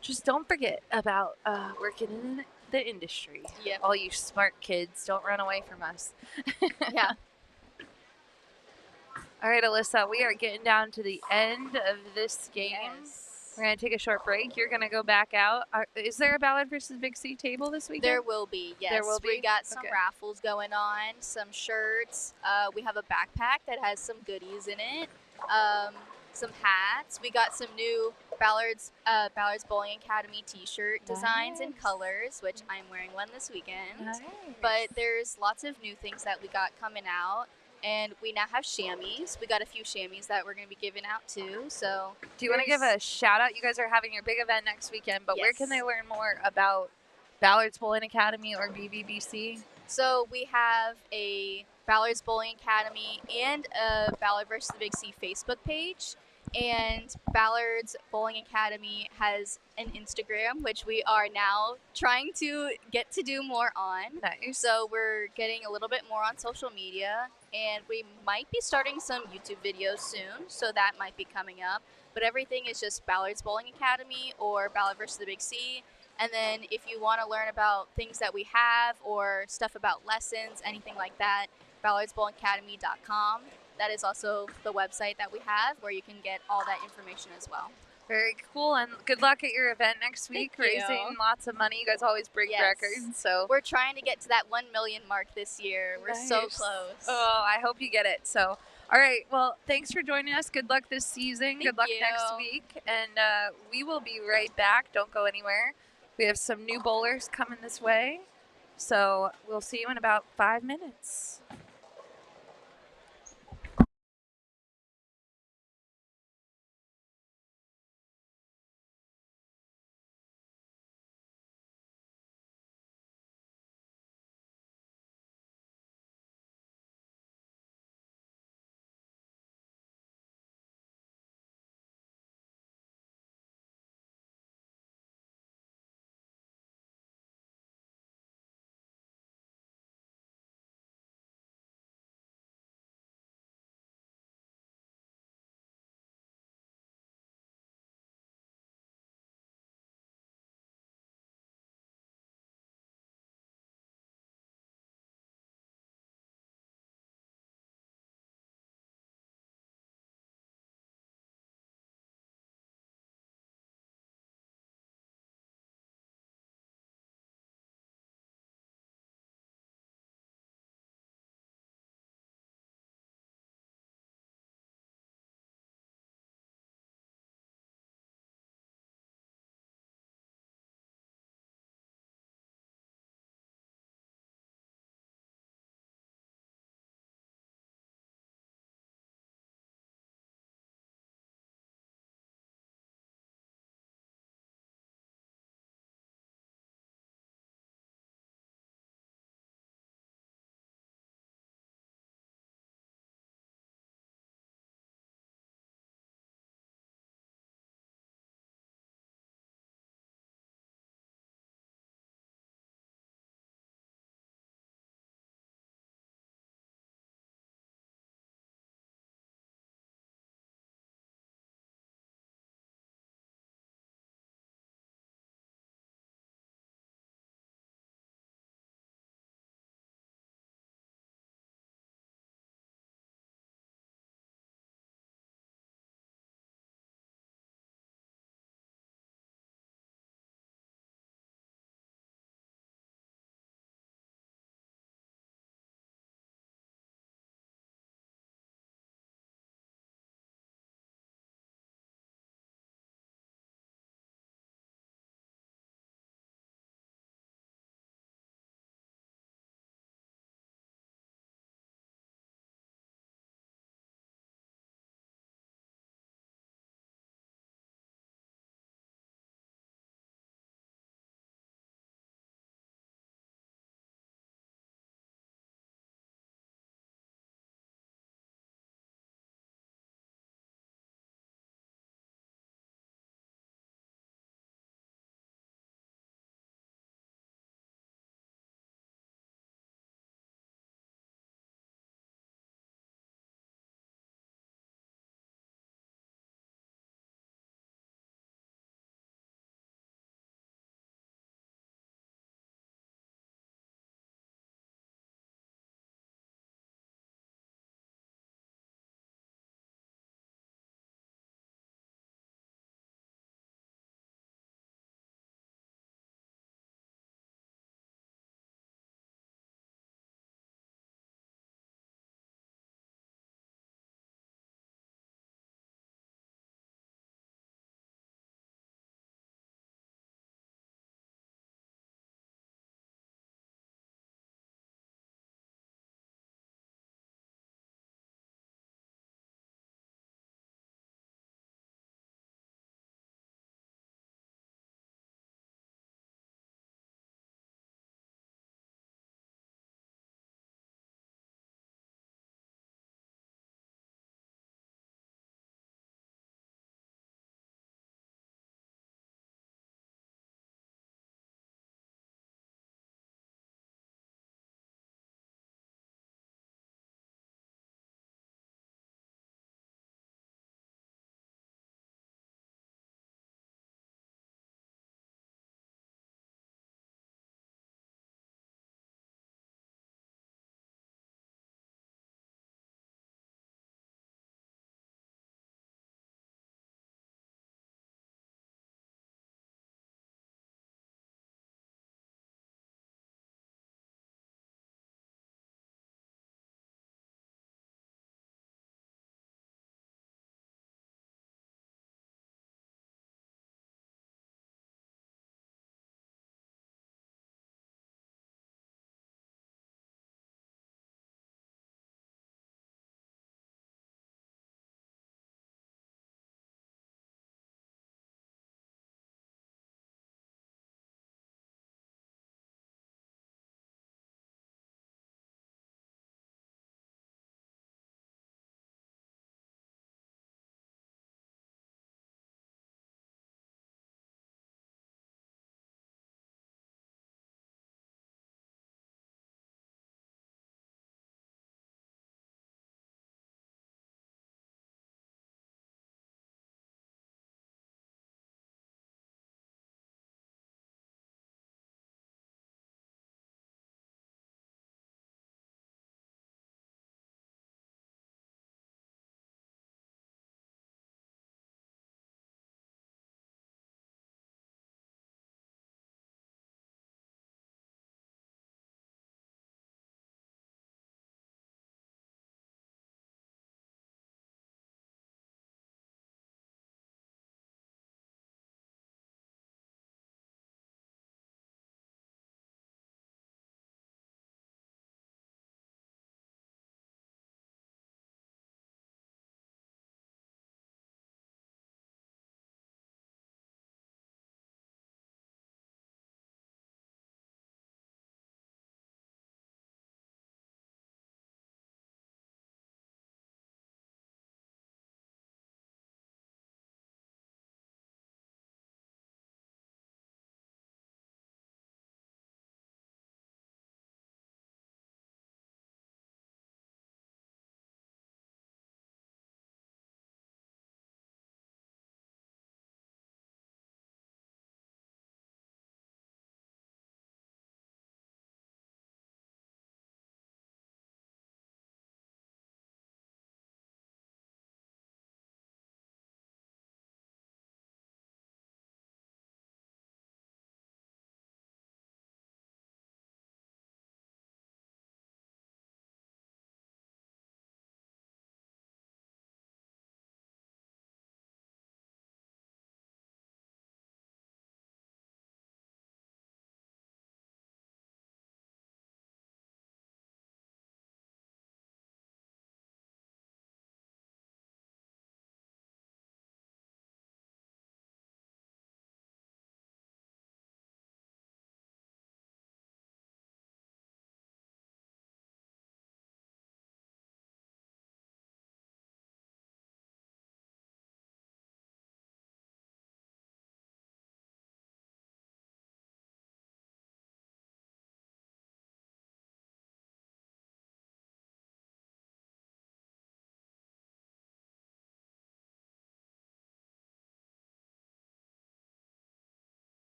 Just don't forget about working in the industry. Yep. All you smart kids, don't run away from us. Yeah. All right, Alyssa, we are getting down to the end of this game. Yes. We're going to take a short break. You're going to go back out. Is there a Ballard versus Big C table this weekend? There will be, yes. There will be? We got some raffles going on, some shirts. We have a backpack that has some goodies in it. some hats. We got some new Ballard's Bowling Academy T-shirt designs and Nice. colors, which I'm wearing one this weekend. Nice. But there's lots of new things that we got coming out. And we now have chamois. We got a few chamois that we're going to be giving out too. So, do you want to give a shout out? You guys are having your big event next weekend, but where can Yes. they learn more about Ballard's Bowling Academy or BBBC? So we have a Ballard's Bowling Academy and a Ballard vs. the Big C Facebook page. And Ballard's Bowling Academy has an Instagram, which we are now trying to get to do more on. Nice. So we're getting a little bit more on social media, and we might be starting some YouTube videos soon, so that might be coming up. But everything is just Ballard's Bowling Academy or Ballard vs. the Big C. And then if you want to learn about things that we have or stuff about lessons, anything like that, ballardsbowlingacademy.com. That is also the website that we have where you can get all that information as well. Very cool, and good luck at your event next week, Thank you. raising lots of money. You guys always break Yes. records, so We're trying to get to that 1 million mark this year. We're so Nice. close. Oh, I hope you get it. So, all right, well, thanks for joining us. Good luck this season. Good Thank luck you. next week, and we will be right back. Don't go anywhere. We have some new bowlers coming this way, so we'll see you in about 5 minutes.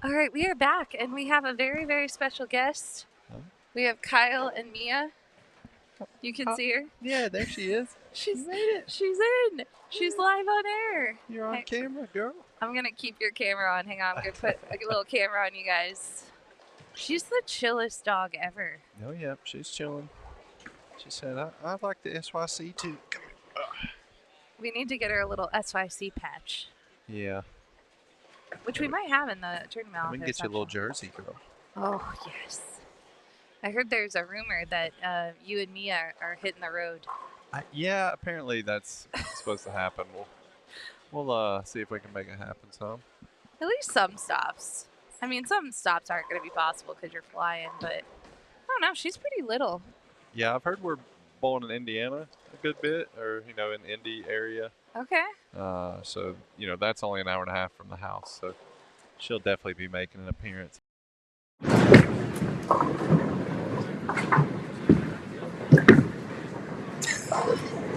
All right, we are back, and we have a very, very special guest. Huh? We have Kyle and Mia. You can see her. Yeah, there she is. She's You made it. She's in. She's live on air. You're on camera, girl. I'm gonna keep your camera on. Hang on, I'm gonna put a little camera on you guys. She's the chillest dog ever. Oh, yeah, she's chilling. She said, I like the SYC too. Come here. We need to get her a little SYC patch, Yeah. which we might have in the tournament office. We can get you a little jersey, girl. Oh, yes. I heard there's a rumor that you and Mia are hitting the road. Yeah, apparently that's supposed to happen. We'll see if we can make it happen some. At least some stops. I mean, some stops aren't going to be possible because you're flying, but I don't know. She's pretty little. Yeah, I've heard we're bowling in Indiana a good bit, or, in the Indy area. Okay. So, that's only an hour and a half from the house. So she'll definitely be making an appearance.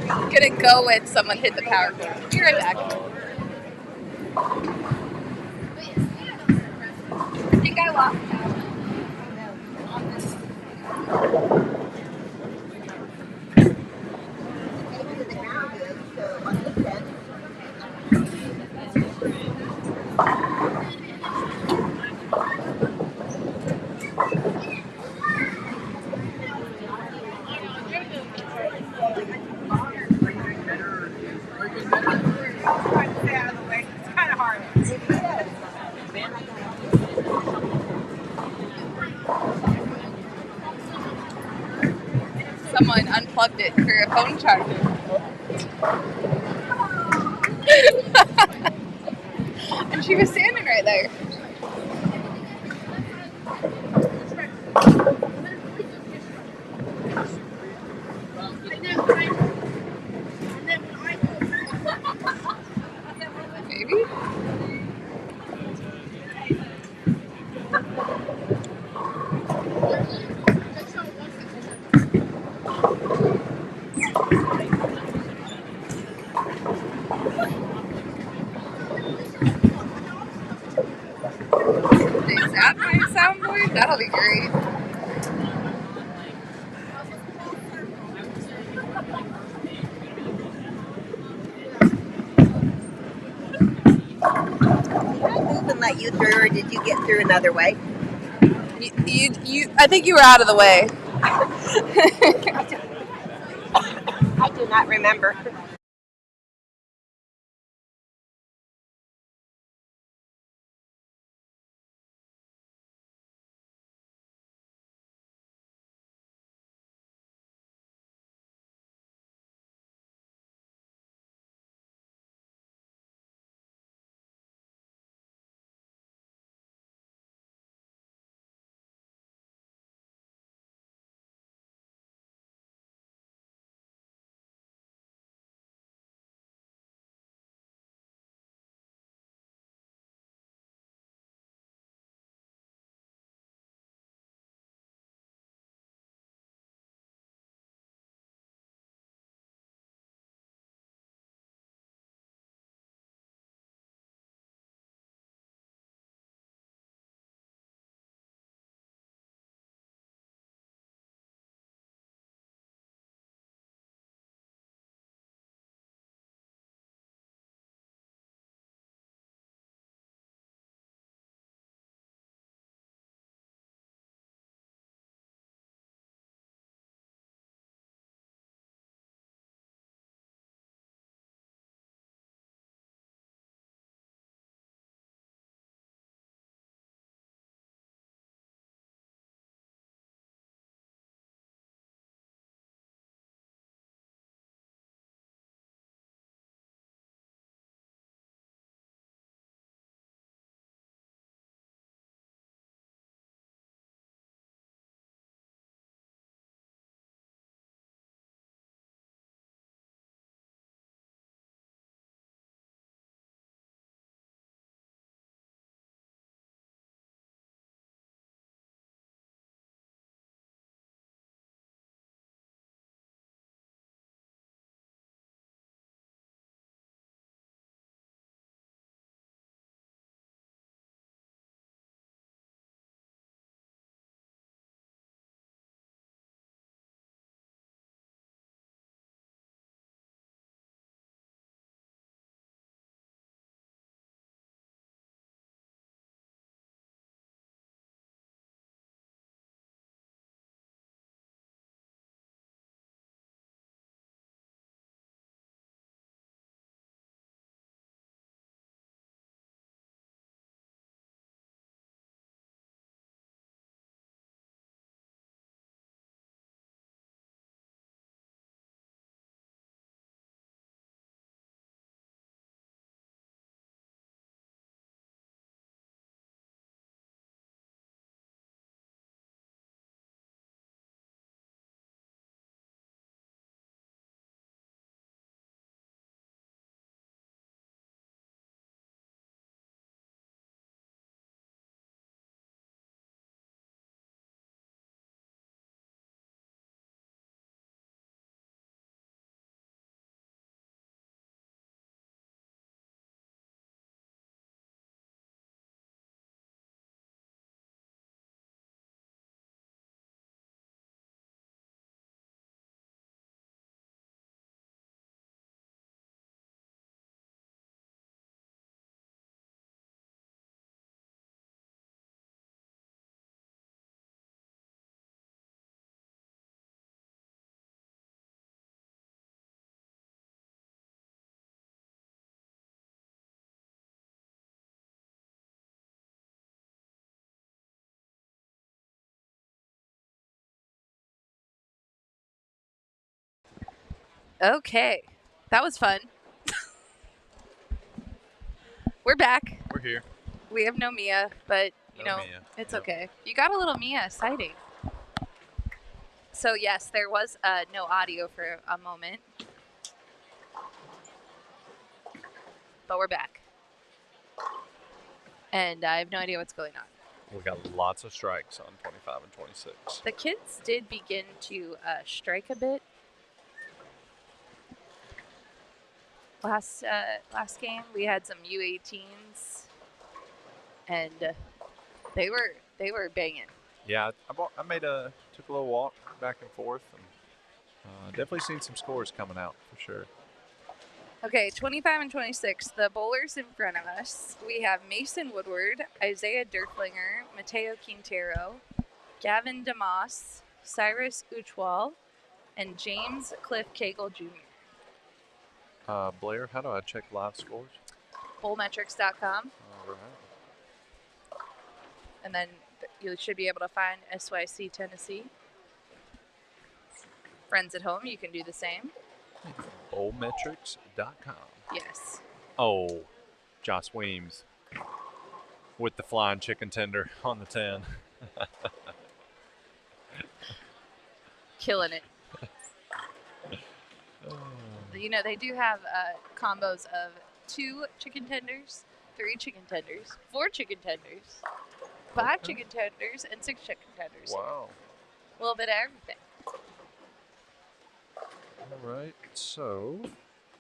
I'm going to go with someone hit the power cord. Be right back. I think I lost now. Someone unplugged it for a phone charger. And she was standing right there. Maybe? Is that my soundboard? That'll be great. Move and let you through, or did you get through another way? I think you were out of the way. I do not remember. Okay, that was fun. We're back. We're here. We have no Mia, but you No know, Mia. it's Yep. okay. You got a little Mia sighting. So yes, there was no audio for a moment, but we're back, and I have no idea what's going on. We got lots of strikes on 25 and 26. The kids did begin to strike a bit last game. We had some U18s, and they were banging. Yeah, took a little walk back and forth, and definitely seen some scores coming out for sure. Okay, 25 and 26, the bowlers in front of us. We have Mason Woodward, Isaiah Durflinger, Mateo Quintero, Gavin DeMoss, Cyrus Uchwal, and James Cliff KEGEL Jr. Blair, how do I check live scores? Bowlmetrics.com, All right. and then you should be able to find SYC Tennessee. Friends at home, you can do the same. Bowlmetrics.com. Yes. Oh, Josh Weems with the flying chicken tender on the 10. Killing it. You know, they do have combos of 2 chicken tenders, 3 chicken tenders, 4 chicken tenders, 5 chicken tenders, and 6 chicken tenders. Wow. A little bit of everything. All right, so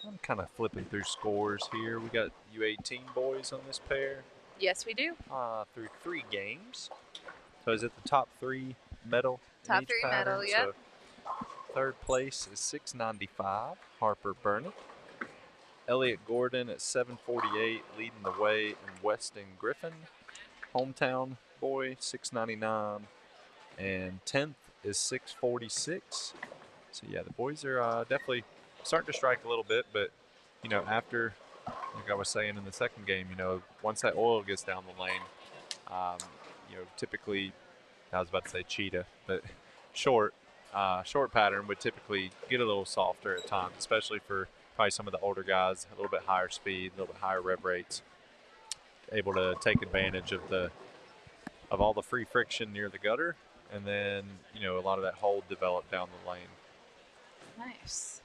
I'm kind of flipping through scores here. We got U18 boys on this pair Yes, we do. through 3 games. So is it the top 3 medal? in Top each 3 pattern? medal, yep. So third place is 695, Harper Burnett. Elliot Gordon at 748, leading the way, and Weston Griffin, hometown boy, 699, and 10th is 646. So yeah, the boys are definitely starting to strike a little bit, but you know, after, like I was saying in the second game, you know, once that oil gets down the lane, you know, typically, I was about to say cheetah, but short pattern would typically get a little softer at times, especially for probably some of the older guys, a little bit higher speed, a little bit higher rev rates, able to take advantage of all the free friction near the gutter, and then, you know, a lot of that hold developed down the lane. Nice.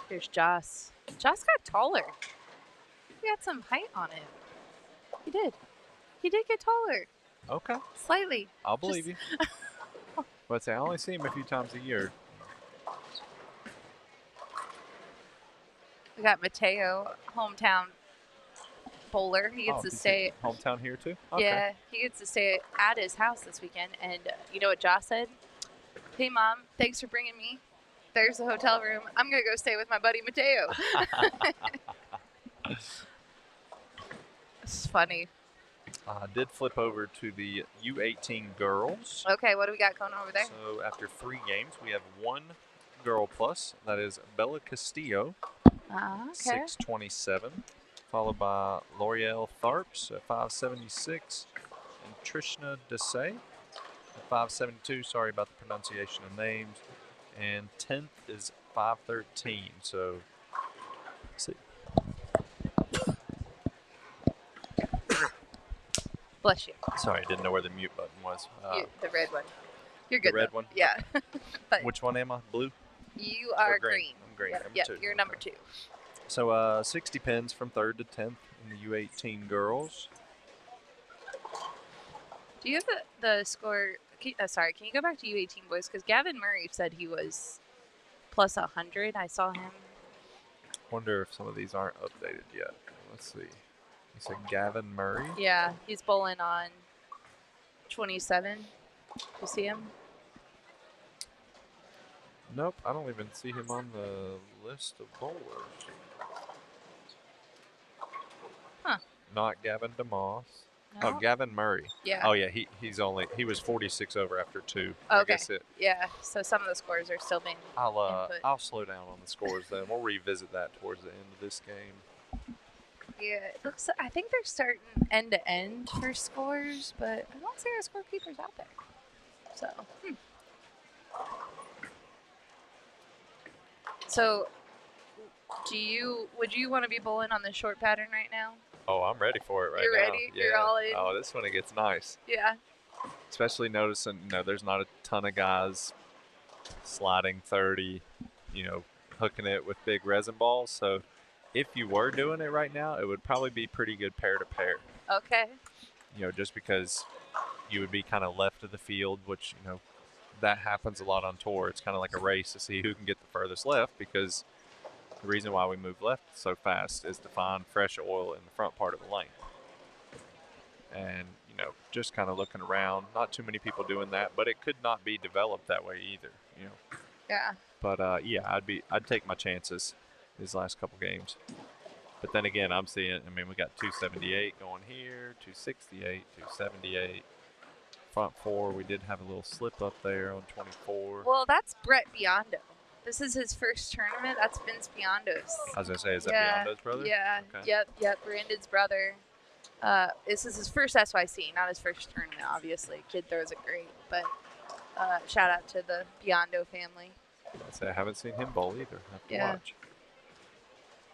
Here's Joss. Joss got taller. He got some height on him. He did. He did get taller. Okay. Slightly. I'll believe you. But say I only see him a few times a year. We got Mateo, hometown bowler. He gets to is he stay. hometown here too? Okay. Yeah, he gets to stay at his house this weekend. And you know what Joss said? Hey, Mom, thanks for bringing me. There's the hotel room. I'm going to go stay with my buddy Mateo. It's funny. I did flip over to the U18 girls. Okay, what do we got going over there? So after 3 games, we have 1 girl plus. That is Bella Castillo, Okay. 627, followed by L'Oreal Tharps at 576, and Trishna Desai at 572. Sorry about the pronunciation of names. And 10th is 513. So, let's see. Bless you. Sorry, I didn't know where the mute button was. The red one. You're good. The red though. one? Yeah. But Which one am I? Blue? you are Or green? green. I'm green. Yep, Number yep, 2. you're number 2. So 60 pins from 3rd to 10th in the U18 girls. Do you have the score? Sorry, can you go back to U18 boys? Because Gavin Murray said he was plus 100. I saw him. Wonder if some of these aren't updated yet. Let's see. You said Gavin Murray? Yeah, he's bowling on 27. You see him? Nope, I don't even see him on the list of bowlers. Huh. Not Gavin DeMoss. No? Oh, Gavin Murray. Yeah. Oh yeah, he was 46 over after 2. Okay. I guess Yeah. So some of the scores are still being. input. I'll slow down on the scores then. We'll revisit that towards the end of this game. Yeah, it looks. I think they're starting end to end for scores, but I don't see our scorekeepers out there. So. So, would you want to be bowling on the short pattern right now? Oh, I'm ready for it right You're now. ready? Yeah. You're all in? Oh, this one it gets nice. Yeah. Especially noticing, there's not a ton of guys sliding 30, hooking it with big resin balls. So if you were doing it right now, it would probably be pretty good pair to pair. Okay. Just because you would be kind of left of the field, which, that happens a lot on tour. It's kind of like a race to see who can get the furthest left, because the reason why we move left so fast is to find fresh oil in the front part of the lane. And, just kind of looking around, not too many people doing that, but it could not be developed that way either, Yeah. But yeah, I'd take my chances these last couple games. But then again, I'm seeing, we got 278 going here, 268, 278. Front four, we did have a little slip up there on 24. Well, that's Brett Biondo. This is his first tournament. That's Vince Biondo's. I was going to say, is that Biondo's brother? Yeah. Okay. Yep. Brandon's brother. This is his first SYC, not his first tournament, obviously. Kid throws it great, but shout out to the Biondo family. I haven't seen him bowl either. I have to watch.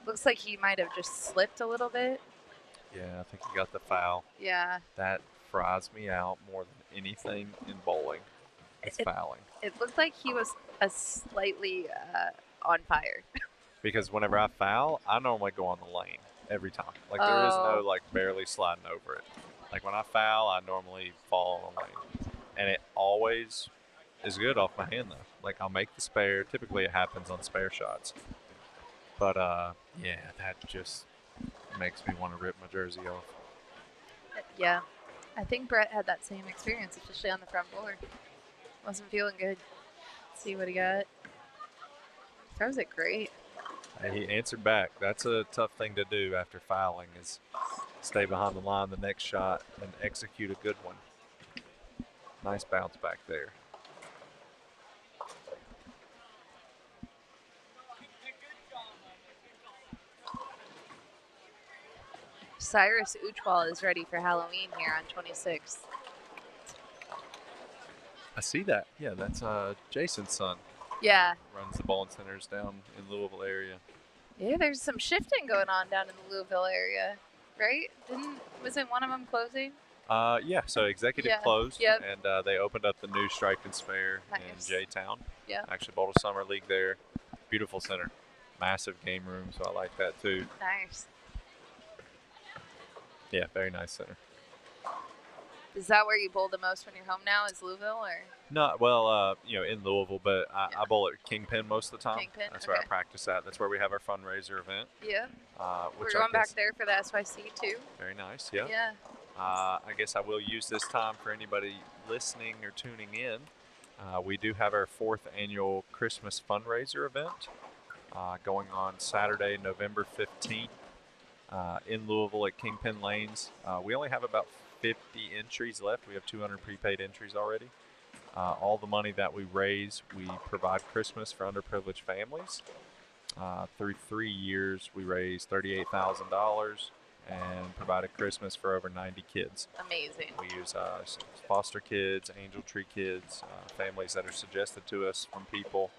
Looks like he might have just slipped a little bit. Yeah, I think he got the foul. Yeah. That fries me out more than anything in bowling. It's fouling. It looked like he was slightly on fire. Because whenever I foul, I normally go on the lane every time. Like, there is no, barely sliding over it. Like, when I foul, I normally fall on the lane. And it always is good off my hand, though. Like, I'll make the spare. Typically, it happens on spare shots. But, yeah, that just makes me want to rip my jersey off. Yeah. I think Brett had that same experience, especially on the front board. Wasn't feeling good. Let's see what he got. Throws it great. He answered back. That's a tough thing to do after fouling, is stay behind the line the next shot and execute a good one. Nice bounce back there. Cyrus Uchwal is ready for Halloween here on 26th. I see that. Yeah, that's Jason's son. Yeah. Runs the bowling centers down in Louisville area. Yeah, there's some shifting going on down in the Louisville area, right? Wasn't one of them closing? Yeah, so Executive closed, Yep. and they opened up the new Strike and Spare in J-Town. Yeah. Actually bowled a summer league there. Beautiful center. Massive game room, so I like that too. Nice. Yeah, very nice center. Is that where you bowl the most when you're home now, is Louisville, or? No, well, in Louisville, but I bowl at Kingpin most of the time. Kingpin, That's where I practice at. That's where we have our fundraiser event. Yeah. Which We're going back there for the SYC too. Very nice, yeah. Yeah. I guess I will use this time for anybody listening or tuning in. We do have our 4th annual Christmas fundraiser event going on Saturday, November 15th in Louisville at Kingpin Lanes. We only have about 50 entries left. We have 200 prepaid entries already. All the money that we raise, we provide Christmas for underprivileged families. Through 3 years, we raised $38,000 and provided Christmas for over 90 kids. Amazing. We use foster kids, angel tree kids, families that are suggested to us from people.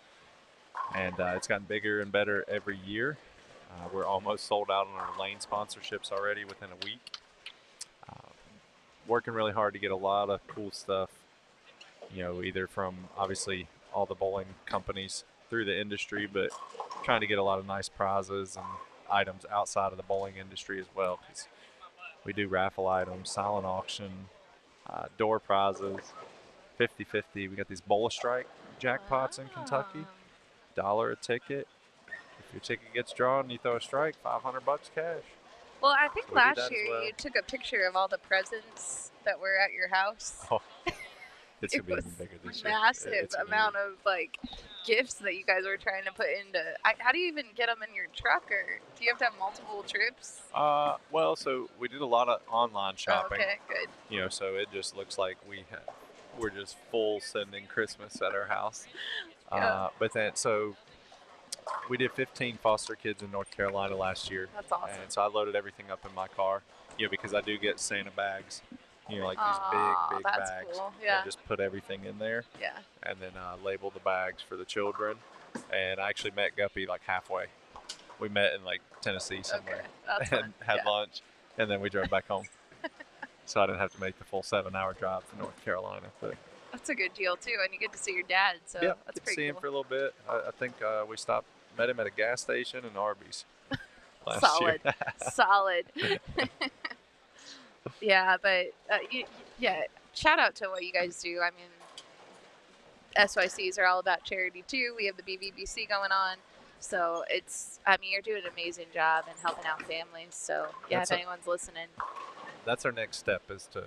And it's gotten bigger and better every year. We're almost sold out on our lane sponsorships already within a week. Working really hard to get a lot of cool stuff, either from obviously all the bowling companies through the industry, but trying to get a lot of nice prizes and items outside of the bowling industry as well, because we do raffle items, silent auction, door prizes, 50-50. We got these bowl strike jackpots in Kentucky, $1 a ticket. If your ticket gets drawn, you throw a strike, $500 cash. Well, I think So we did last that as year well. you took a picture of all the presents that were at your house. Oh, it's It gonna be was even bigger this year. massive It's gonna be- amount of gifts that you guys were trying to put into. How do you even get them in your truck, or do you have to have multiple trips? Well, so we did a lot of online shopping. Oh, okay, good. So it just looks like we're just full sending Christmas at our house. Yeah. But then, so we did 15 foster kids in North Carolina last year. That's awesome. And so I loaded everything up in my car, because I do get Santa bags, like these big that's bags. cool. Yeah. And just put everything in there. Yeah. And then label the bags for the children. and I actually met Guppy like halfway. We met in like Tennessee somewhere Okay, that's and fun. had Yeah. lunch, and then we drove back home. So I didn't have to make the full 7-hour drive to North Carolina. But That's a good deal too, and you get to see your dad, so yeah, that's get to see pretty him cool. for a little bit. I think we met him at a gas station in Arby's last Solid, year. solid. Yeah, but yeah, shout out to what you guys do. I mean, SYCs are all about charity too. We have the BVBC going on, so you're doing an amazing job and helping out families. So yeah, if anyone's listening, That's our next step, is to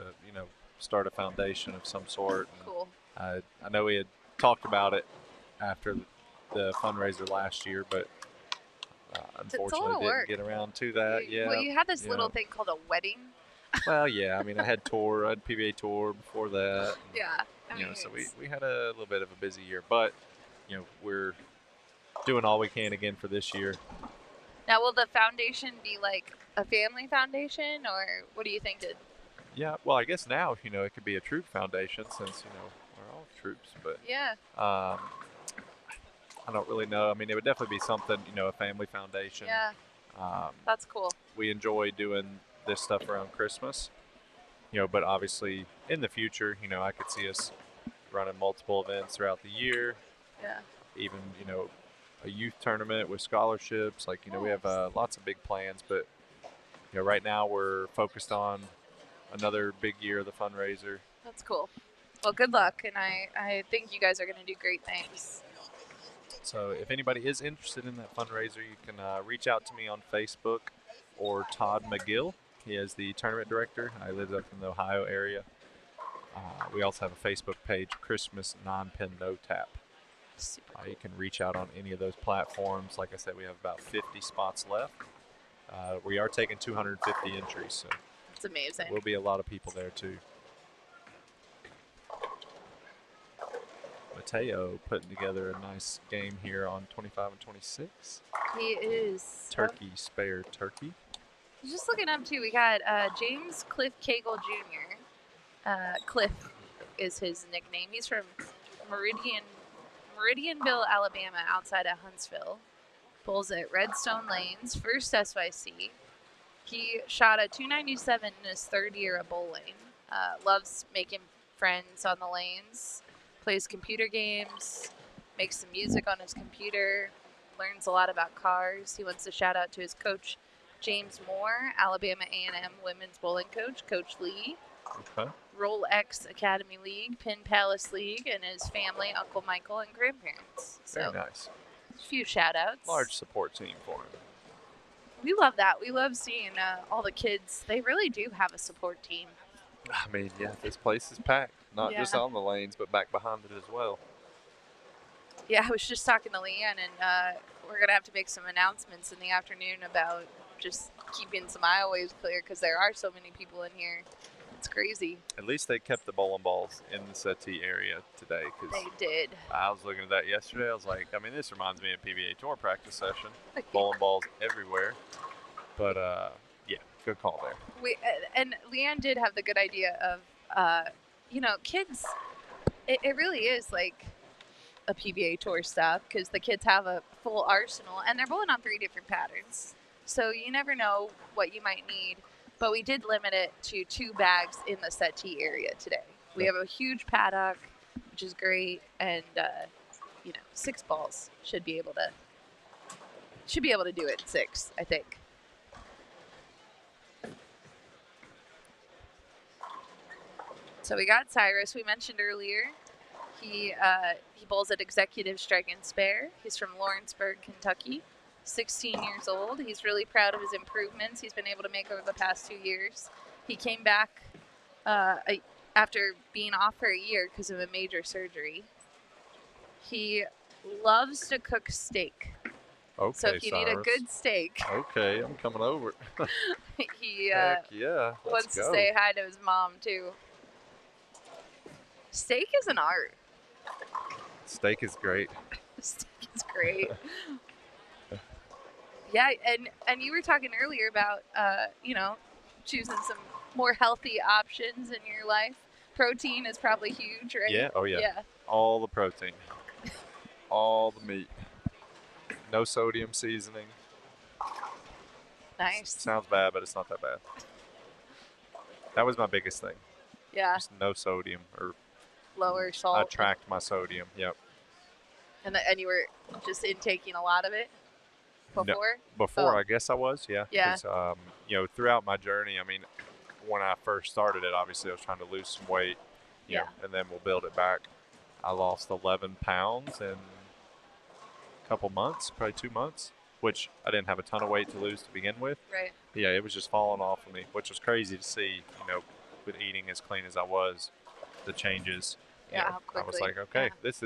start a foundation of some sort. And cool. I know we had talked about it after the fundraiser last year, but unfortunately didn't work. get around to that. Well, you had this little thing called a wedding. Well, yeah. I mean, I had PBA tour before that. And, Yeah. so we had a little bit of a busy year, but we're doing all we can again for this year. Now, will the foundation be like a family foundation, or what do you think? Yeah, well, I guess now it could be a troop foundation, since we're all troops. But Yeah. I don't really know. I mean, it would definitely be something, a family foundation. Yeah. That's cool. We enjoy doing this stuff around Christmas, but obviously in the future, I could see us running multiple events throughout the year. Yeah. Even, a youth tournament with scholarships. Like, we have lots of big plans, but, right now we're focused on another big year of the fundraiser. That's cool. Well, good luck, and I think you guys are going to do great things. So if anybody is interested in that fundraiser, you can reach out to me on Facebook or Todd McGill. He is the tournament director. I live up in the Ohio area. We also have a Facebook page, Christmas Non-Pin No Tap. Super cool. You can reach out on any of those platforms. Like I said, we have about 50 spots left. We are taking 250 entries, so It's amazing. there will be a lot of people there too. Mateo putting together a nice game here on 25 and 26. He is. Turkey, spare turkey. Just looking up too, we got James Cliff KEGEL Jr. Cliff is his nickname. He's from Meridianville, Alabama, outside of Huntsville. Bowls at Redstone Lanes, first SYC. He shot a 297 in his third year of bowling. Loves making friends on the lanes. Plays computer games. Makes some music on his computer. Learns a lot about cars. He wants to shout out to his coach, James Moore, Alabama A&M women's bowling coach, Coach Lee. Okay. Roll X Academy League, Pin Palace League, and his family, Uncle Michael, and grandparents. So, Very nice. a few shout-outs. Large support team for him. We love that. We love seeing all the kids. They really do have a support team. I mean, yeah, this place is packed. Not just Yeah. on the lanes, but back behind it as well. Yeah, I was just talking to Leanne, and we're going to have to make some announcements in the afternoon about just keeping some aisleways clear, because there are so many people in here. It's crazy. At least they kept the bowling balls in the settee area today. Cause They did. I was looking at that yesterday. I was like, I mean, this reminds me of PBA Tour practice session. Bowling balls everywhere. But, yeah, good call there. And Leanne did have the good idea of, kids, it really is like a PBA Tour stuff, because the kids have a full arsenal, and they're bowling on 3 different patterns. So you never know what you might need. But we did limit it to 2 bags in the settee area today. We have a huge paddock, which is great, and 6 balls should be able to do it in 6, I think. So we got Cyrus. We mentioned earlier. He bowls at Executive Strike and Spare. He's from Lawrenceburg, Kentucky. 16 years old. He's really proud of his improvements he's been able to make over the past 2 years. He came back after being off for a year because of a major surgery. He loves to cook steak. Okay, So if you need a Cyrus. good steak, Okay, I'm coming over. he Heck yeah. wants Let's to go. say hi to his mom too. Steak is an art. Steak is great. Steak is great. Yeah, and you were talking earlier about choosing some more healthy options in your life. Protein is probably huge, right? Yeah, oh yeah. Yeah. All the protein. All the meat. No sodium seasoning. Nice. Sounds bad, but it's not that bad. That was my biggest thing. Yeah. Just no sodium, or Lower I salt. tracked my sodium. Yep. And you were just intaking a lot of it before? Before, Oh. I guess I was, yeah. Yeah. 'Cause, throughout my journey, I mean, when I first started it, obviously I was trying to lose some weight, you know, and then we'll build it back. I lost 11 pounds in a couple months, probably 2 months, which I didn't have a ton of weight to lose to begin with. Right. But yeah, it was just falling off of me, which was crazy to see, with eating as clean as I was, the changes. Yeah, how quickly. I was like, okay, this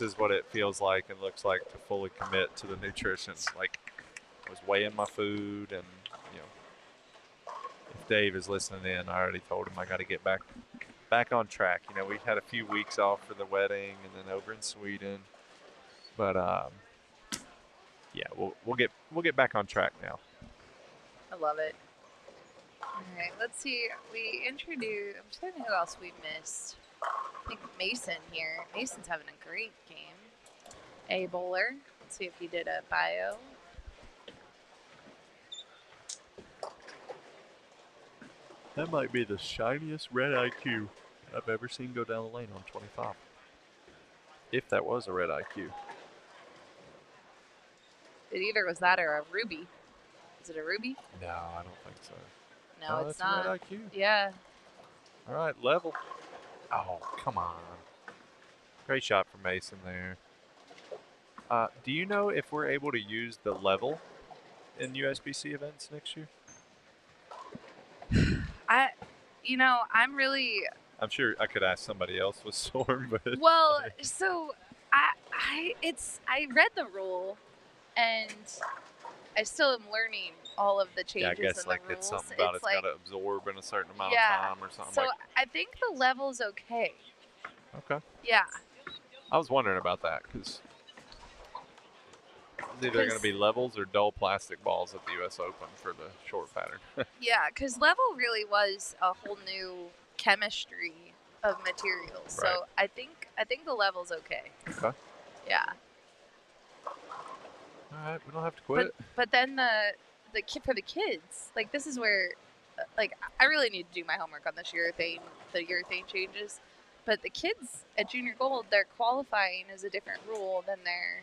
is what it feels like and looks like to fully commit to the nutrition. Like, I was weighing my food, and if Dave is listening in, I already told him I got to get back on track. We had a few weeks off for the wedding and then over in Sweden, but yeah, we'll get back on track now. I love it. All right, let's see. We introduced. I'm trying to think who else we missed. I think Mason here. Mason's having a great game. A bowler. Let's see if he did a bio. That might be the shiniest red IQ I've ever seen go down the lane on 25. If that was a red IQ. It either was that or a ruby. Is it a ruby? No, I don't think so. No, it's that's not. a red IQ. Yeah. All right, level. Oh, come on. Great shot from Mason there. Do you know if we're able to use the level in USBC events next year? I'm sure I could ask somebody else with Storm, but well, so I read the rule, and I still am learning all of the changes. Yeah, I guess in like the rules. it's something about it's got to absorb in a certain amount of time or something. So I think the level's okay. Okay. Yeah. I was wondering about that because it's either going to be levels or dull plastic balls at the U.S. Open for the short pattern. Yeah, because level really was a whole new chemistry of materials. Right. So I think the level's okay. Okay. Yeah. All right, we don't have to quit. But then the kid for the kids, like this is where, like I really need to do my homework on the urethane changes. But the kids at Junior Gold, their qualifying is a different rule than their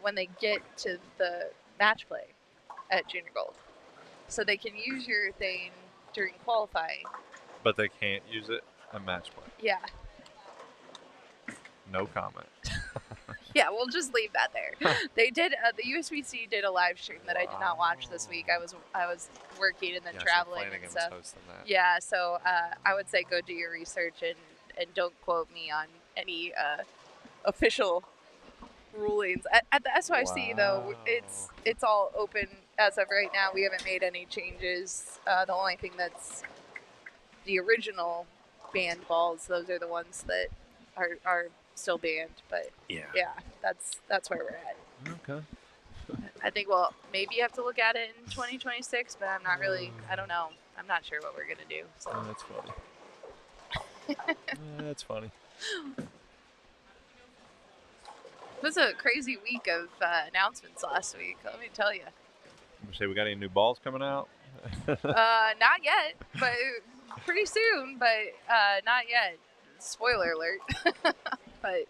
when they get to the match play at Junior Gold. So they can use urethane during qualifying. But they can't use it in match play. Yeah. No comment. Yeah, we'll just leave that there. They did the USBC did a live stream that I did not watch this week. I was working and then traveling and stuff. Yeah, so I would say go do your research and don't quote me on any official rulings. At the SYC though, it's all open as of right now. We haven't made any changes. The only thing that's the original banned balls. Those are the ones that are still banned, but yeah, that's where we're at. Okay. I think maybe you have to look at it in 2026, but I'm not really. I don't know. I'm not sure what we're gonna do. So. Oh, that's funny. That's funny. It was a crazy week of announcements last week. Let me tell you. Say we got any new balls coming out? Not yet, but pretty soon. But not yet. Spoiler alert. But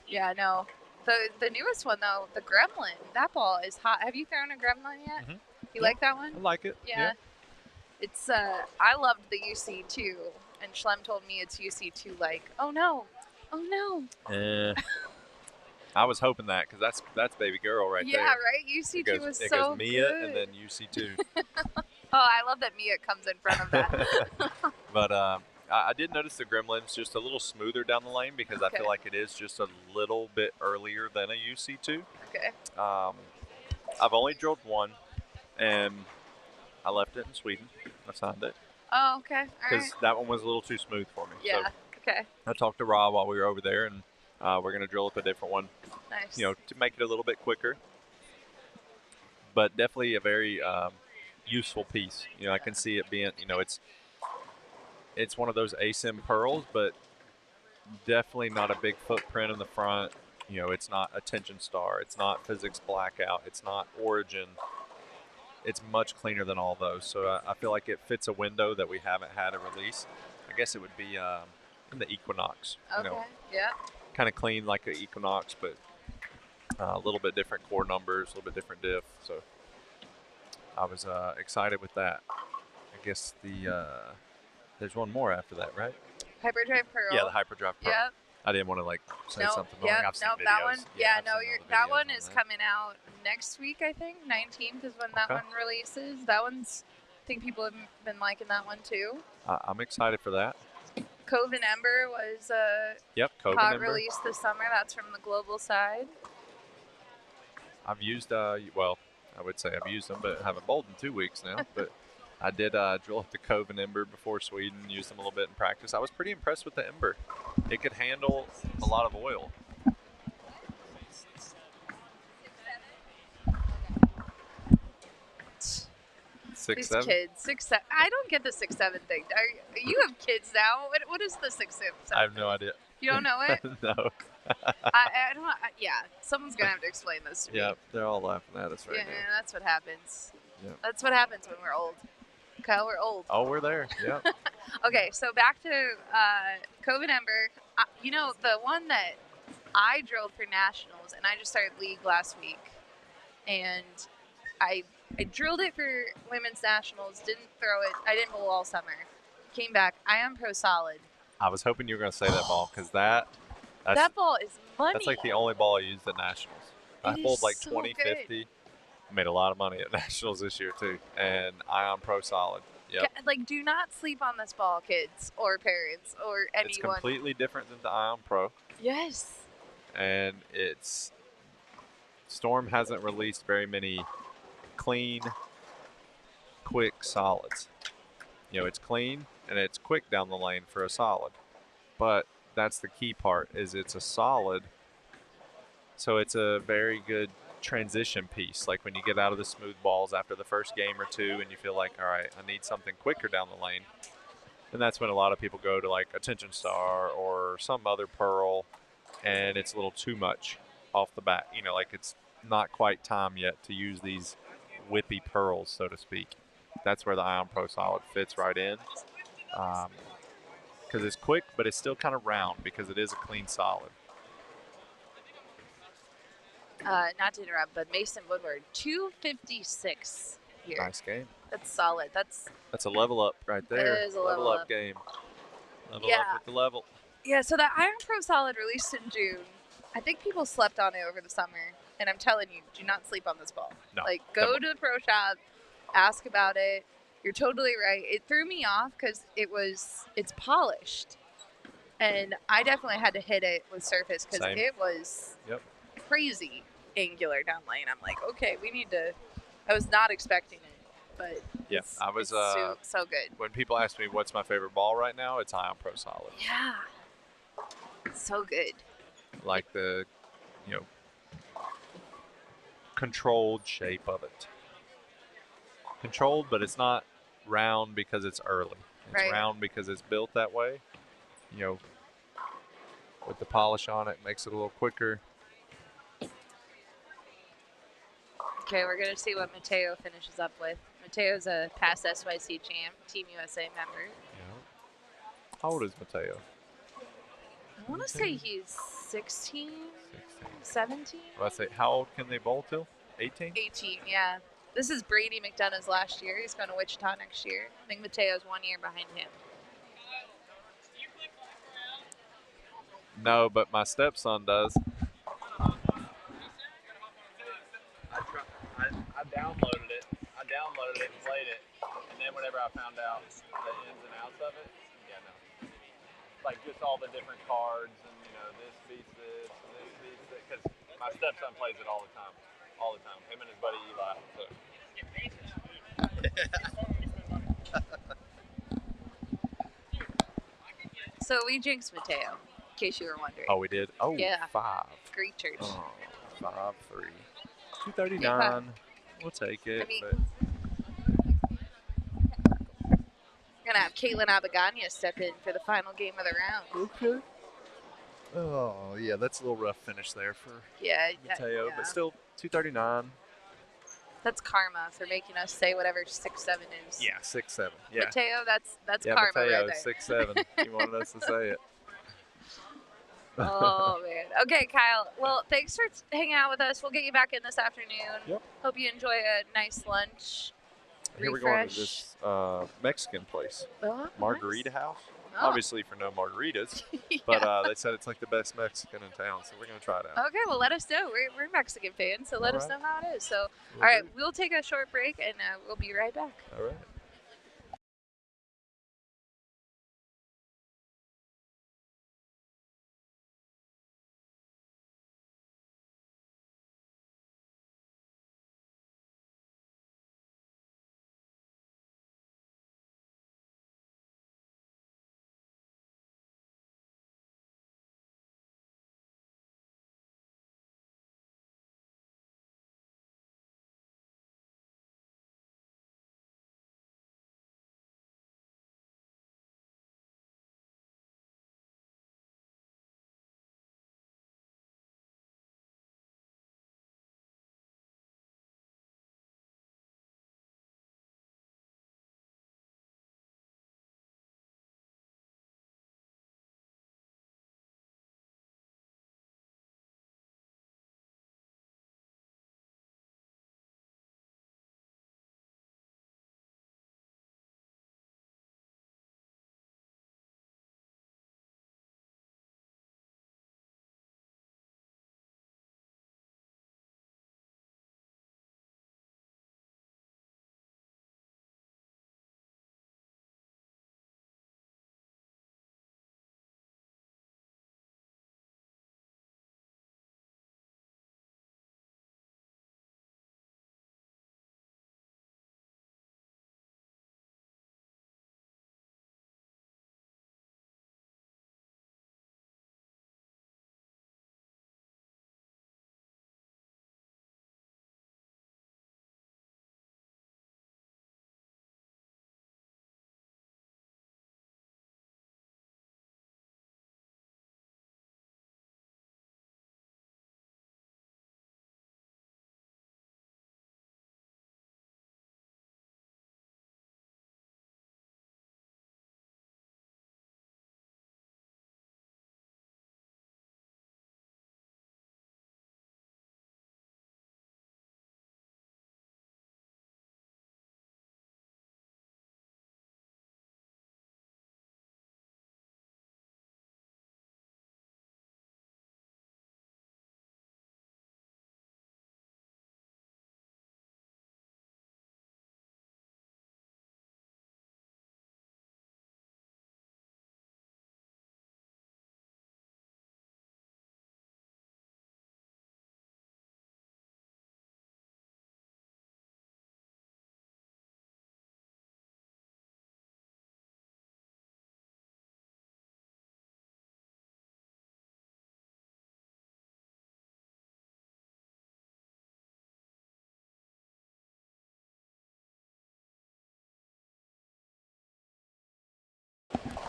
yeah, no. The newest one though, the Gremlin, that ball is hot. Have you thrown a Gremlin yet? Mm-hmm. You like that one? I like it. Yeah. It's I loved the UC2, and Schlem told me it's UC2 like. Oh no. I was hoping that because that's baby girl right there. Yeah, right. UC2 was so good. It goes Mia and then UC2. Oh, I love that Mia comes in front of that. But I did notice the Gremlin's just a little smoother down the lane because I feel like it is just a little bit earlier than a UC2. Okay. I've only drilled one, and I left it in Sweden. I signed it. Oh, okay. Because that one was a little too smooth for me. Yeah. So okay. I talked to Rob while we were over there, and we're going to drill up a different one. Nice. To make it a little bit quicker. But definitely a very useful piece. I can see it being, it's one of those ASIM pearls, but definitely not a big footprint in the front. You know, it's not Attention Star, it's not Physics Blackout, it's not Origin. It's much cleaner than all those. So I feel like it fits a window that we haven't had a release. I guess it would be in the Equinox. Okay. You know, Yeah. kind of clean like an Equinox, but a little bit different core numbers, a little bit different diff. So I was excited with that. I guess there's one more after that, right? Hyperdrive Pearl. Yeah, the Hyperdrive Pearl. Yep. I didn't want to like say something wrong. Yep. I've seen Nope. videos. That one. Yeah. I've No. seen all the That videos one on is that. coming out next week. I think 19th is when that Okay. one releases. That one's. I think people have been liking that one too. I'm excited for that. Cove and Ember was a Yep, Cove hot and Ember. release this summer. That's from the global side. I've used, well, I would say I've used them, but haven't bowled in 2 weeks now. But I did drill up the Cove and Ember before Sweden, used them a little bit in practice. I was pretty impressed with the Ember. It could handle a lot of oil. Six, These seven? kids, 6, 7. I don't get the 6, 7 thing. You have kids now. What is the 6, 7? I have no idea. You don't know it? No. I don't. Yeah, someone's gonna have to explain this to me. Yep, they're all laughing at us right Yeah, now. that's what happens. Yep. That's what happens when we're old. Kyle, we're old. Oh, we're there. Yep. Okay, so back to Cove and Ember. You know, the one that I drilled for nationals, and I just started league last week, and I drilled it for women's nationals. Didn't throw it. I didn't bowl all summer. Came back. I am pro solid. I was hoping you were going to say that ball because that Ball is money. That's like the only ball I used at nationals. I It bowled is like so 20, good. 50. I made a lot of money at nationals this year too, and Ion Pro Solid. Yep. Like, do not sleep on this ball, kids or parents or anyone. It's completely different than the Ion Pro, Yes. and Storm hasn't released very many clean, quick solids. You know, it's clean and it's quick down the lane for a solid, but that's the key part. Is it's a solid, so it's a very good transition piece. Like when you get out of the smooth balls after the first game or two, and you feel like, all right, I need something quicker down the lane. And that's when a lot of people go to like Attention Star or some other pearl, and it's a little too much off the bat. You know, like it's not quite time yet to use these whippy pearls, so to speak. That's where the Ion Pro Solid fits right in. Because it's quick, but it's still kind of round because it is a clean solid. Not to interrupt, but Mason Woodward, 256 here. Nice game. That's solid. That's That's a level up right there. is a level up. game. Level Yeah. up with the level. yeah. So that Iron Pro Solid released in June. I think people slept on it over the summer, and I'm telling you, do not sleep on this ball. No, Like, go to the pro shop, ask about it. You're totally right. It threw me off because it's polished, and I definitely had to hit it with surface because Same. it was Yep. crazy angular down lane. I'm like, okay, we need to. I was not expecting it, but Yeah, it's, I was, it's so good. When people ask me what's my favorite ball right now, it's Ion Pro Solid. Yeah, so good. Like the, controlled shape of it. Controlled, but it's not round because it's early. It's Right. round because it's built that way. With the polish on it, makes it a little quicker. Okay, we're gonna see what Mateo finishes up with. Mateo's a past SYC champ, Team USA member. How old is Mateo? I want to say he's 16, 17, Well, I say, how old can they bowl till? 18? 18. Yeah. This is Brady McDonough's last year. He's going to Wichita next year. I think Mateo's 1 year behind him. No, but my stepson does. I downloaded it. And played it. And then whenever I found out the ins and outs of it, no. Like just all the different cards and, this beats this and this beats it. Because my stepson plays it all the time. Him and his buddy Eli. So we jinxed Mateo, in case you were wondering. Oh, we did? Oh, Yeah. 5. Greek church. Oh, 5-3. 239. We'll take it. I mean- but We're going to have Caitlin Abagania step in for the final game of the round. okay. Oh, yeah, that's a little rough finish there for Yeah, Mateo, yeah. but still 239. That's karma for making us say whatever 6'7" is. Yeah, 6'7". Yeah. Mateo, that's Yeah, karma Mateo, right there. 6'7". He wanted us to say it. Oh man. Okay, Kyle. Well, thanks for hanging out with us. We'll get you back in this afternoon. Yep. Hope you enjoy a nice lunch. Here we're going to Refresh. this Mexican place, Oh, Margarita House. Oh. Obviously for no margaritas, Yeah. but they said it's like the best Mexican in town, so we're going to try it out. Okay, well, let us know. We're Mexican fans, so let us know how it is. So, Will all right, do. we'll take a short break and we'll be right back. All right.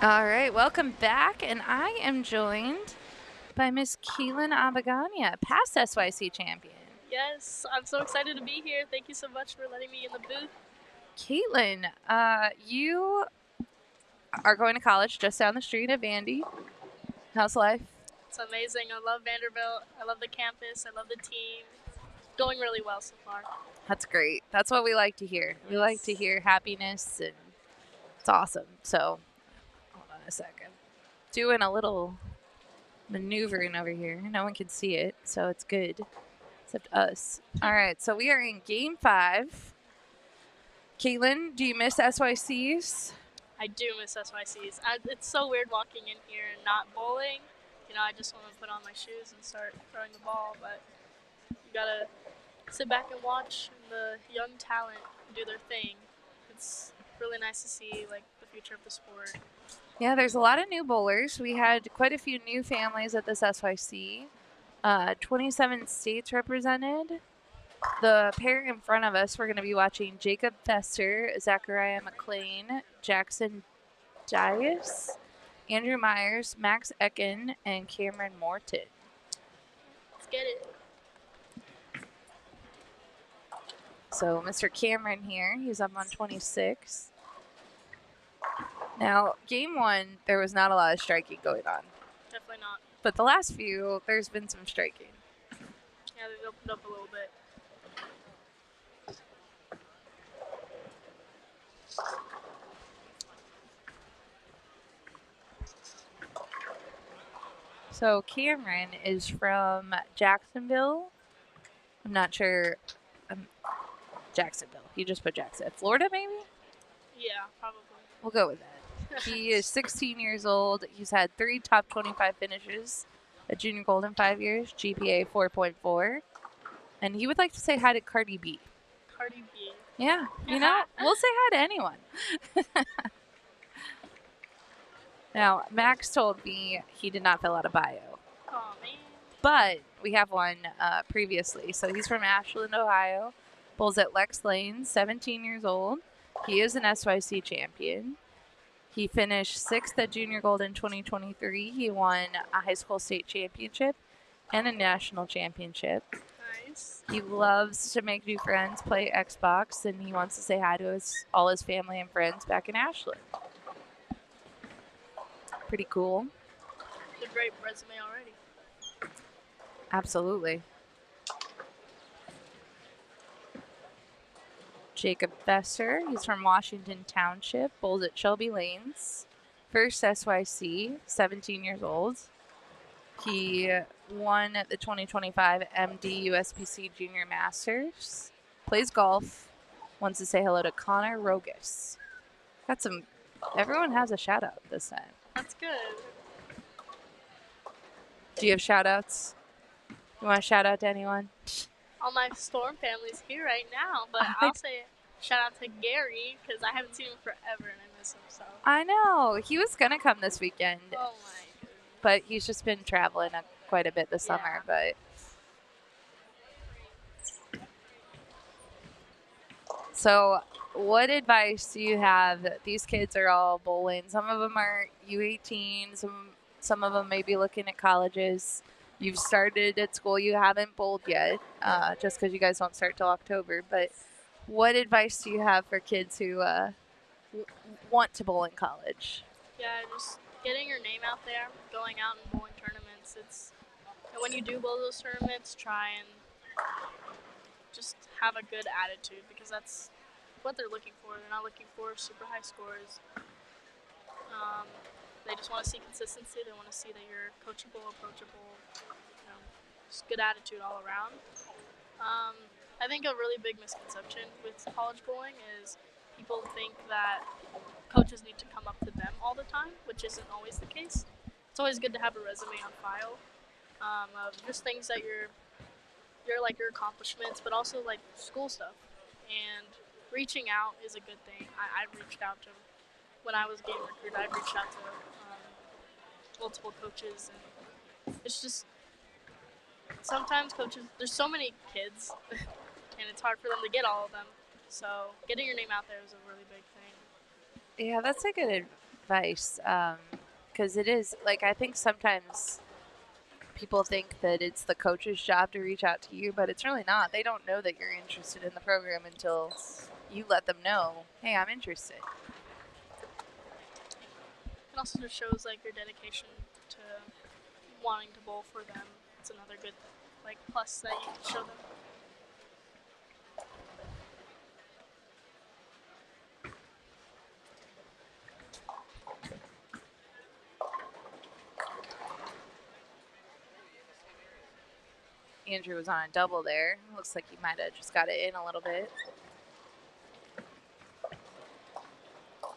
All right, welcome back, and I am joined by Miss Keelan Abagania, past SYC champion. Yes, I'm so excited to be here. Thank you so much for letting me in the booth. Caitlin, you are going to college just down the street at Vandy. How's life? It's amazing. I love Vanderbilt. I love the campus. I love the team. It's going really well so far. That's great. That's what we like to hear. We like to hear happiness, and it's awesome. So, hold on a second. Doing a little maneuvering over here. No one can see it, so it's good, except us. All right, so we are in Game 5. Caitlin, do you miss SYCs? I do miss SYCs. It's so weird walking in here and not bowling. You know, I just want to put on my shoes and start throwing the ball, but you gotta sit back and watch the young talent do their thing. It's really nice to see like the future of the sport. Yeah, there's a lot of new bowlers. We had quite a few new families at this SYC. 27 states represented. The pair in front of us, we're going to be watching Jacob Fester, Zachariah McLean, Jackson Dias, Andrew Myers, Max Ecken, and Cameron Morton. Let's get it. So Mr. Cameron here, he's up on 26. Now, game one, there was not a lot of striking going on. Definitely not. But the last few, there's been some striking. Yeah, they've opened up a little bit. So Cameron is from Jacksonville. I'm not sure. Jacksonville. He just put Jackson. Florida, maybe? Yeah, probably. We'll go with that. He is 16 years old. He's had 3 top 25 finishes, a junior gold in 5 years, GPA 4.4. And he would like to say hi to Cardi B. Cardi B. Yeah, you know, we'll say hi to anyone. Now, Max told me he did not fill out a bio, Oh, man. but we have one previously. So he's from Ashland, Ohio, bowls at Lex Lane, 17 years old. He is an SYC champion. He finished 6th at Junior Gold in 2023. He won a high school state championship and a national championship. Nice. He loves to make new friends, play Xbox, and he wants to say hi to all his family and friends back in Ashland. Pretty cool. A great resume already. Absolutely. Jacob Besser, he's from Washington Township, bowls at Shelby Lanes. First SYC, 17 years old. He won at the 2025 MD USPC Junior Masters. Plays golf. Wants to say hello to Connor Rogus. Got some. Everyone has a shout out this time. That's good. Do you have shout outs? You want to shout out to anyone? All my Storm family's here right now, but I'll say shout out to Gary because I haven't seen him forever and I miss him. So. I know. He was going to come this weekend, Oh my goodness. but he's just been traveling quite a bit this Yeah. summer. But so, what advice do you have? These kids are all bowling. Some of them are U18. Some of them may be looking at colleges. You've started at school. You haven't bowled yet, just because you guys don't start till October. But what advice do you have for kids who want to bowl in college? Yeah, just getting your name out there, going out and bowling tournaments. And when you do bowl those tournaments, try and just have a good attitude because that's what they're looking for. They're not looking for super high scores. They just want to see consistency. They want to see that you're coachable, approachable, just good attitude all around. I think a really big misconception with college bowling is people think that coaches need to come up to them all the time, which isn't always the case. It's always good to have a resume on file of just things that your accomplishments, but also like school stuff. And reaching out is a good thing. I reached out to, when I was getting recruited, I reached out to multiple coaches, and it's just sometimes coaches, there's so many kids and it's hard for them to get all of them, so getting your name out there is a really big thing. Yeah, that's a good advice, because it is, like, I think sometimes people think that it's the coach's job to reach out to you, but it's really not. They don't know that you're interested in the program until you let them know, hey, I'm interested. It also just shows like your dedication to wanting to bowl for them. It's another good plus that you can show them. Andrew was on a double there. Looks like he might have just got it in a little bit.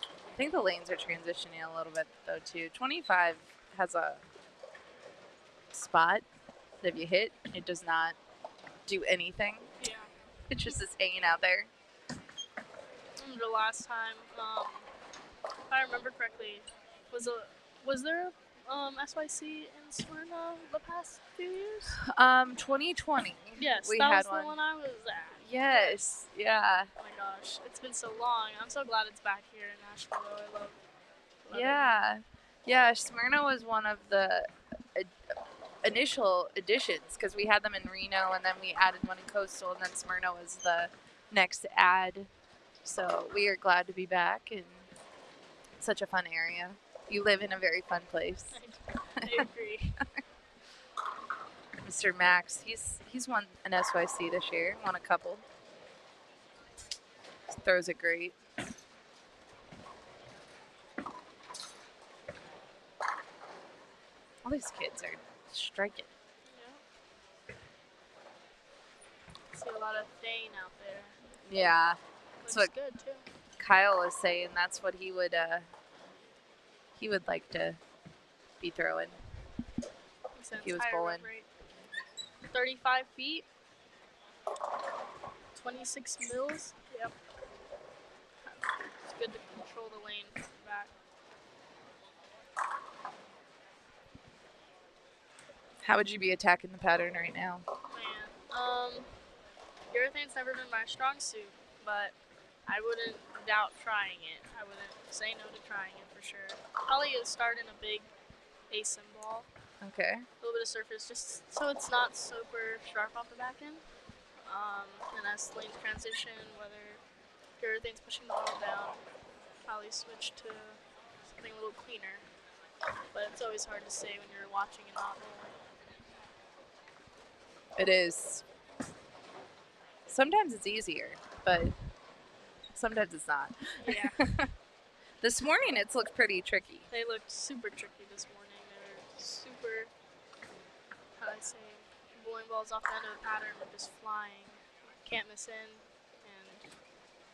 I think the lanes are transitioning a little bit, though, too. 25 has a spot that if you hit, it does not do anything. Yeah. It just is hanging out there. The last time, if I remember correctly, was there SYC in Smyrna the past few years? 2020. Yes, we that had was one. The one I was at. Yes, yeah. Oh my gosh, it's been so long. I'm so glad it's back here in Nashville. I love Yeah. Yeah, Smyrna was one of the initial additions because we had them in Reno and then we added one in Coastal and then Smyrna was the next add. So we are glad to be back in such a fun area. You live in a very fun place. I agree. Mr. Max, he's won an SYC this year, won a couple. Throws it great. All these kids are striking. Yeah. See a lot of Thane out there. Yeah, Looks what- good too. Kyle was saying that's what he would like to be throwing. Makes sense. He was Higher bowling. rub rate. 35 feet. 26 mils. Yep. It's good to control the lane from the back. How would you be attacking the pattern right now? Man, urethrane's never been my strong suit, but I wouldn't doubt trying it. I wouldn't say no to trying it for sure. Probably start in a big ASIM ball. Okay. A little bit of surface, just so it's not super sharp off the back end. And as lanes transition, whether urethrane's pushing the ball down, probably switch to something a little cleaner. But it's always hard to say when you're watching and not bowling. It is. Sometimes it's easier, but sometimes it's not. Yeah. This morning it's looked pretty tricky. They looked super tricky this morning. They were super, how do I say, bowling balls off the end of the pattern were just flying. Can't miss in, and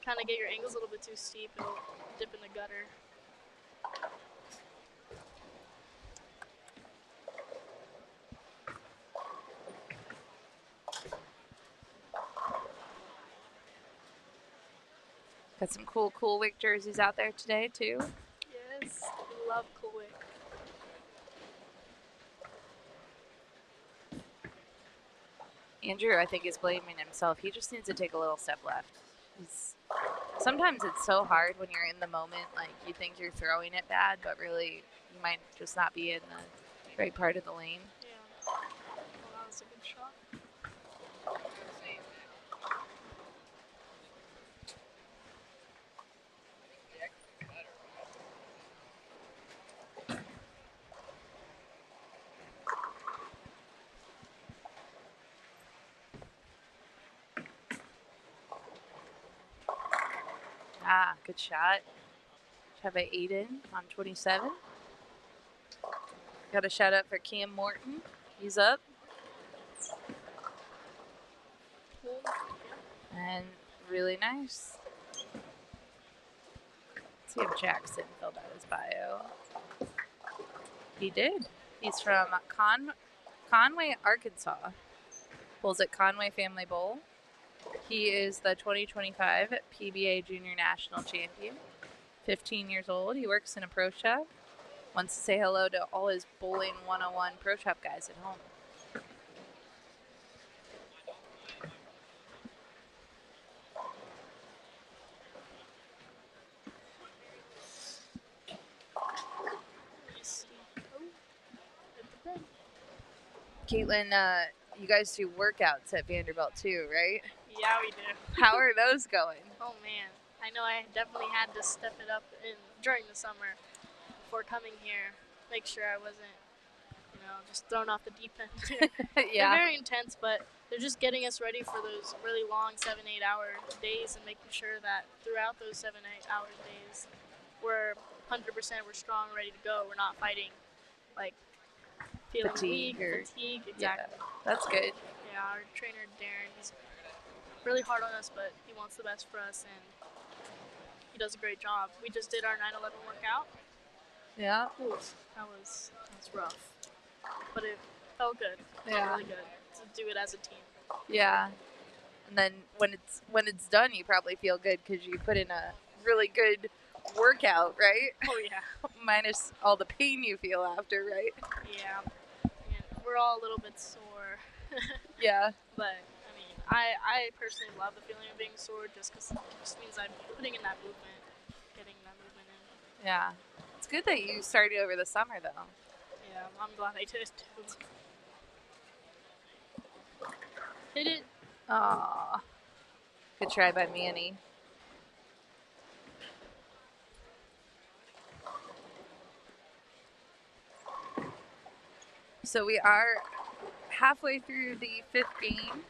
kind of get your angles a little bit too steep, it'll dip in the gutter. Got some cool Wick jerseys out there today too. Yes, we love Coolwick. Andrew, I think, is blaming himself. He just needs to take a little step left. Sometimes it's so hard when you're in the moment, like you think you're throwing it bad, but really you might just not be in the right part of the lane. Yeah. Well, that was a good shot. Ah, good shot. Have a Aiden on 27. Got a shout out for Cam Morton. He's up. Cool. And really nice. Let's see if Jackson filled out his bio. He did. He's from Conway, Arkansas. Bowls at Conway Family Bowl. He is the 2025 PBA Junior National Champion. 15 years old. He works in a pro shop. Wants to say hello to all his Bowling 101 pro shop guys at home. Nice. Oh, hit the pin. Caitlin, you guys do workouts at Vanderbilt too, right? Yeah, we do. How are those going? Oh man, I know I definitely had to step it up during the summer before coming here. Make sure I wasn't, just thrown off the deep end. Yeah. They're very intense, but they're just getting us ready for those really long 7-8 hour days and making sure that throughout those 7-8 hour days, we're 100%, we're strong, ready to go. We're not fighting, like, feeling Fatigue weak, fatigue, exactly. Yeah, that's good. Yeah, our trainer Darren, he's really hard on us, but he wants the best for us, and he does a great job. We just did our 9/11 workout. Yeah. Ooh, that was rough, but it felt good. Felt Yeah. really good to do it as a team. Yeah. And then when it's done, you probably feel good because you put in a really good workout, right? Oh yeah, Minus all the pain you feel after, right? yeah. We're all a little bit sore, Yeah. but I mean, I personally love the feeling of being sore just because it just means I'm putting in that movement, getting that movement in. Yeah. It's good that you started over the summer, though. Yeah, I'm glad I did too. Hit it. Aw. Good try by Manny. So we are halfway through the 5th game.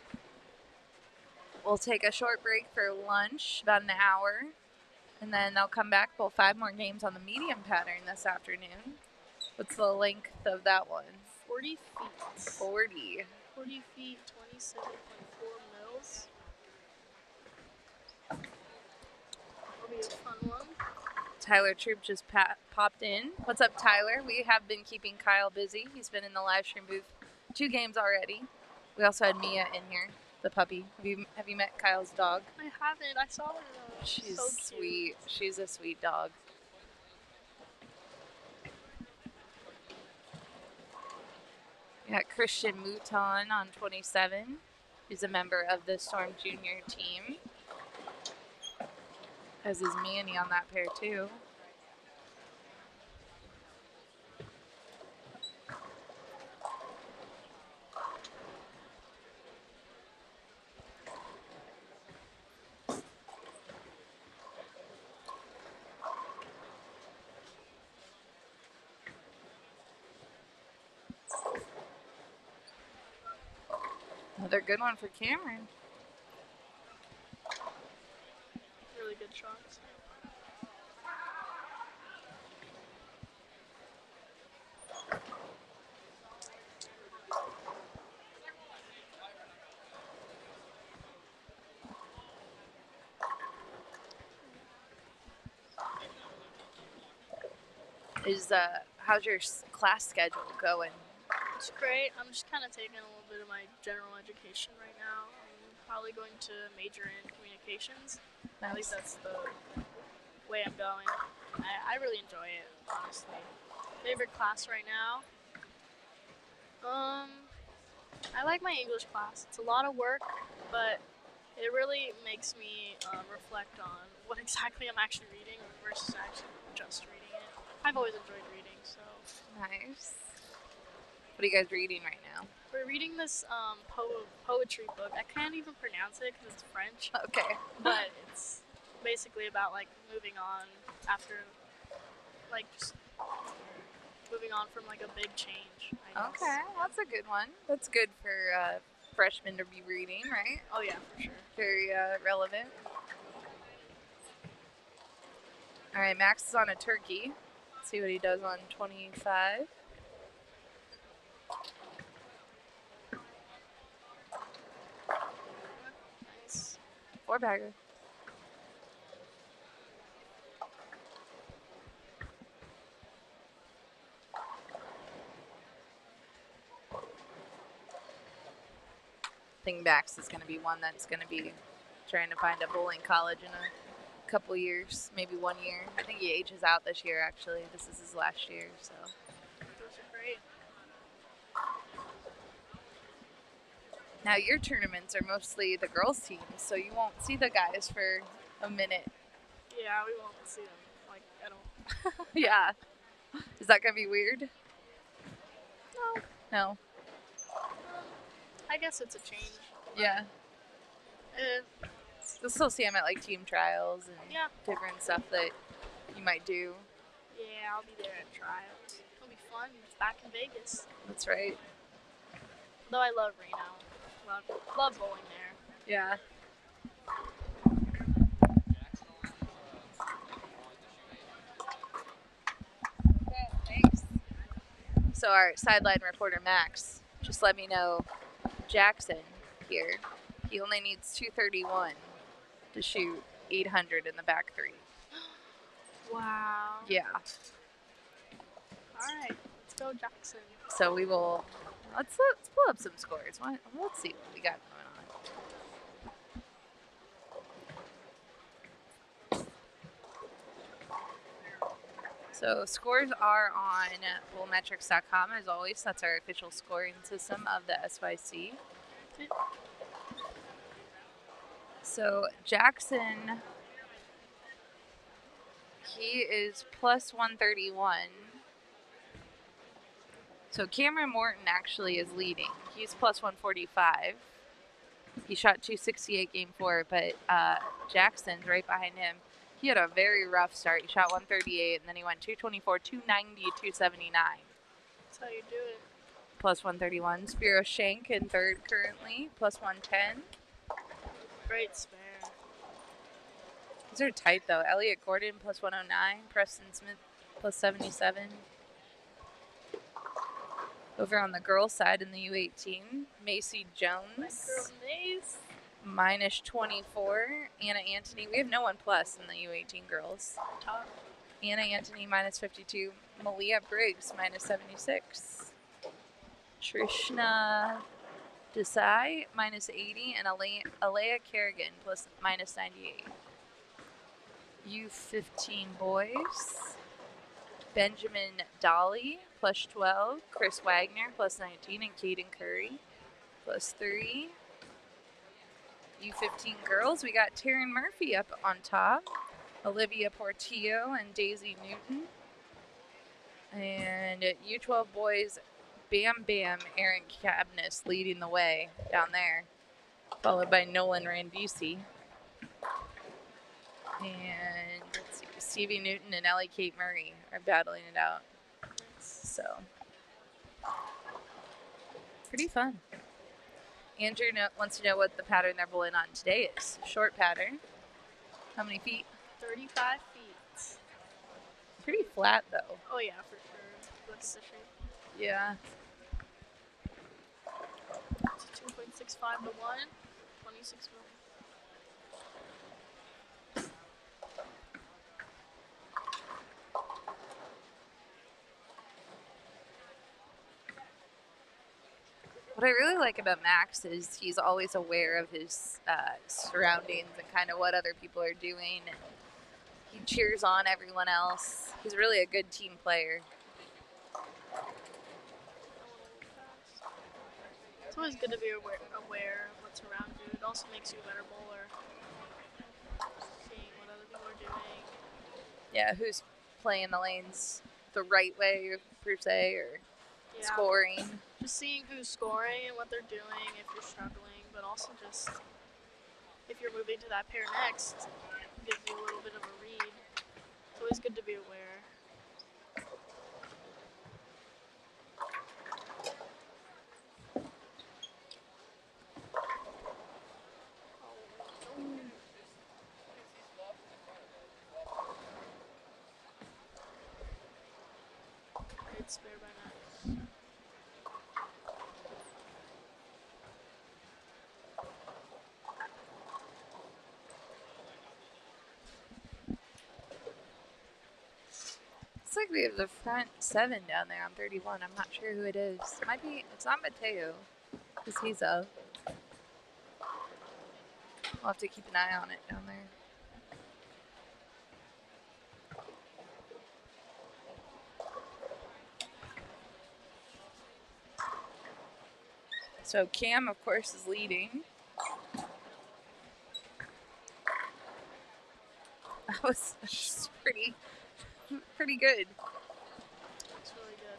We'll take a short break for lunch, about an hour, and then they'll come back. We'll 5 more games on the medium pattern this afternoon. What's the length of that one? 40 feet. 40. 40 feet, 27.4 mils. That'll be a fun one. Tyler Troop just popped in. What's up, Tyler? We have been keeping Kyle busy. He's been in the live stream booth 2 games already. We also had Mia in here, the puppy. Have you met Kyle's dog? I haven't. I saw her though. She's so sweet. She's a sweet dog. We got Christian Mouton on 27. He's a member of the Storm Junior team. As is Manny on that pair too. Another good one for Cameron. Really good shots. How's your class schedule going? It's great. I'm just kind of taking a little bit of my general education right now. I'm probably going to major in communications. At least that's the way I'm going. I really enjoy it, honestly. Favorite class right now? I like my English class. It's a lot of work, but it really makes me reflect on what exactly I'm actually reading versus actually just reading it. I've always enjoyed reading, so. Nice. What are you guys reading right now? We're reading this poetry book. I can't even pronounce it because it's French. Okay. But it's basically about like moving on after, like just moving on from like a big change, I guess. Okay, that's a good one. That's good for freshmen to be reading, right? Oh yeah, for sure. Very relevant. All right, Max is on a turkey. Let's see what he does on 25. Nice. 4-bagger. I think Max is going to be one that's going to be trying to find a bowling college in a couple years, maybe 1 year. I think he ages out this year, actually. This is his last year, so. Those are great. Now your tournaments are mostly the girls' teams, so you won't see the guys for a minute. Yeah, we won't see them like at all. Yeah. Is that going to be weird? No. No. I guess it's a change. Yeah. You'll still see them at like team trials and Yeah. different stuff that you might do. Yeah, I'll be there at trials. It'll be fun. It's back in Vegas. That's right. Though I love Reno. Love bowling there. Yeah. Okay, thanks. So our sideline reporter Max just let me know Jackson here, he only needs 231 to shoot 800 in the back 3. Wow. Yeah. All right, let's go, Jackson. So we will let's pull up some scores. Let's see what we got going on. So scores are on bowlmetrics.com as always. That's our official scoring system of the SYC. So Jackson He is plus 131. So Cameron Morton actually is leading. He's plus 145. He shot 268 game 4, but Jackson's right behind him. He had a very rough start. He shot 138, and then he went 224, 290, 279. That's how you do it. Plus 131. Spiro Shank in third currently, plus 110. Great spare. These are tight, though. Elliot Gordon, plus 109. Preston Smith, plus 77. Over on the girls' side in the U18, Macy Jones, My girl Mace. minus 24. Anna Antony, we have no one plus in the U18 girls. Top. Anna Antony, minus 52. Malia Briggs, minus 76. Trishna Desai, minus 80. And Alea Kerrigan, plus minus 98. U15 boys. Benjamin Dolly, plus 12. Chris Wagner, plus 19. And Caden Curry, plus 3. U15 girls, we got Taryn Murphy up on top. Olivia Portillo and Daisy Newton. And U12 boys, Bam Bam, Aaron Cabness leading the way down there, followed by Nolan Randisi. And let's see, Stevie Newton and Ellie Kate Murray are battling it out. So, pretty fun. Andrew wants to know what the pattern they're bowling on today is. Short pattern. How many feet? 35 feet. Pretty flat, though. Oh yeah, for sure. That's the shape. Yeah. 2.65 to 1. 26 mil. What I really like about Max is he's always aware of his surroundings and kind of what other people are doing. And he cheers on everyone else. He's really a good team player. It's always good to be aware of what's around you. It also makes you a better bowler. Seeing what other people are doing. Yeah, who's playing the lanes the right way, per se, or Yeah. scoring. Just seeing who's scoring and what they're doing if you're struggling, but also just if you're moving to that pair next, it gives you a little bit of a read. It's always good to be aware. Great spare by Max. Looks like we have the front 7 down there on 31. I'm not sure who it is. It might be, it's not Mateo, because he's up. We'll have to keep an eye on it down there. So Cam, of course, is leading. That was just pretty good. It's really good.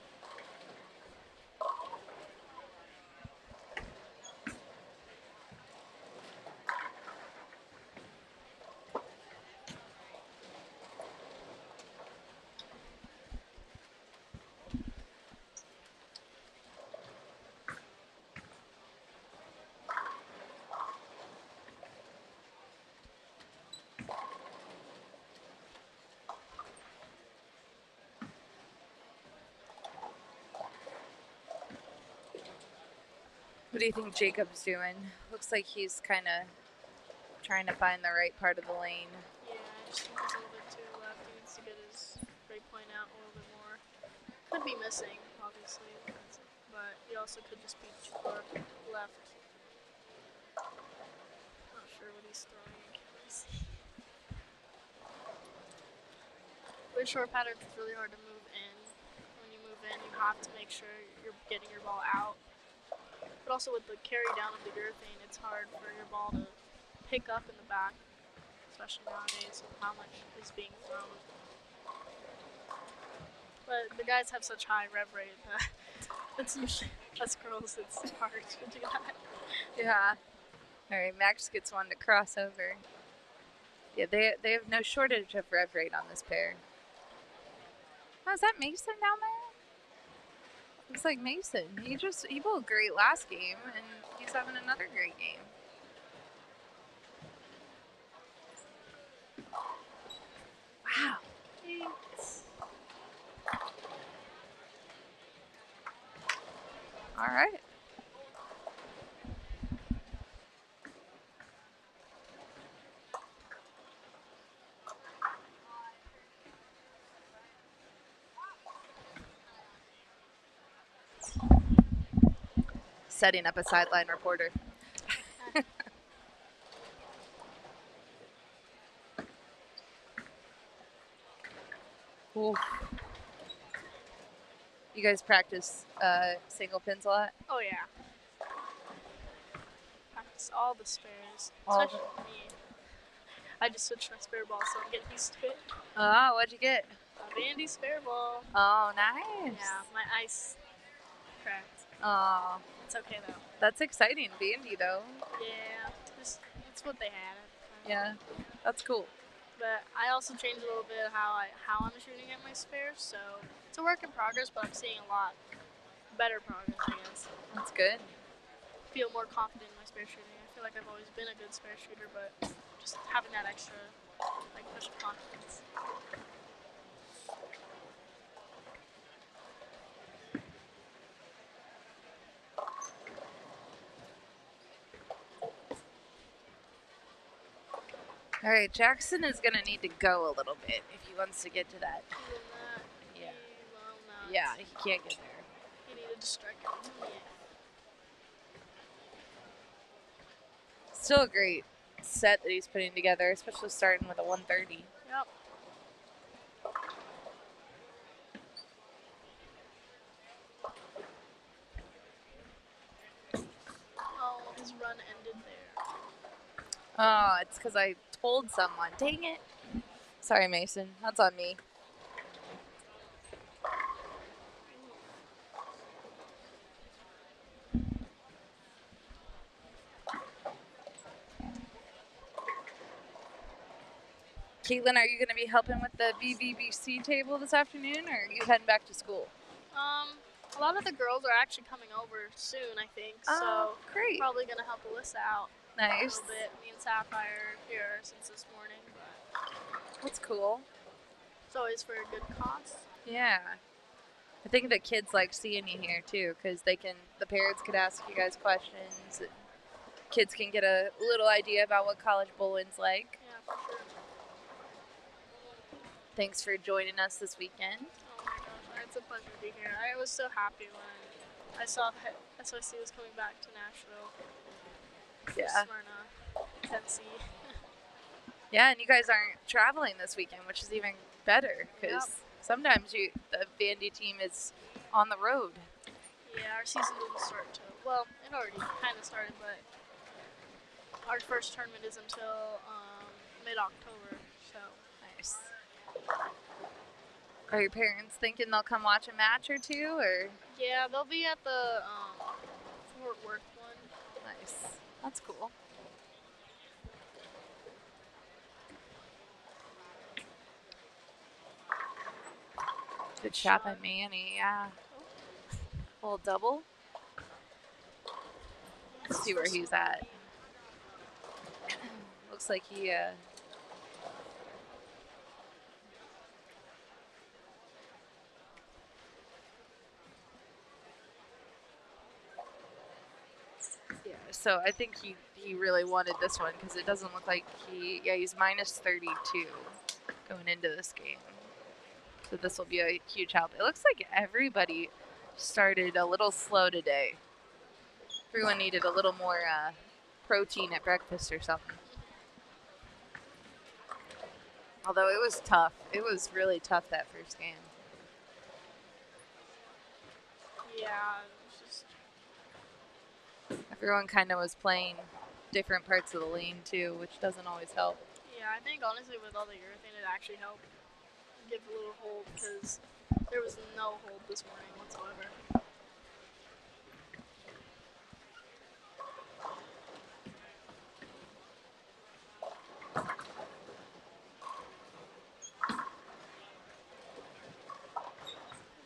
What do you think Jacob's doing? Looks like he's kind of trying to find the right part of the lane. Yeah, I just think he's a little bit too left. He needs to get his break point out a little bit more. Could be missing, obviously, but he also could just be too far left. Not sure what he's throwing. I can't really see. With short patterns, it's really hard to move in. When you move in, you have to make sure you're getting your ball out. But also with the carry down of the urethane, it's hard for your ball to pick up in the back, especially nowadays with how much is being thrown. But the guys have such high rev rate that it's usually us girls. It's hard to do that. Yeah. All right, Max gets one to cross over. Yeah, they have no shortage of rev rate on this pair. Oh, is that Mason down there? Looks like Mason. He bowled great last game, and he's having another great game. Wow. All right. Setting up a sideline reporter. Ooh. You guys practice single pins a lot? Oh yeah. Practice all the spares, All especially me. I just switched my spare ball, so I'm getting used to it. Oh, what'd you get? A Vandy spare ball. Oh, nice. Yeah, my ice cracked. Oh, It's okay though. that's exciting, Vandy though. Yeah, it's what they had. Yeah, that's cool. But I also changed a little bit how I'm shooting at my spares, so it's a work in progress. But I'm seeing a lot better progress, I guess. That's good. Feel more confident in my spare shooting. I feel like I've always been a good spare shooter, but just having that extra like push of confidence. All right, Jackson is gonna need to go a little bit if he wants to get to that. He will not. Yeah. He will not. Yeah, he can't get there. He needed to strike it. Yeah. Still a great set that he's putting together, especially starting with a 130. Yep. Oh, his run ended there. Oh, it's because I told someone. Dang it. Sorry, Mason. That's on me. Caitlin, are you going to be helping with the BBBC table this afternoon, or are you heading back to school? A lot of the girls are actually coming over soon, I think. Oh, So great. probably gonna help Alyssa out a Nice. little bit. Me and Sapphire here since this morning, but That's cool. it's always for a good cause. Yeah. I think the kids like seeing you here too, because the parents could ask you guys questions. And kids can get a little idea about what college bowling's like. Yeah, for sure. Thanks for joining us this weekend. Oh my gosh, it's a pleasure to be here. I was so happy when I saw that SYC was coming back to Nashville. Yeah. Smyrna, Tennessee. Yeah, and you guys aren't traveling this weekend, which is even better because Yep. sometimes the Vandy team is on the road. Yeah, our season didn't start till, well, it already kind of started, but our first tournament is until mid-October, so. Nice. Are your parents thinking they'll come watch a match or two, or? Yeah, they'll be at the Fort Worth one. Nice. That's cool. Good shot by Manny, yeah. Little double. Let's see where he's at. Looks like he, yeah, so I think he really wanted this one because it doesn't look like he's minus 32 going into this game. So this will be a huge help. It looks like everybody started a little slow today. Everyone needed a little more protein at breakfast or something. Although it was tough. It was really tough that first game. Yeah, it was just, Everyone kind of was playing different parts of the lane too, which doesn't always help. yeah, I think honestly with all the urethane it actually helped give a little hold because There was no hold this morning whatsoever.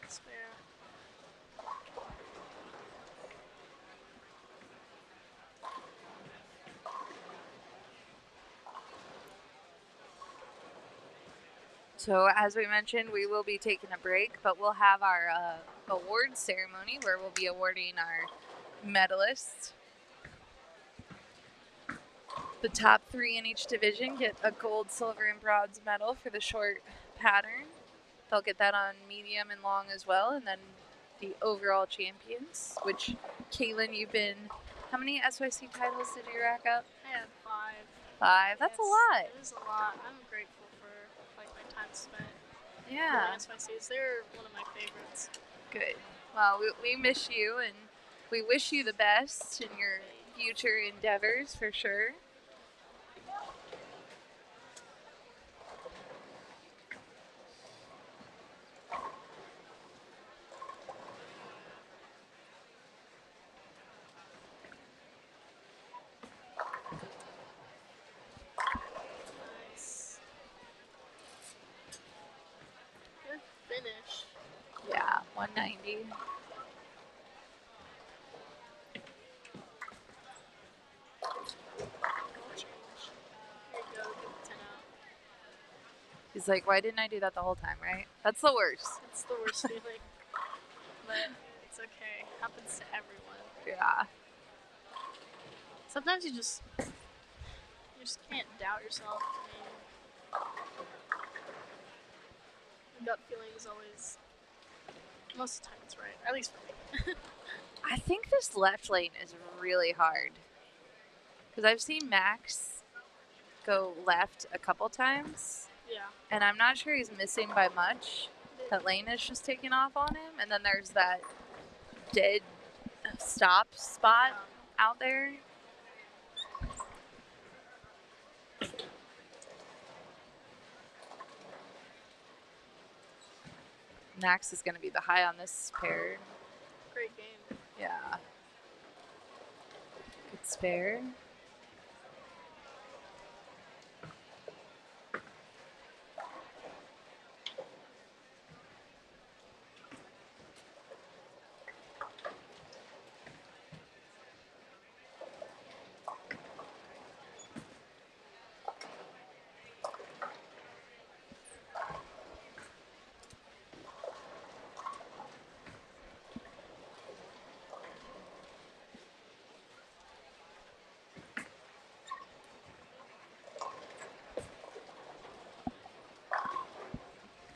Spare. So as we mentioned, we will be taking a break, but we'll have our awards ceremony where we'll be awarding our medalists. The top 3 in each division get a gold, silver, and bronze medal for the short pattern. They'll get that on medium and long as well, and then the overall champions, which, Caitlin, you've been, how many SYC titles did you rack up? I had 5. 5? That's a lot. It is a lot. I'm grateful for like my time spent. Yeah. SYCs. They're one of my favorites. Good. Well, we miss you, and we wish you the best in your future endeavors for sure. Nice. Good finish. Yeah, 190. I'll change. Here you go. Give it 10 out. He's like, why didn't I do that the whole time, right? That's the worst. It's the worst feeling. But it's okay. Happens to everyone. Yeah. Sometimes you just can't doubt yourself. I mean, gut feeling is always, most of the time it's right. At least for me. I think this left lane is really hard. Because I've seen Max go left a couple times, Yeah. and I'm not sure he's missing by much. That lane is just taking off on him, and then there's that dead stop spot out there. Max is going to be the high on this pair. Great game. Yeah. Good spare.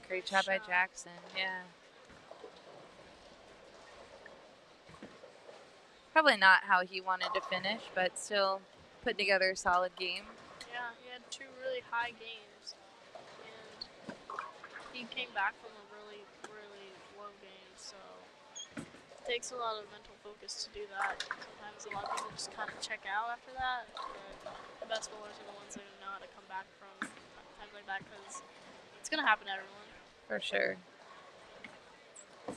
Great job by Jackson, yeah. Probably not how he wanted to finish, but still put together a solid game. Yeah, he had 2 really high games, and he came back from a really, really low game, so it takes a lot of mental focus to do that. Sometimes a lot of people just kind of check out after that, but the best bowlers are the ones that know how to come back from times like that, because it's going to happen to everyone. For sure. Nice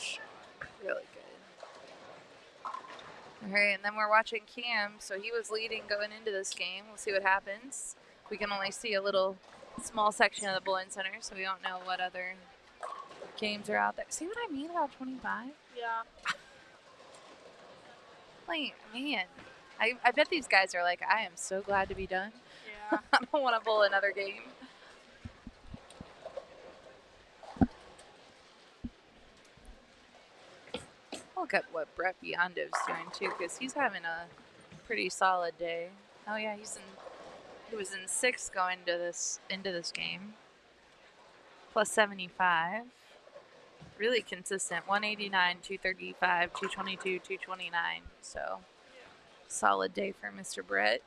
shot. Really good. All right, and then we're watching Cam. So he was leading going into this game. We'll see what happens. We can only see a little small section of the Bowling Center, so we don't know what other games are out there. See what I mean about 25? Yeah. Like, man, I bet these guys are like, I am so glad to be done. Yeah. I don't want to bowl another game. Look at what Brett Beyondov's doing too, because he's having a pretty solid day. Oh yeah, he was in 6th going into this game. Plus 75. Really consistent. 189, 235, 222, 229. So solid day for Mr. Brett.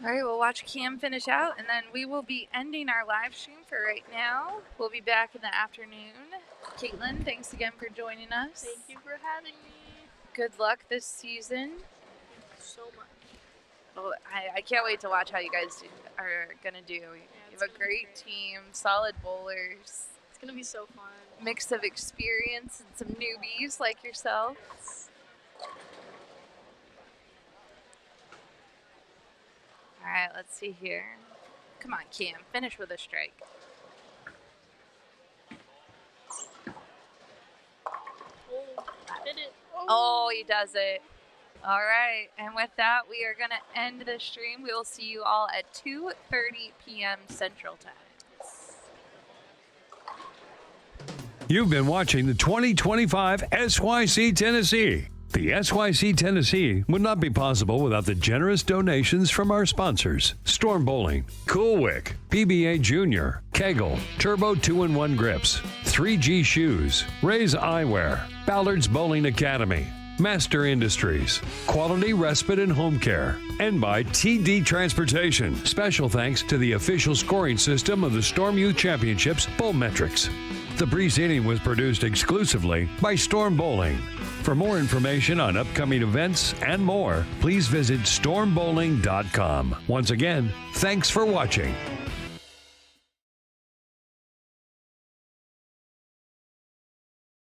All right, we'll watch Cam finish out, and then we will be ending our live stream for right now. We'll be back in the afternoon. Caitlin, thanks again for joining us. Thank you for having me. Good luck this season. So much. Oh, I can't wait to watch how you guys are going to do. You it's have a gonna be great team, solid bowlers, It's gonna be so fun. mix of experience and some newbies like yourself. All right, let's see here. Come on, Cam, finish with a strike. Oh, hit it. Oh, he does it. All right, and with that, we are going to end the stream. We will see you all at 2:30 p.m. Central Time. You've been watching the 2025 SYC Tennessee. The SYC Tennessee would not be possible without the generous donations from our sponsors: Storm Bowling, Cool Wick, PBA Junior, KEGEL, Turbo 2-in-1 Grips, 3G Shoes, Ray's Eyewear, Ballard's Bowling Academy, Master Industries, Quality Respite and Home Care, and by TD Transportation. Special thanks to the official scoring system of the Storm Youth Championships, Bowlmetrics. The preceding was produced exclusively by Storm Bowling. For more information on upcoming events and more, please visit stormbowling.com. Once again, thanks for watching.